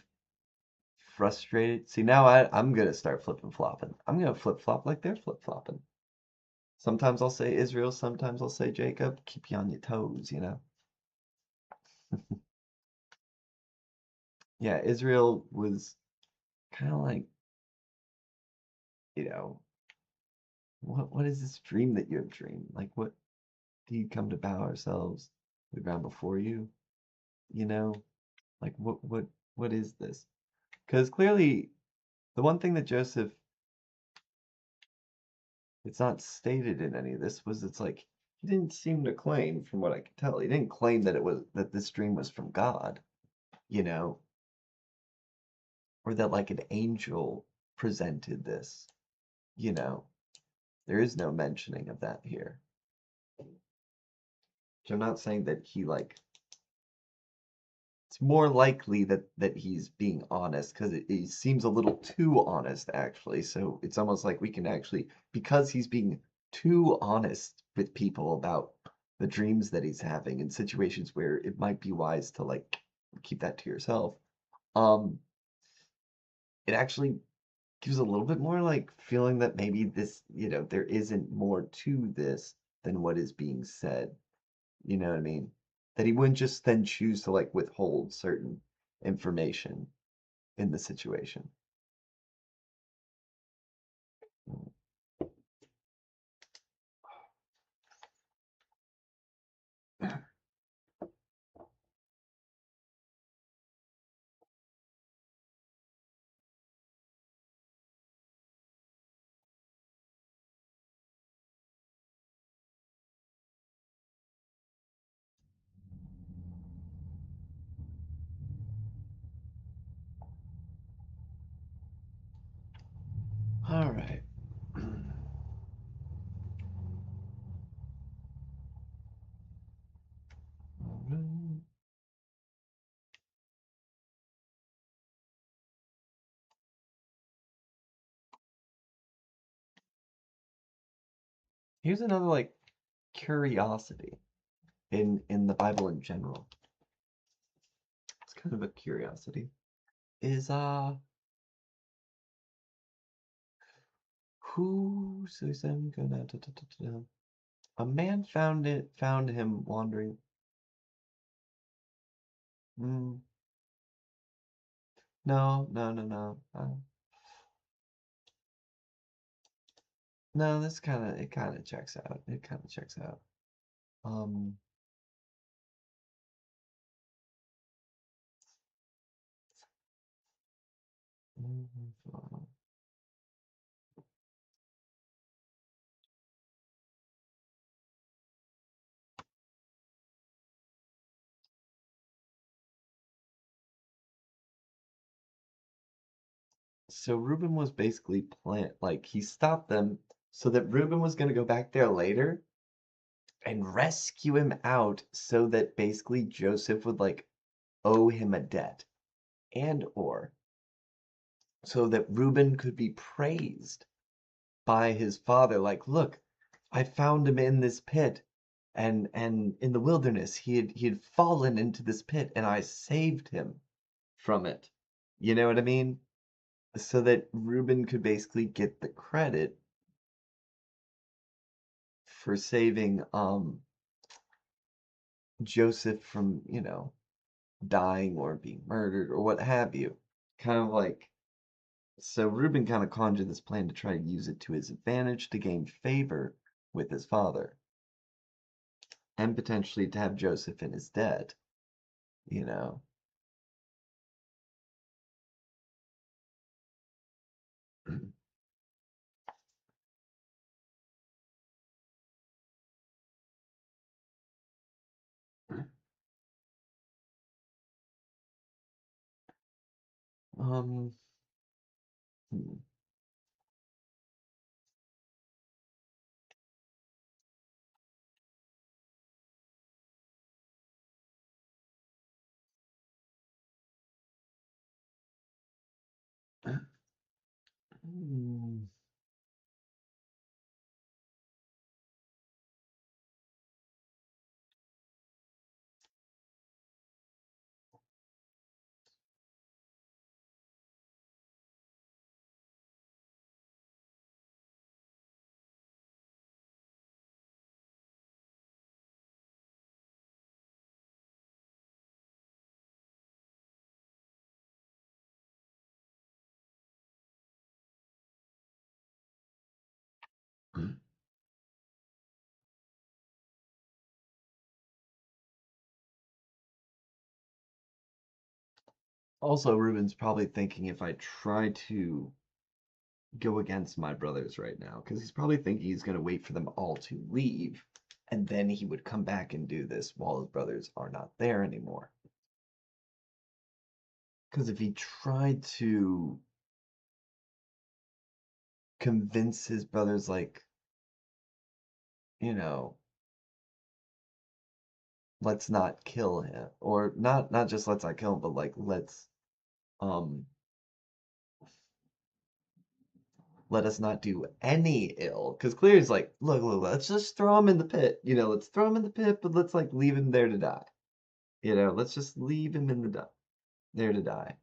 Speaker 1: frustrated. See, now I'm gonna start flipping flopping. I'm gonna flip flop like they're flip flopping. Sometimes I'll say Israel, sometimes I'll say Jacob. Keep you on your toes. Yeah, Israel was kind of like, you know, what is this dream that you have dreamed? Like, what do you come to bow ourselves to the ground before you? You know, like what is this? Because clearly, the one thing that Joseph, it's not stated in any of this, was it's like he didn't seem to claim, from what I could tell, he didn't claim that this dream was from God, you know, or that like an angel presented this, you know. There is no mentioning of that here. So I'm not saying that he like, it's more likely that he's being honest because it seems a little too honest actually. So it's almost like we can actually, because he's being too honest with people about the dreams that he's having in situations where it might be wise to like keep that to yourself. Um, it actually gives a little bit more like feeling that maybe this, there isn't more to this than what is being said. You know what I mean? That he wouldn't just then choose to like withhold certain information in the situation. All right. Here's another like curiosity in the Bible in general. It's kind of a curiosity. Is who says I'm gonna a man found him wandering. Mm, no, no, no, no. No, this kind of checks out. It kind of checks out. Um, so Reuben was basically like he stopped them so that Reuben was gonna go back there later and rescue him out so that basically Joseph would like owe him a debt and or so that Reuben could be praised by his father like, look, I found him in this pit and in the wilderness he had fallen into this pit and I saved him from it. You know what I mean? So that Reuben could basically get the credit for saving Joseph from, dying or being murdered or what have you. Kind of like so Reuben kind of conjured this plan to try to use it to his advantage to gain favor with his father and potentially to have Joseph in his debt, you know. Um, hmm. Hmm. Also, Reuben's probably thinking if I try to go against my brothers right now, because he's probably thinking he's going to wait for them all to leave, and then he would come back and do this while his brothers are not there anymore. Because if he tried to convince his brothers, like, you know, let's not kill him, or not just let's not kill him, but like um let us not do any ill. Because clearly it's like, look, let's just throw him in the pit. Let's throw him in the pit, but let's like leave him there to die. Let's just leave him in there to die.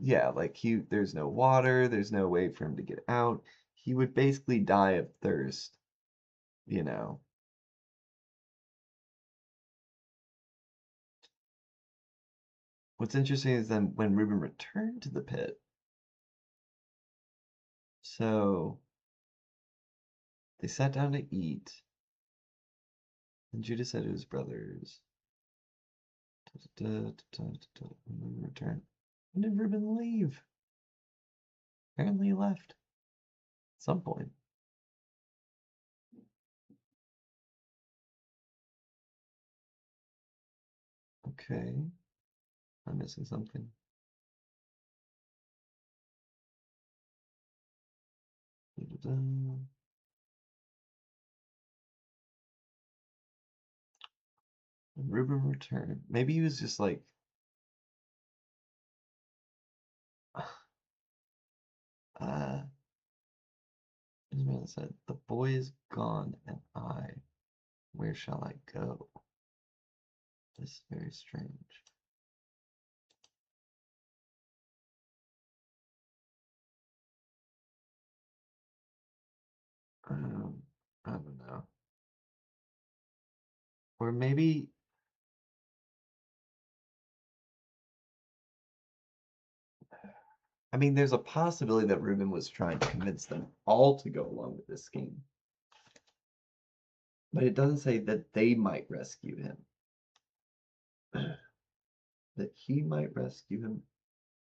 Speaker 1: yeah, like there's no water, there's no way for him to get out. He would basically die of thirst, you know. What's interesting is then when Reuben returned to the pit, so they sat down to eat, and Judah said to his brothers, when Reuben returned, when did Reuben leave? Apparently he left at some point. Okay, I'm missing something. When Reuben returned, maybe he was just like, Ismail said, "The boy is gone, and where shall I go?" This is very strange. Um, I don't know. Or maybe, I mean, there's a possibility that Reuben was trying to convince them all to go along with this scheme. But it doesn't say that they might rescue him. That he might rescue him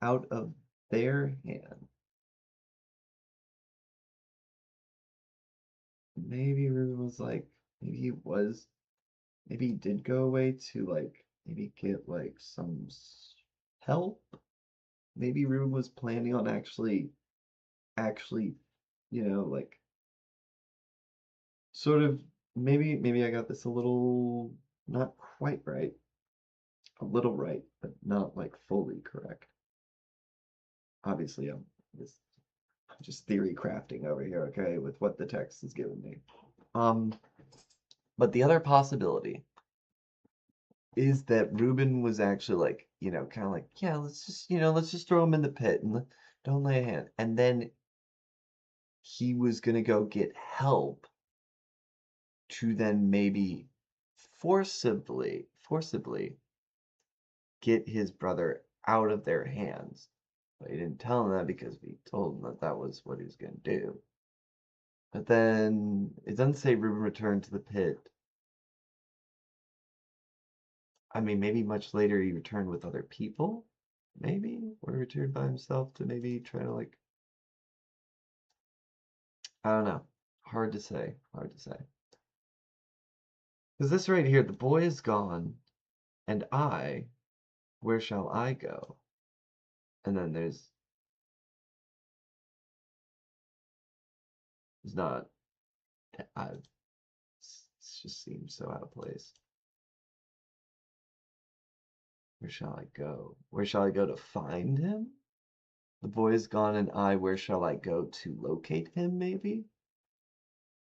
Speaker 1: out of their hand. Maybe Reuben was like, maybe he did go away to like, maybe get like some help. Maybe Reuben was planning on actually, like sort of maybe I got this a little not quite right. A little right, but not like fully correct. Obviously, this just theory crafting over here, okay, with what the text is giving me. Um, but the other possibility is that Reuben was actually like, kind of like, yeah, let's just throw him in the pit and don't lay a hand. And then he was gonna go get help to then maybe forcibly get his brother out of their hands. But he didn't tell him that because he told him that that was what he was going to do. But then it doesn't say Reuben returned to the pit. I mean, maybe much later he returned with other people, maybe, or he returned by himself to maybe try to like, I don't know. Hard to say. Hard to say. Because this right here, the boy is gone, and where shall I go? And then there's not, I, it just seems so out of place. Where shall I go? Where shall I go to find him? The boy is gone, and where shall I go to locate him, maybe?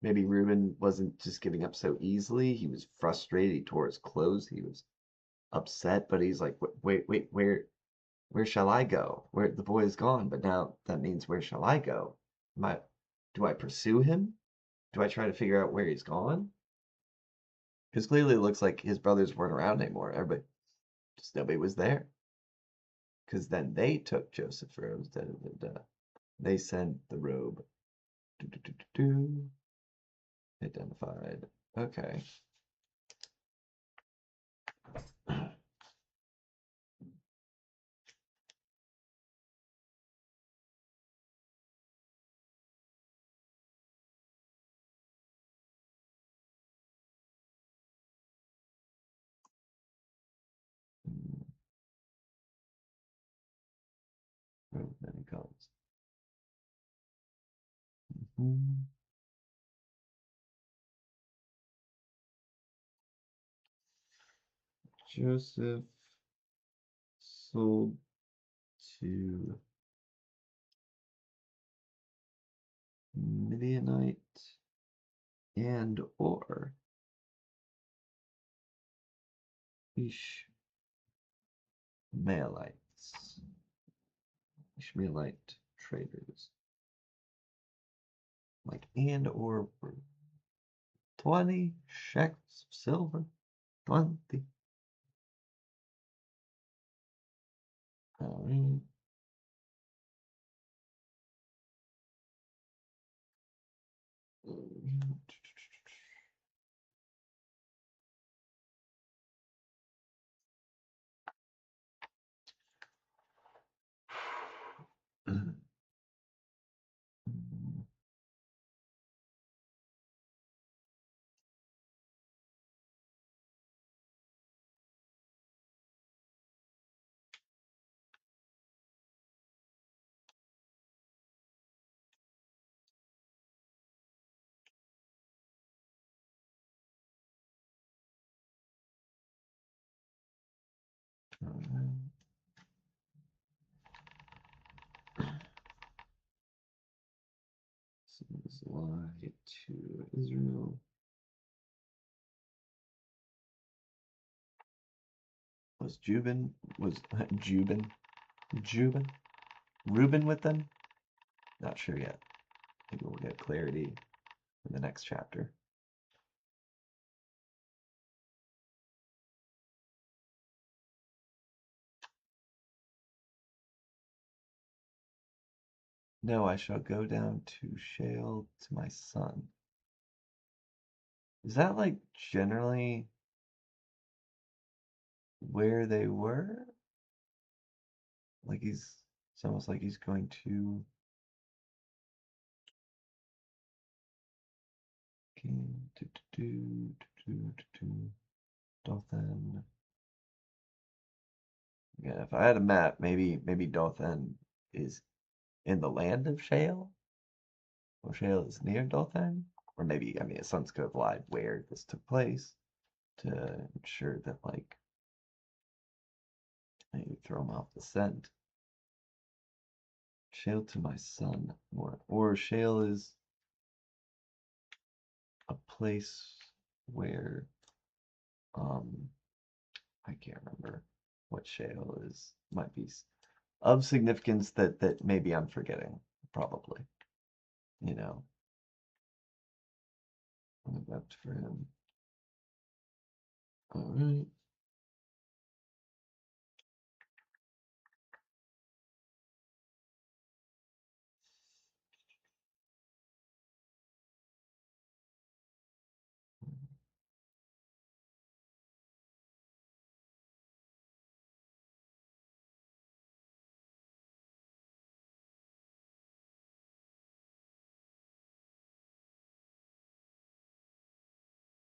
Speaker 1: Maybe Reuben wasn't just giving up so easily. He was frustrated. He tore his clothes. He was upset, but he's like, wait, where shall I go? Where the boy is gone, but now that means where shall I go? Do I pursue him? Do I try to figure out where he's gone? Because clearly it looks like his brothers weren't around anymore. Everybody, just nobody was there. Because then they took Joseph's robes. Da, da, da, da. They sent the robe. Do, do, do, do, do. Identified. Okay. Many colors. Joseph sold to Midianite and or Ishmaelites. Ishmaelite traders. Like, and or 20 shekels of silver. 20. All right. Lie to Israel. Was Jubin Reuben with them? Not sure yet. Maybe we'll get clarity in the next chapter. No, I shall go down to Shale to my son. Is that like generally where they were? Like it's almost like he's going to Dothan. Yeah, if I had a map, maybe Dothan is in the land of Shale, or Shale is near Dothan, or maybe I mean his sons could have lied where this took place to ensure that like maybe throw him off the scent. Shale to my son, or Shale is a place where I can't remember what Shale is. Might be of significance that maybe I'm forgetting. Probably, you know. I wept for him. All right.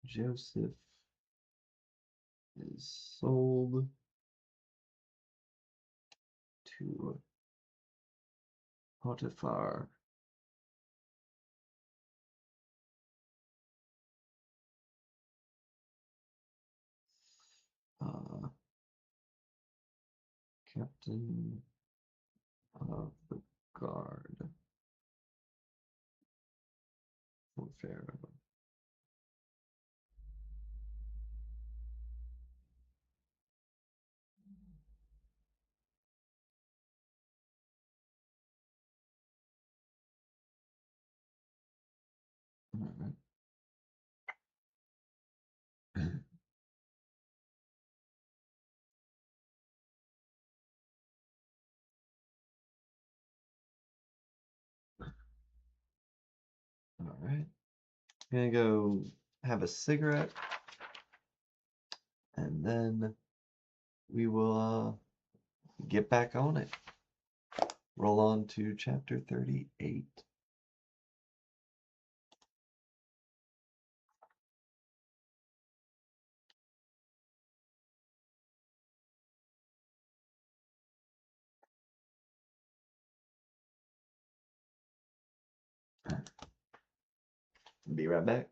Speaker 1: Joseph is sold to Potiphar. Captain of the guard for Pharaoh. All right. All right. I'm gonna go have a cigarette, and then we will get back on it. Roll on to chapter 38. Be right back.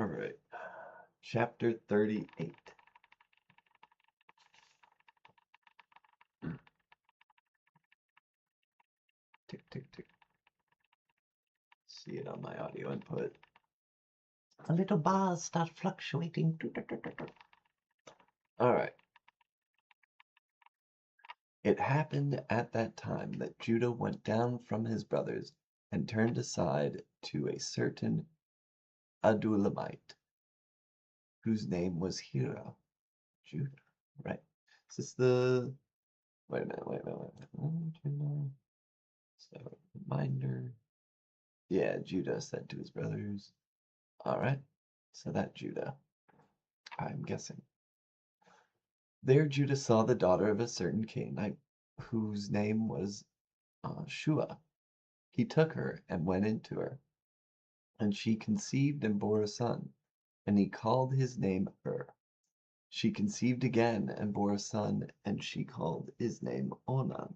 Speaker 1: right. Chapter 38. Tick, tick, tick. See it on my audio input. The little bars start fluctuating. All right. It happened at that time that Judah went down from his brothers and turned aside to a certain Adullamite, whose name was Hira. Judah, right? Is this the... Wait a minute. So, reminder. Yeah, Judah said to his brothers. All right, so that Judah, I'm guessing. There Judah saw the daughter of a certain Canaanite, whose name was Shua. He took her and went into her, and she conceived and bore a son, and he called his name She conceived again and bore a son, and she called his name Onan.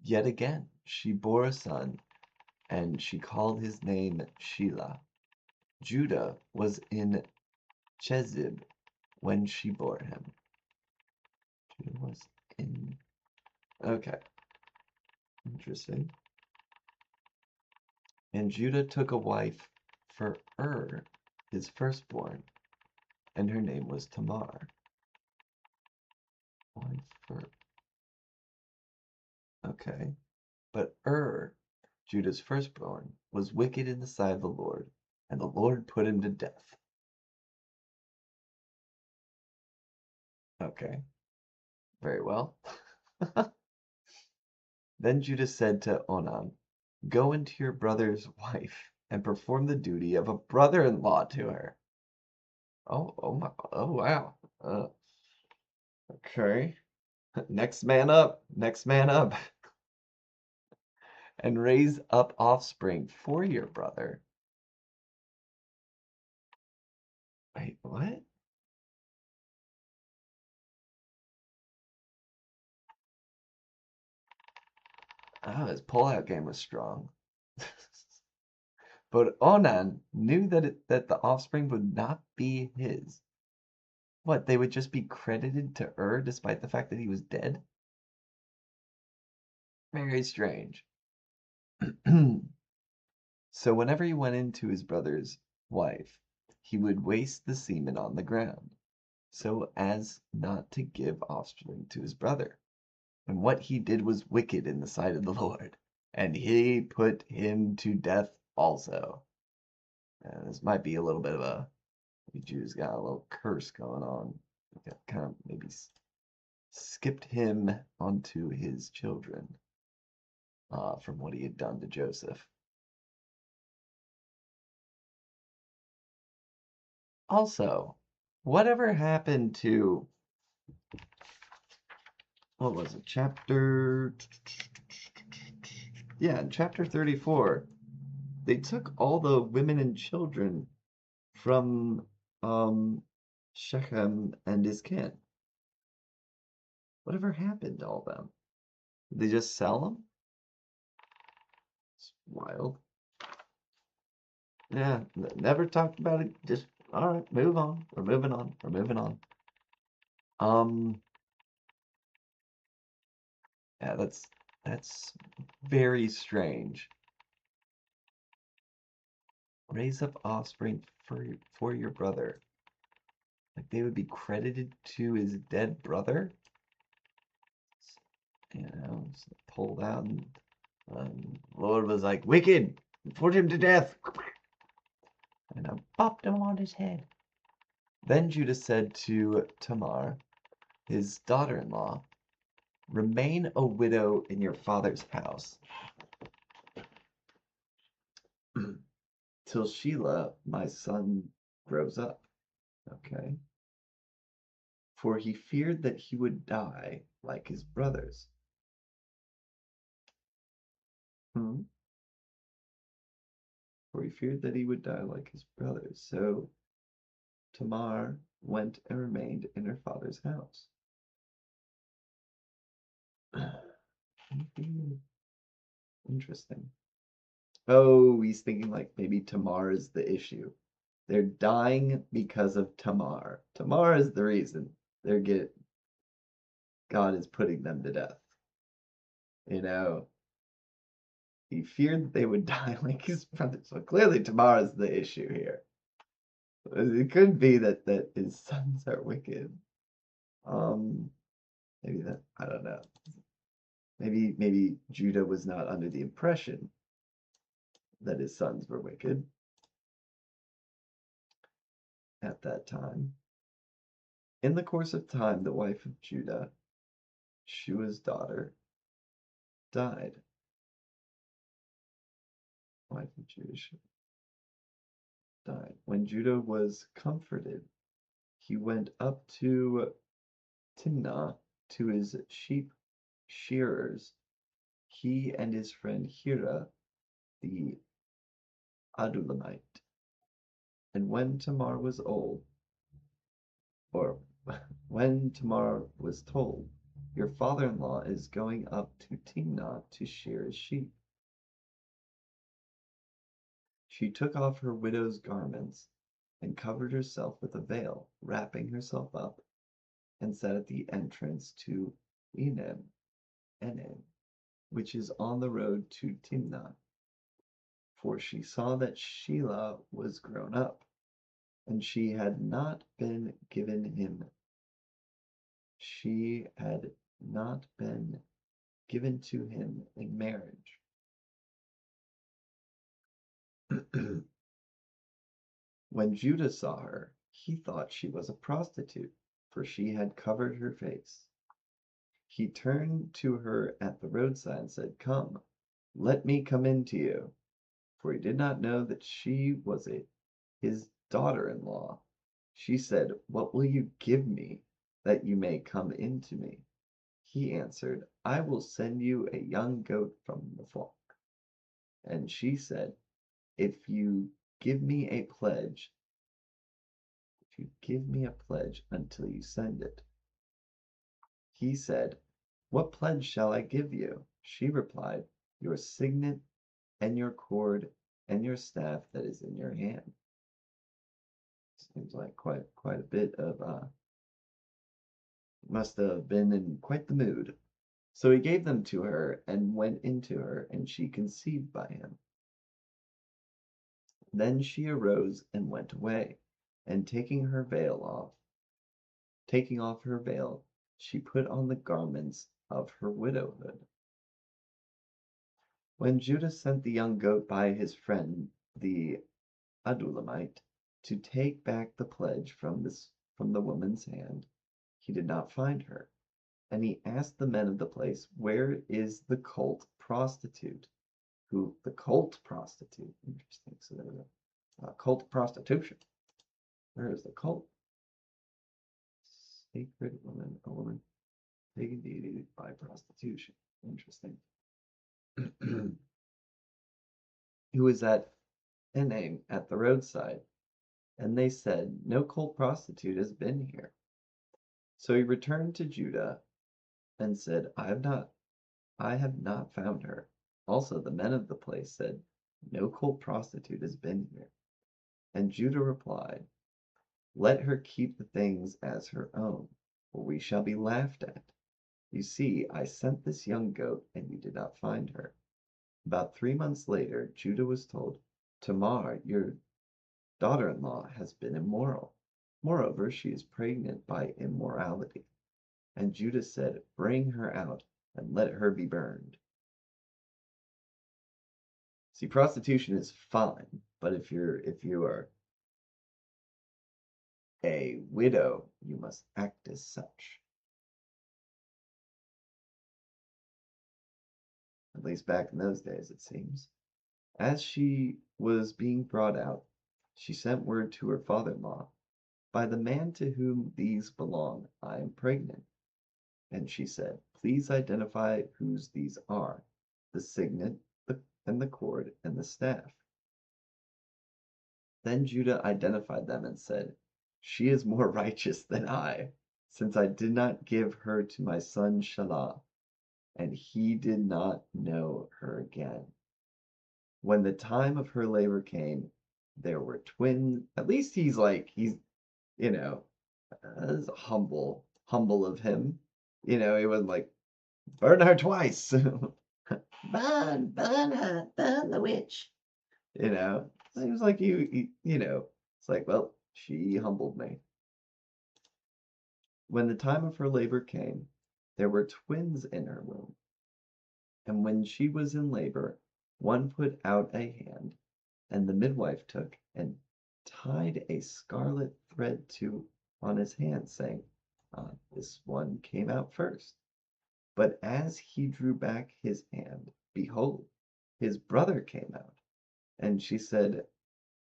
Speaker 1: Yet again she bore a son, and she called his name Shelah. Judah was in Chezib when she bore him. Judah was in... Okay. Interesting. And Judah took a wife for his firstborn, and her name was Tamar. Wife for... Okay. But Judah's firstborn, was wicked in the sight of the Lord, and the Lord put him to death. Okay. Very well. Then Judah said to Onan, "Go into your brother's wife and perform the duty of a brother-in-law to her." Oh wow. Okay. Next man up. Next man up. And raise up offspring for your brother. Wait, what? Oh, his pullout game was strong. But Onan knew that the offspring would not be his. What, they would just be credited to despite the fact that he was dead? Very strange. So whenever he went into his brother's wife, he would waste the semen on the ground, so as not to give offspring to his brother. And what he did was wicked in the sight of the Lord, and he put him to death also. And this might be a little bit of a... Maybe Judah's got a little curse going on. Kind of maybe skipped him onto his children from what he had done to Joseph. Also, whatever happened to... What was it? Yeah, in chapter 34, they took all the women and children from Shechem and his kin. Whatever happened to all them? Did they just sell them? It's wild. Yeah, never talked about it. Just, all right, move on. We're moving on. We're moving on. Yeah, that's very strange. Raise up offspring for your brother. Like they would be credited to his dead brother? You know, so pulled out and Lord was like, "Wicked! Put him to death!" And I bopped him on his head. Then Judah said to Tamar, his daughter-in-law, "Remain a widow in your father's house till Shelah, my son, grows up." Okay. For he feared that he would die like his brothers. For he feared that he would die like his brothers. So Tamar went and remained in her father's house. Interesting. Oh, he's thinking like maybe Tamar is the issue. They're dying because of Tamar. Tamar is the reason God is putting them to death. You know, he feared that they would die like his brothers. So clearly Tamar is the issue here. It could be that his sons are wicked. Maybe that, I don't know. Maybe Judah was not under the impression that his sons were wicked at that time. In the course of time, the wife of Judah, Shua's daughter, died. Wife of Judah died. When Judah was comforted, he went up to Timnah to his sheep shearers, he and his friend Hira, the Adulamite. And when Tamar was old, or when Tamar was told, your father-in-law is going up to Timnah to shear his sheep, she took off her widow's garments and covered herself with a veil, wrapping herself up, and sat at the entrance to Enem, which is on the road to Timnah. For she saw that Shelah was grown up, and she had not been given him. She had not been given to him in marriage. When Judah saw her, he thought she was a prostitute, for she had covered her face. He turned to her at the roadside and said, come, let me come in to you. For he did not know that she was his daughter-in-law. She said, what will you give me that you may come in to me? He answered, I will send you a young goat from the flock. And she said, if you give me a pledge until you send it. He said, what pledge shall I give you? She replied, your signet and your cord and your staff that is in your hand. Seems like quite a bit of must have been in quite the mood. So he gave them to her and went into her, and she conceived by him. Then she arose and went away, and taking off her veil, she put on the garments of her widowhood. When Judah sent the young goat by his friend the Adulamite to take back the pledge from the woman's hand, he did not find her. And he asked the men of the place, where is the cult prostitute? The cult prostitute? Interesting. So there's a cult prostitution. Where is the cult? Sacred woman, a woman taken deity by prostitution. Interesting. Who is at Enem at the roadside? And they said, no cult prostitute has been here. So he returned to Judah and said, I have not found her. Also the men of the place said, no cult prostitute has been here. And Judah replied, let her keep the things as her own, or we shall be laughed at. You see, I sent this young goat, and you did not find her. About 3 months later, Judah was told, Tamar, your daughter-in-law, has been immoral. Moreover, she is pregnant by immorality. And Judah said, bring her out, and let her be burned. See, prostitution is fine, but if you are a widow, you must act as such. At least back in those days, it seems. As she was being brought out, she sent word to her father-in-law, by the man to whom these belong, I am pregnant. And she said, please identify whose these are, the signet, and the cord, and the staff. Then Judah identified them and said, she is more righteous than I, since I did not give her to my son Shelah, and he did not know her again. When the time of her labor came, there were twins. At least he's like you know, that's humble of him. He wasn't like burn her twice. Burn her, burn the witch. He was like it's like, well, she humbled me. When the time of her labor came, there were twins in her womb. And when she was in labor, one put out a hand, and the midwife took and tied a scarlet thread on his hand, saying, this one came out first. But as he drew back his hand, behold, his brother came out. And she said,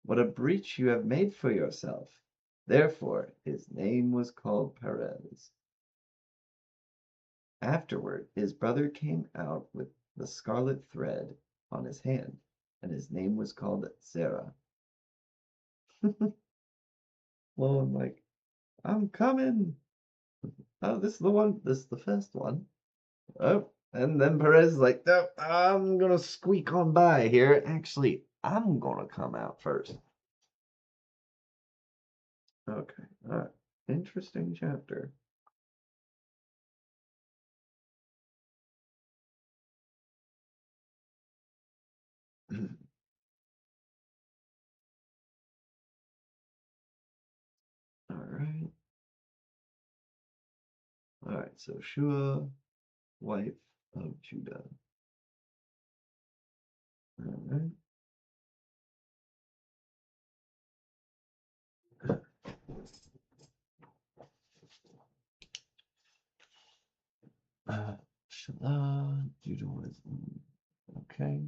Speaker 1: what a breach you have made for yourself. Therefore his name was called Perez. Afterward his brother came out with the scarlet thread on his hand, and his name was called Zerah. Well, I'm like, I'm coming. Oh, this is the one. This is the first one. Oh, and then Perez is like, no, I'm gonna squeak on by here. Actually, I'm gonna come out first. Okay, all right. Interesting chapter. All right. All right. So Shua, wife of Judah. All right. Shelah, Judah was okay.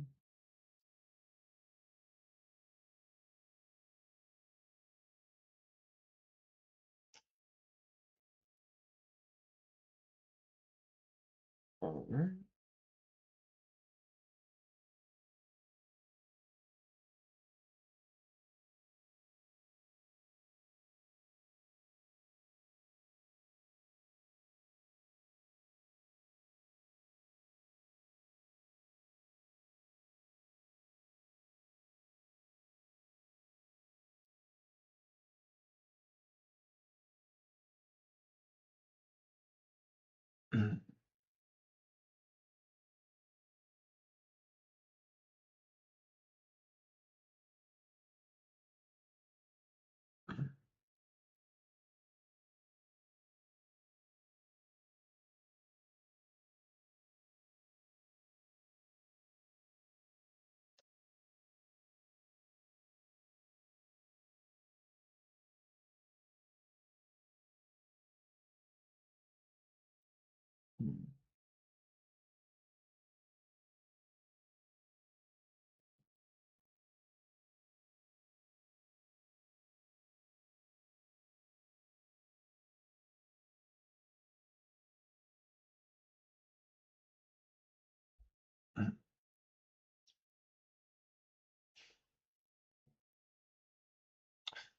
Speaker 1: All right.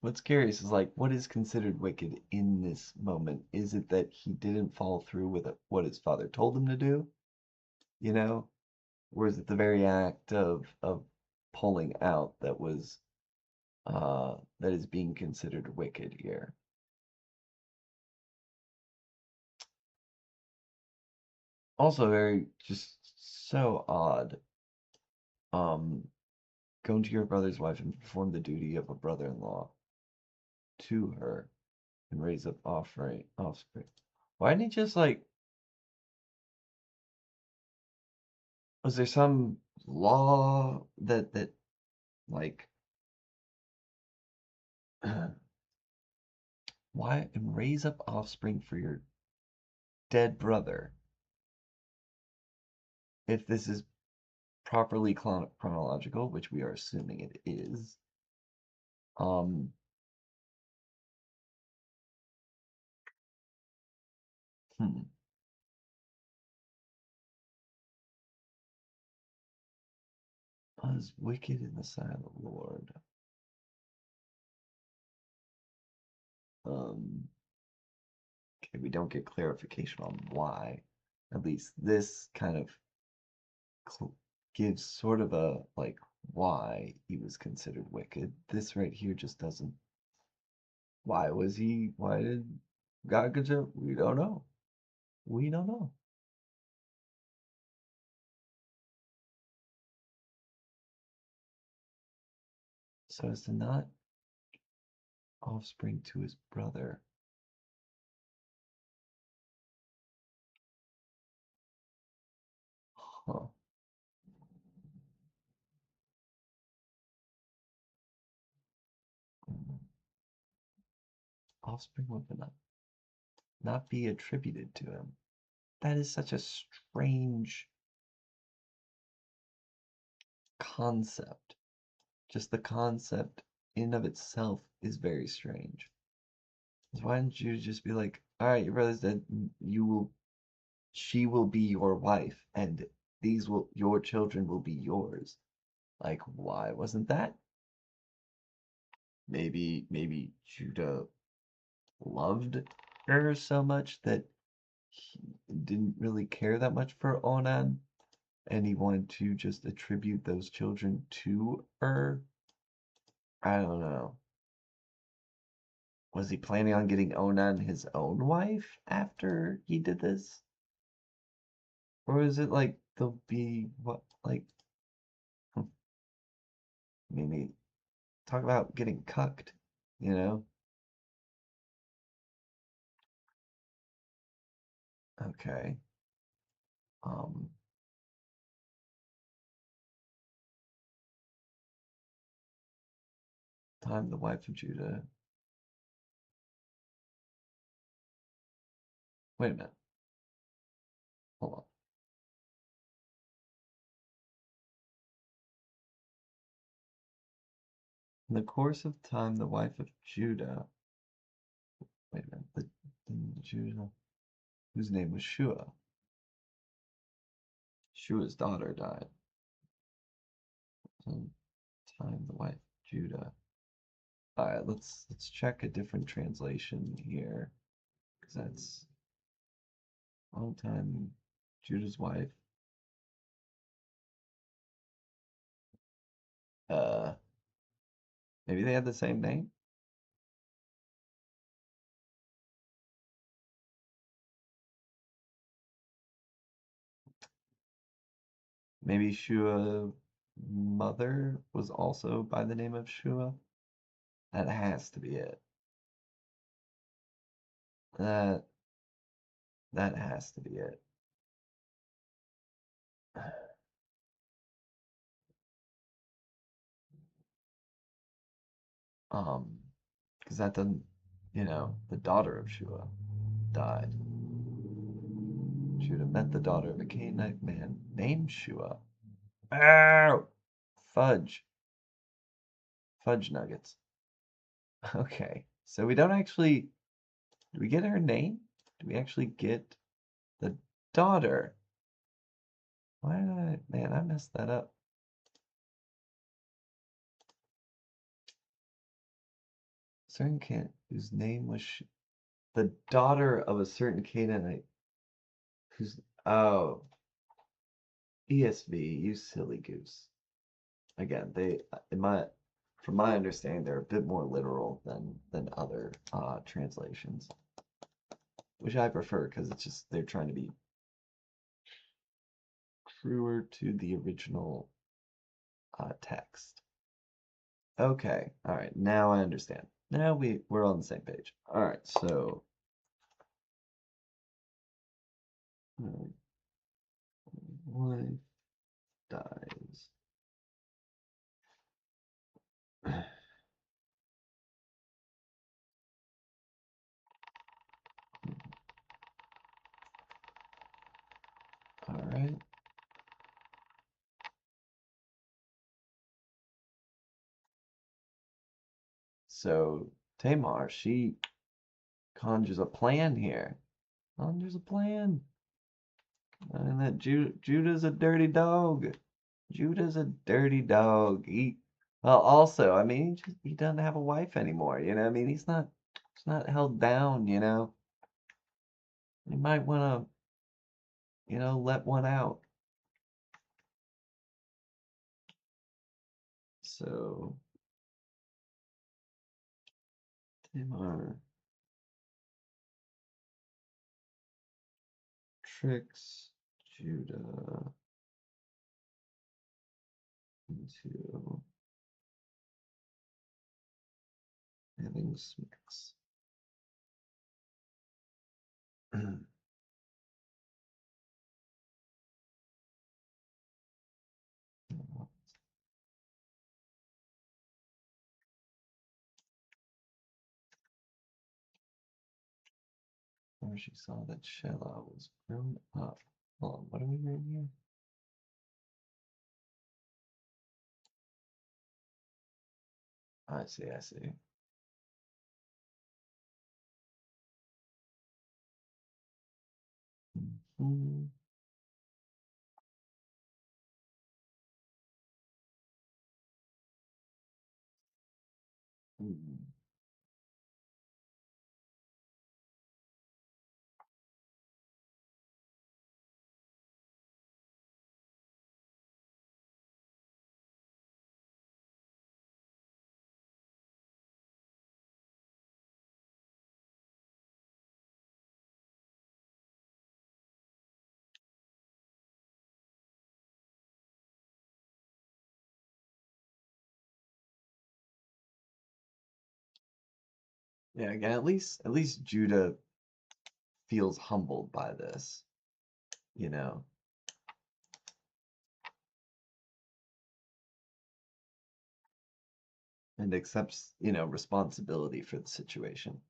Speaker 1: What's curious is like, what is considered wicked in this moment? Is it that he didn't follow through with what his father told him to do, you know, or is it the very act of pulling out that is being considered wicked here? Also, very just so odd. Um, go to your brother's wife and perform the duty of a brother-in-law to her and raise up offspring. Why didn't he just like? Was there some law that like why and raise up offspring for your dead brother if this is properly chronological, which we are assuming it is. Um, hmm. Was wicked in the sight of the Lord. Um, okay, we don't get clarification on why. At least this kind of gives sort of a like why he was considered wicked. This right here just doesn't. Why was he? Why did God consider? We don't know. We don't know. So as to not offspring to his brother. Huh. Offspring would not be attributed to him. That is such a strange concept. Just the concept in of itself is very strange. Why don't you just be like, all right, your brother's dead. She will be your wife, and your children will be yours. Like, why wasn't that? Maybe Judah loved her so much that he didn't really care that much for Onan, and he wanted to just attribute those children to her. I don't know. Was he planning on getting Onan his own wife after he did this? Or is it like they'll be what like maybe talk about getting cucked, you know? Okay. Um Time the wife of Judah. Wait a minute. Hold on. In the course of time, the wife of Judah. Wait a minute. Judah, whose name was Shua. Shua's daughter died. In time, the wife of Judah. All right, let's check a different translation here, because that's a long time. Judah's wife. Uh, Maybe they had the same name. Maybe Shua mother was also by the name of Shua. That has to be it. That that has to be it. Um, because that doesn't, the daughter of Shua died. Judah met the daughter of a Canaanite man named Shua. Ow! Fudge. Fudge nuggets. Okay, so we don't actually. Do we get her name? Do we actually get the daughter? Why did man, I messed that up. Certain can whose name was the daughter of a certain Canaanite who's oh ESV, you silly goose. Again, they in my from my understanding they're a bit more literal than other translations, which I prefer because it's just they're trying to be truer to the original text. Okay, all right, now I understand. Now we're on the same page. All right, so wife dies. All right. So Tamar, she conjures a plan here. Conjures a plan. And that Judah's a dirty dog. Judah's a dirty dog. Well, also, I mean, he doesn't have a wife anymore, I mean, he's not held down, You might want to, let one out. So Tamar tricks Judah into having sex. Or she saw that Shelah was grown up. Hold on, what are we reading here? I see, I see. Mhm. Mhm. Yeah, again, at least Judah feels humbled by this, you know, and accepts, responsibility for the situation.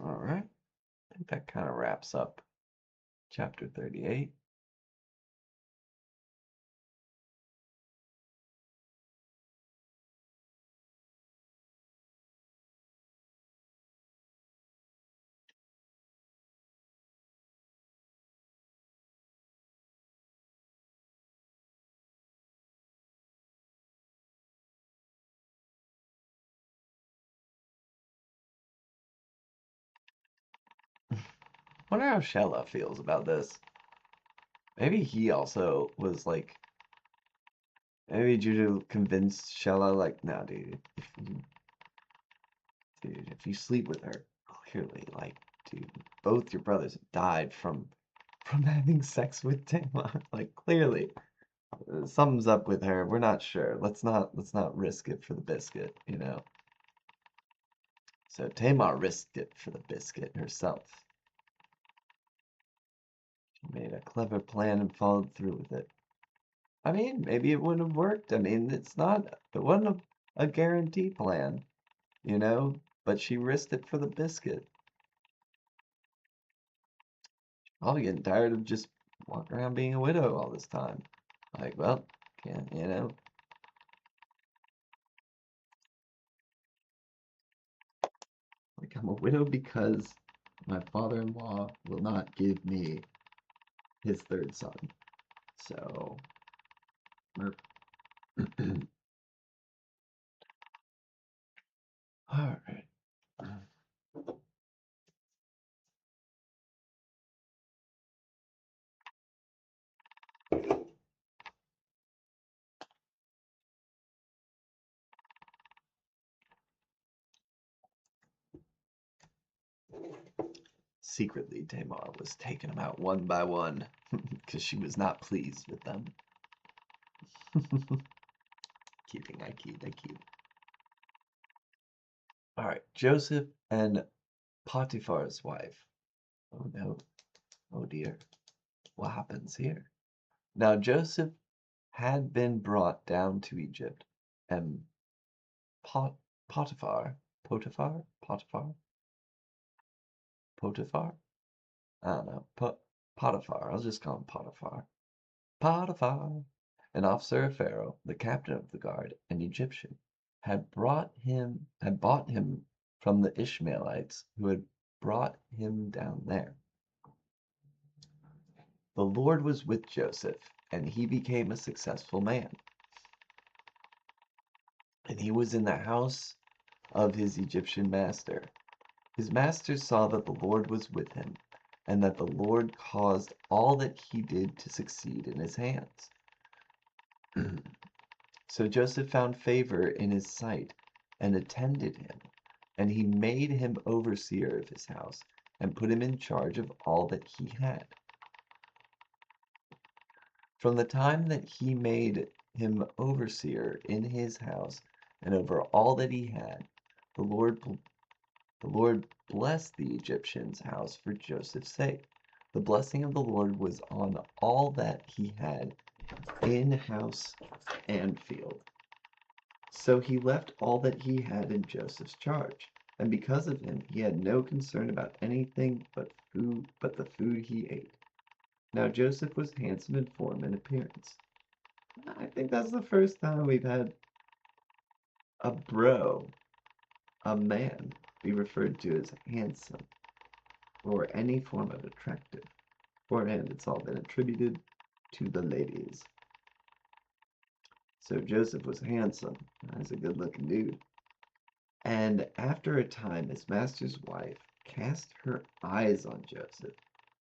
Speaker 1: All right, I think that kind of wraps up chapter 38. Wonder how Shella feels about this. Maybe he also was like, maybe Judah convinced Shella, like, no, if you sleep with her, clearly, like, dude, both your brothers have died from having sex with Tamar. Like, clearly, something's up with her. We're not sure. Let's not risk it for the biscuit. So Tamar risked it for the biscuit herself. She made a clever plan and followed through with it. I mean, maybe it wouldn't have worked. I mean, it wasn't a guarantee plan, but she risked it for the biscuit. Probably getting tired of just walking around being a widow all this time. Like, well, can't. Like, I'm a widow because my father-in-law will not give me his third son. So, all right. Secretly, Tamar was taking them out one by one because she was not pleased with them. I keep. All right, Joseph and Potiphar's wife. Oh no, oh dear, what happens here? Now Joseph had been brought down to Egypt, and Potiphar, Potiphar? I don't know, Potiphar, I'll just call him Potiphar. Potiphar, an officer of Pharaoh, the captain of the guard, an Egyptian, had bought him from the Ishmaelites who had brought him down there. The Lord was with Joseph, and he became a successful man. And he was in the house of his Egyptian master. His master saw that the Lord was with him, and that the Lord caused all that he did to succeed in his hands. So Joseph found favor in his sight and attended him, and he made him overseer of his house and put him in charge of all that he had. From the time that he made him overseer in his house and over all that he had, the Lord blessed the Egyptian's house for Joseph's sake. The blessing of the Lord was on all that he had in house and field. So he left all that he had in Joseph's charge, and because of him he had no concern about anything but the food he ate. Now Joseph was handsome in form and appearance. I think that's the first time we've had a man, be referred to as handsome or any form of attractive. Beforehand, it's all been attributed to the ladies. So Joseph was handsome. He's a good-looking dude. And after a time, his master's wife cast her eyes on Joseph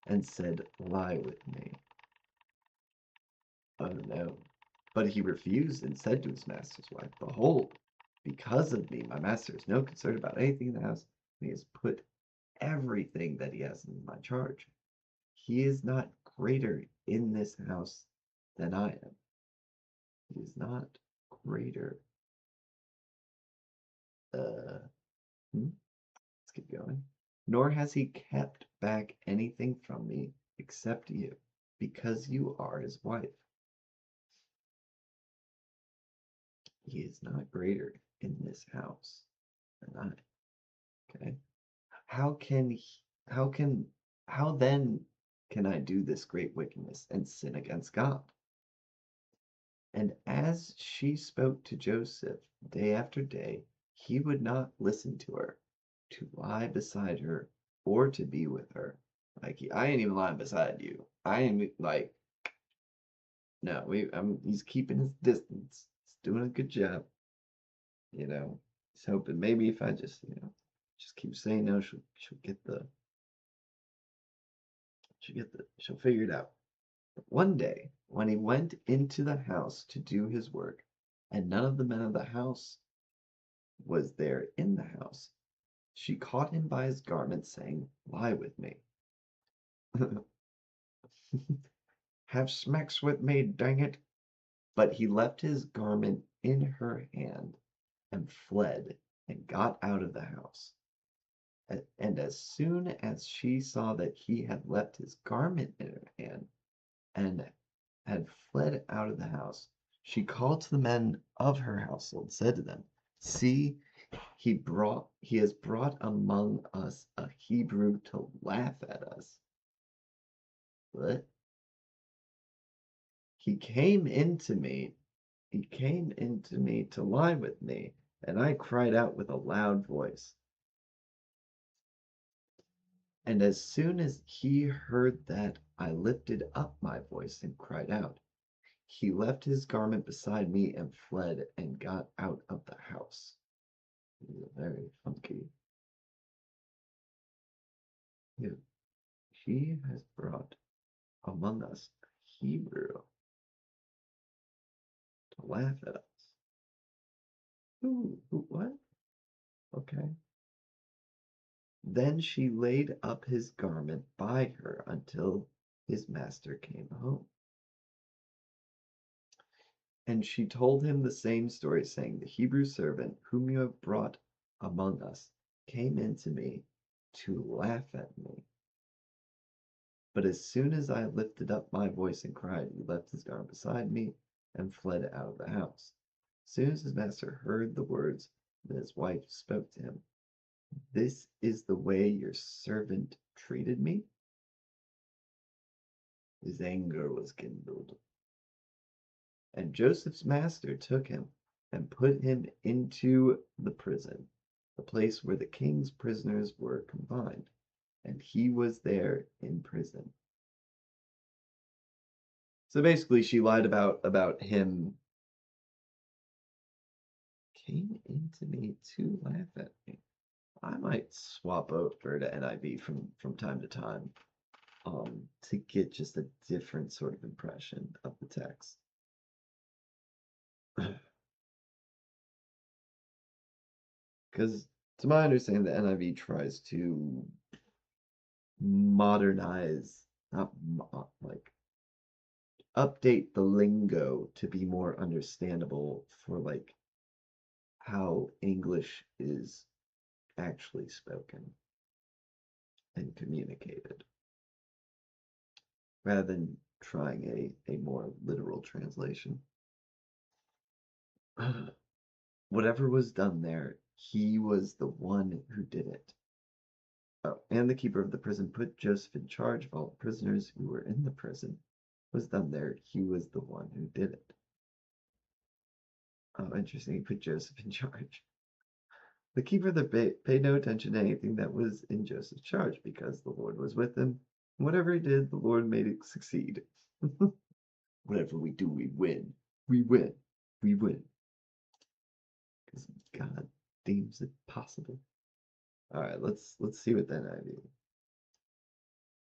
Speaker 1: and said, "Lie with me." Oh no. But he refused and said to his master's wife, "Behold, because of me, my master has no concern about anything in the house, and he has put everything that he has in my charge. He is not greater in this house than I am." He is not greater. Let's keep going. "Nor has he kept back anything from me except you, because you are his wife. He is not greater in this house than I." Okay. How then can I do this great wickedness and sin against God? And as she spoke to Joseph day after day, he would not listen to her, to lie beside her, or to be with her. Like, I ain't even lying beside you. I ain't like, no, he's keeping his distance. He's doing a good job. He's hoping maybe if I just, just keep saying no, she'll figure it out. But one day, when he went into the house to do his work, and none of the men of the house was there in the house, she caught him by his garment, saying, "Lie with me." "Have smacks with me, dang it." But he left his garment in her hand and fled and got out of the house. And as soon as she saw that he had left his garment in her hand and had fled out of the house, she called to the men of her household and said to them, "See, he has brought among us a Hebrew to laugh at us." What? He came into me to lie with me, and I cried out with a loud voice. And as soon as he heard that, I lifted up my voice and cried out. He left his garment beside me and fled and got out of the house. He's very funky. He has brought among us a Hebrew to laugh at us. What? Okay. Then she laid up his garment by her until his master came home. And she told him the same story, saying, "The Hebrew servant whom you have brought among us came in to me to laugh at me. But as soon as I lifted up my voice and cried, he left his garment beside me and fled out of the house. As soon as his master heard the words that his wife spoke to him, "This is the way your servant treated me," his anger was kindled. And Joseph's master took him and put him into the prison, the place where the king's prisoners were confined, and he was there in prison. So basically, she lied about him. Came into me to laugh at me. I might swap over to NIV from time to time, to get just a different sort of impression of the text. Because to my understanding, the NIV tries to modernize, not like update the lingo to be more understandable for like how English is actually spoken and communicated, rather than trying a more literal translation. Whatever was done there, he was the one who did it. Oh, and the keeper of the prison put Joseph in charge of all the prisoners who were in the prison. Was done there, he was the one who did it. Oh, interesting. He put Joseph in charge. The keeper of the paid no attention to anything that was in Joseph's charge, because the Lord was with him. And whatever he did, the Lord made it succeed. Whatever we do, we win. We win. We win. Because God deems it possible. All right, let's see what that I do.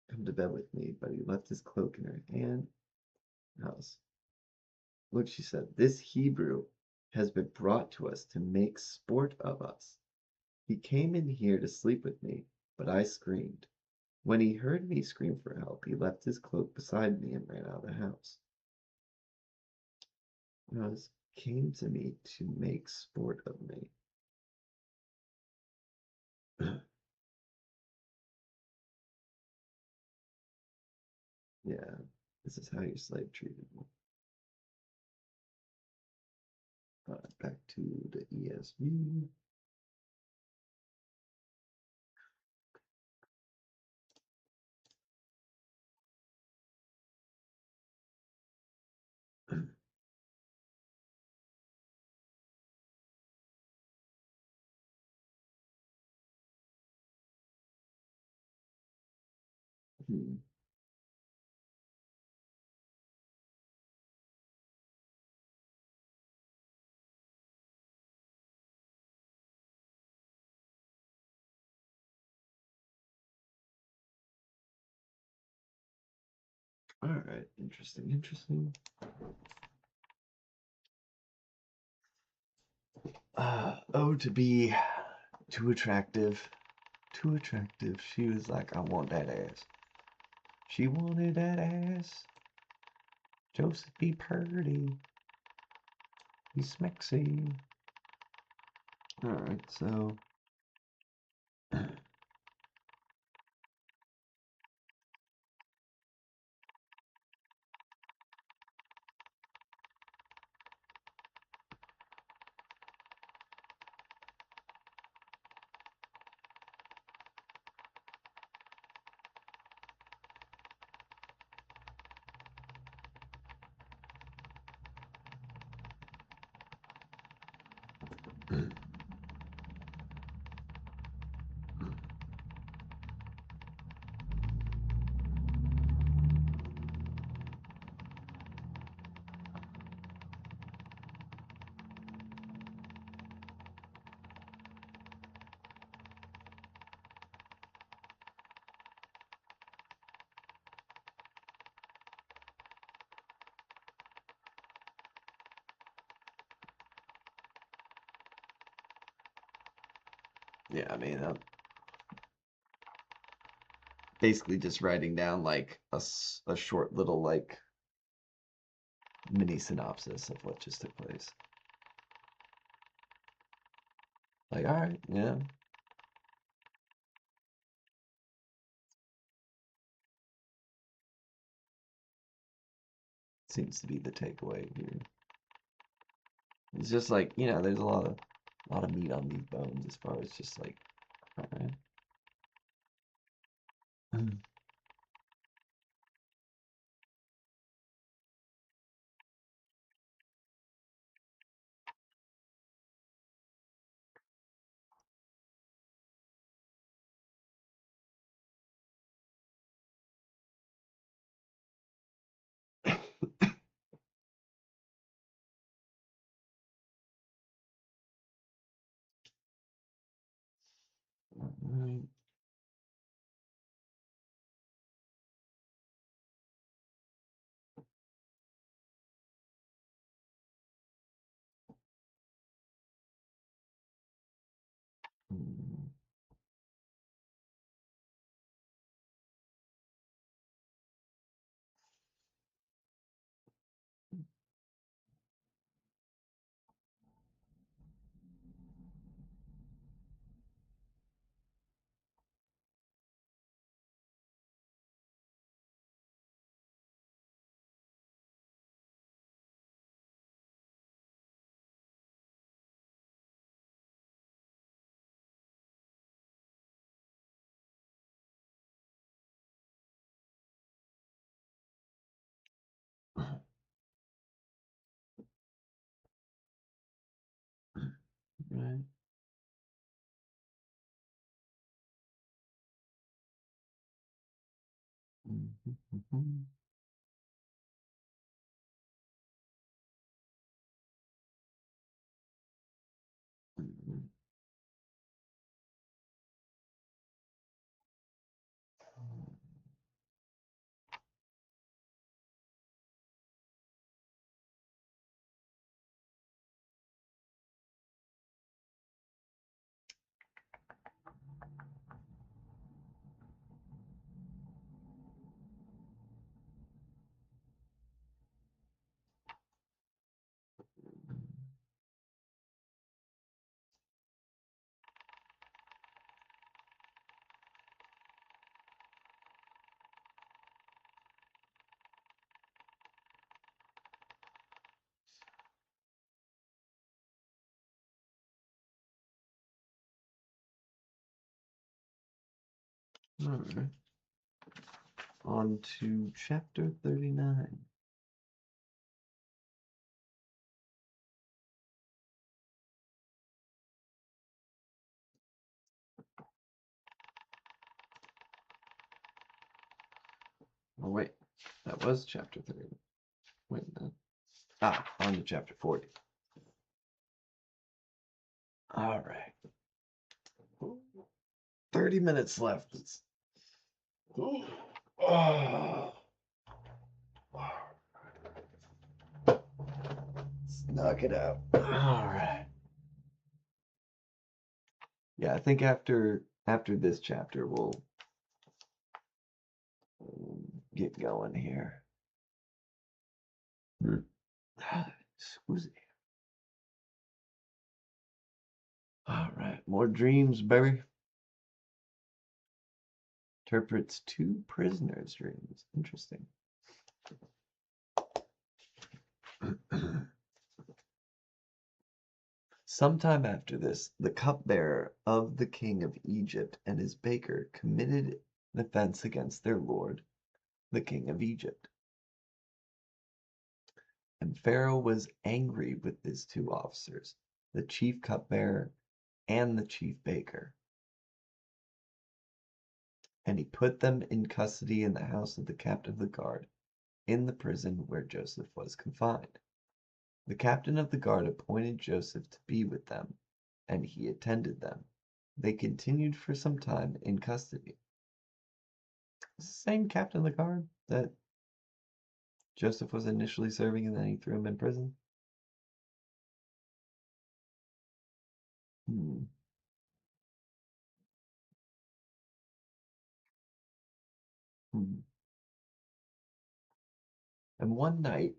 Speaker 1: Come to bed with me, but he left his cloak in her hand. House. Look, she said, this Hebrew has been brought to us to make sport of us. He came in here to sleep with me, but I screamed. When he heard me scream for help, he left his cloak beside me and ran out of the house. Roz came to me to make sport of me. Yeah, this is how your slave treated me. Back to the ESV. All right, interesting, interesting. Oh, to be too attractive. Too attractive. She was like, I want that ass. She wanted that ass. Joseph be purty. He's smexy. Alright, so. Yeah, I mean, I'm basically just writing down like a short little like mini synopsis of what just took place. Like, all right, yeah. seems to be the takeaway here. It's just like, you know, there's a lot of meat on these bones as far as just like, all right. All right. Mm, right. Mhm. Mhm. All right. On to chapter 39. Oh, wait. That was chapter 30. Wait, no. On to chapter 40. All right. 30 minutes left. Oh, let's knock it out. All right. Yeah, I think after this chapter we'll get going here. Scusi. All right, more dreams, baby. Interprets two prisoners' dreams. Interesting. Sometime after this, the cupbearer of the king of Egypt and his baker committed an offense against their lord, the king of Egypt. And Pharaoh was angry with his two officers, the chief cupbearer and the chief baker. And he put them in custody in the house of the captain of the guard, in the prison where Joseph was confined. The captain of the guard appointed Joseph to be with them, and he attended them. They continued for some time in custody. It's the same captain of the guard that Joseph was initially serving and then he threw him in prison. Hmm. Hmm. And one night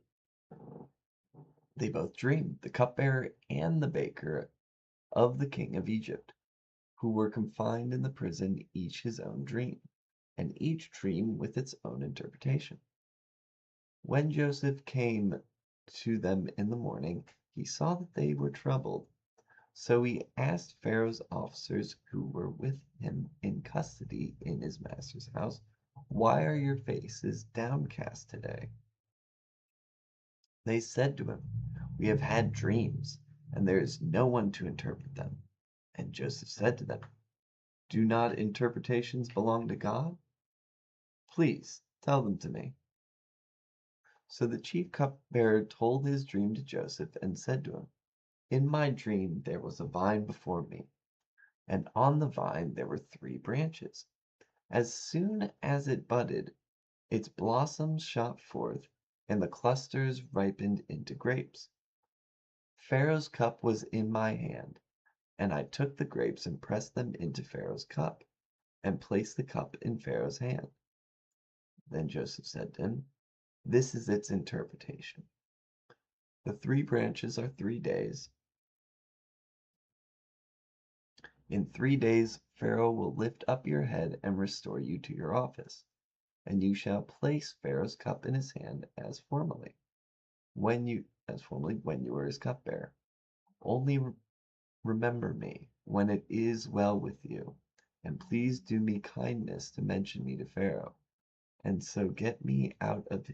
Speaker 1: they both dreamed, the cupbearer and the baker of the king of Egypt, who were confined in the prison, each his own dream, and each dream with its own interpretation. When Joseph came to them in the morning, he saw that they were troubled. So he asked Pharaoh's officers who were with him in custody in his master's house, "Why are your faces downcast today?" They said to him, "We have had dreams, and there is no one to interpret them." And Joseph said to them, "Do not interpretations belong to God? Please tell them to me." So the chief cupbearer told his dream to Joseph and said to him, "In my dream there was a vine before me, and on the vine there were 3 branches. As soon as it budded, its blossoms shot forth, and the clusters ripened into grapes. Pharaoh's cup was in my hand, and I took the grapes and pressed them into Pharaoh's cup, and placed the cup in Pharaoh's hand." Then Joseph said to him, "This is its interpretation. The 3 branches are 3 days. In 3 days Pharaoh will lift up your head and restore you to your office, and you shall place Pharaoh's cup in his hand as formerly when you were his cupbearer. Only remember me when it is well with you, and please do me kindness to mention me to Pharaoh, and so get me out of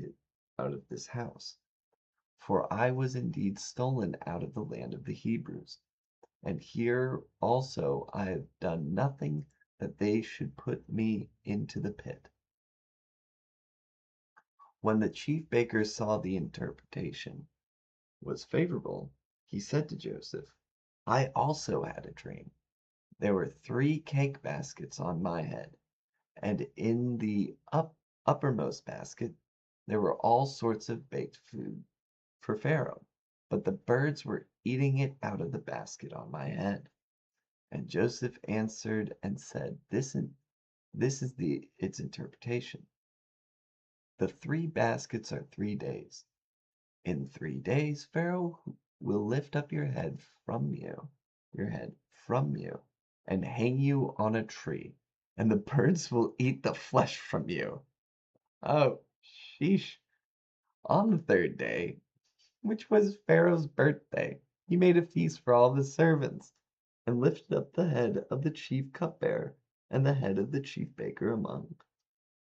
Speaker 1: this house. For I was indeed stolen out of the land of the Hebrews, and here also I have done nothing that they should put me into the pit." When the chief baker saw the interpretation was favorable, he said to Joseph, "I also had a dream. There were 3 cake baskets on my head, and in the uppermost basket there were all sorts of baked food for Pharaoh, but the birds were eating it out of the basket on my head." And Joseph answered and said, "This is its interpretation. The 3 baskets are 3 days. In 3 days Pharaoh will lift up your head from you, and hang you on a tree, and the birds will eat the flesh from you." Oh, sheesh. On the 3rd day, which was Pharaoh's birthday, he made a feast for all his servants, and lifted up the head of the chief cupbearer and the head of the chief baker among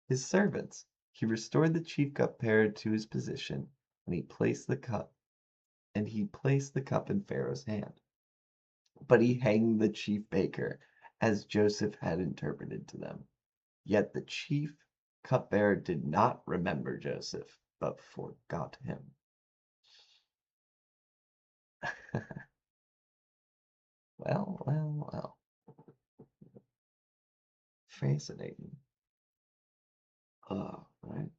Speaker 1: his servants. He restored the chief cupbearer to his position, and he placed the cup in Pharaoh's hand. But he hanged the chief baker, as Joseph had interpreted to them. Yet the chief cupbearer did not remember Joseph, but forgot him. Well, well, well. Fascinating. Right.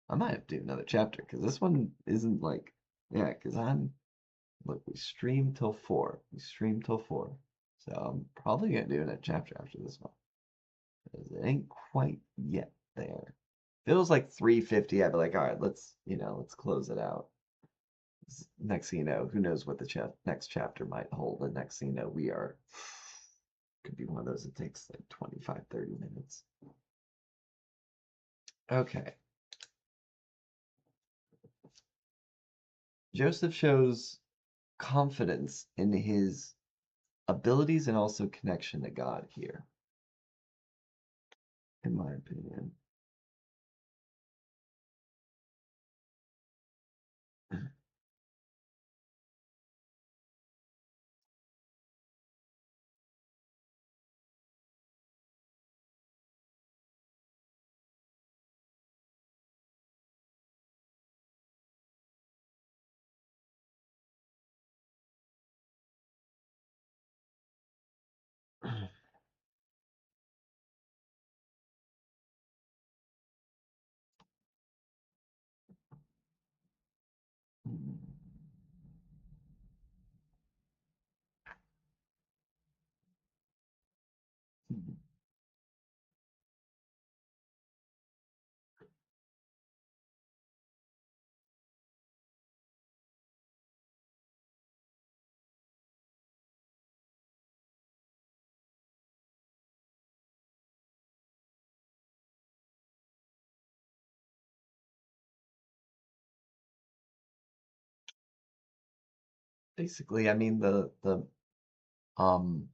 Speaker 1: I might have to do another chapter because this one isn't like, yeah, because look, we stream till 4. We stream till 4. So I'm probably going to do another chapter after this one because it ain't quite yet there. Feels like 350. I'd be like, all right, let's close it out. Next thing you know, who knows what the next chapter might hold. And next thing you know, could be one of those that takes like 25, 30 minutes. Okay. Joseph shows confidence in his abilities and also connection to God here, in my opinion. basically, I mean, um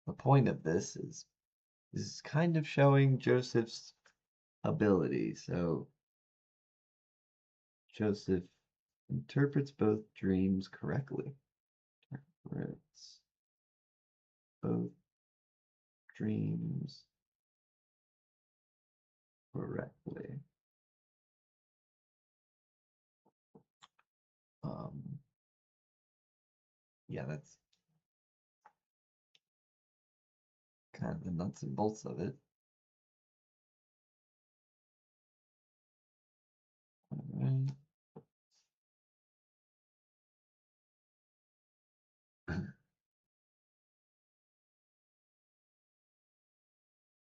Speaker 1: the point of this is kind of showing Joseph's ability. So Joseph interprets both dreams correctly. Interprets both dreams correctly. Um, yeah, that's kind of the nuts and bolts of it. All right.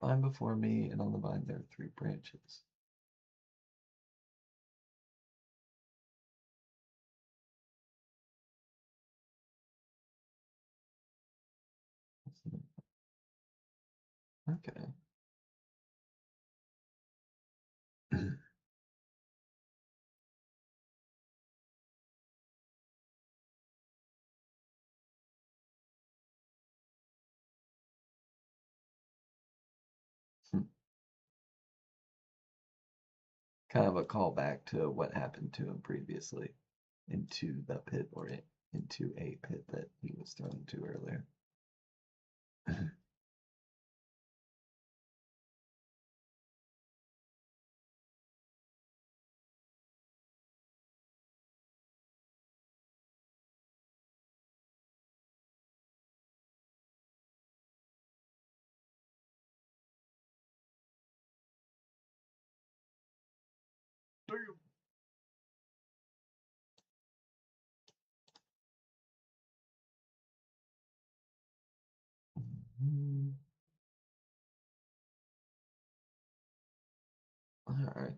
Speaker 1: Vine before me, and on the vine there are three branches. Okay. Kind of a callback to what happened to him previously into the pit or into a pit that he was thrown into earlier. All right.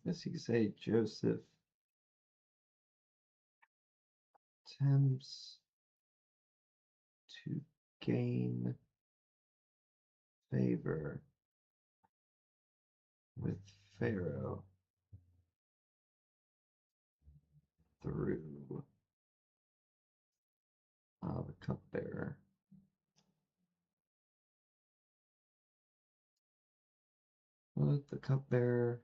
Speaker 1: I guess you could say Joseph attempts to gain favor with Pharaoh through the cupbearer. But the cupbearer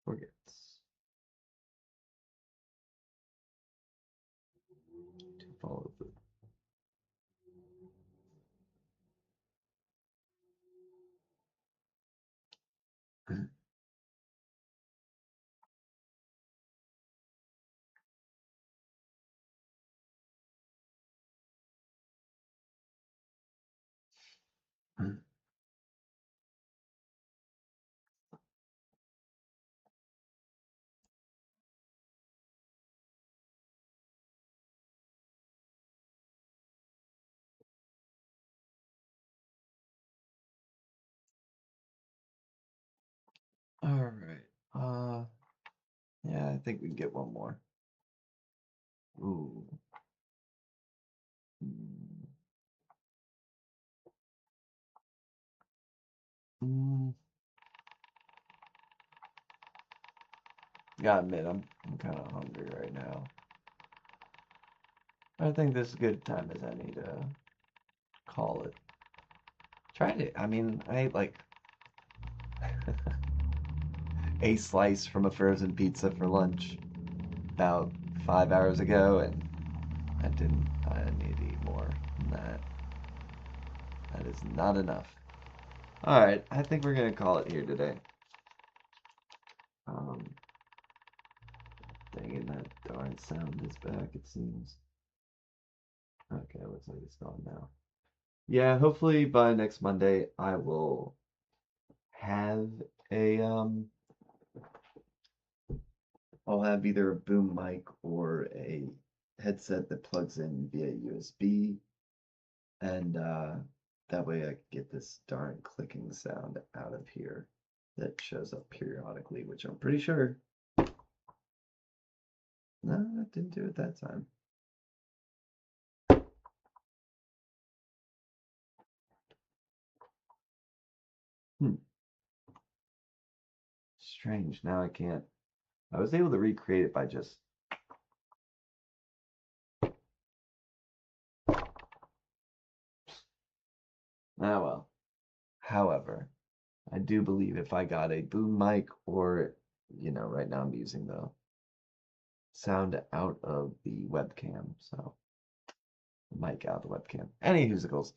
Speaker 1: forgets to follow through. All right. Yeah, I think we can get one more. Ooh. Mm. Gotta admit, I'm kind of hungry right now. I think this is as good a time as any to call it. Try to, I mean, I ate like a slice from a frozen pizza for lunch about 5 hours ago, and I need to eat more than that. That is not enough. All right, I think we're gonna call it here today. Um, Dang it, that darn sound is back, it seems. Okay, looks like it's gone now. Yeah, hopefully by next Monday I will have a I'll have either a boom mic or a headset that plugs in via USB, and that way I get this darn clicking sound out of here that shows up periodically, which I'm pretty sure. No, that didn't do it that time. Strange. Now I can't. I was able to recreate it by just. Ah, well. However, I do believe if I got a boom mic or, right now I'm using the sound out of the webcam, so the mic out of the webcam. Any musicals.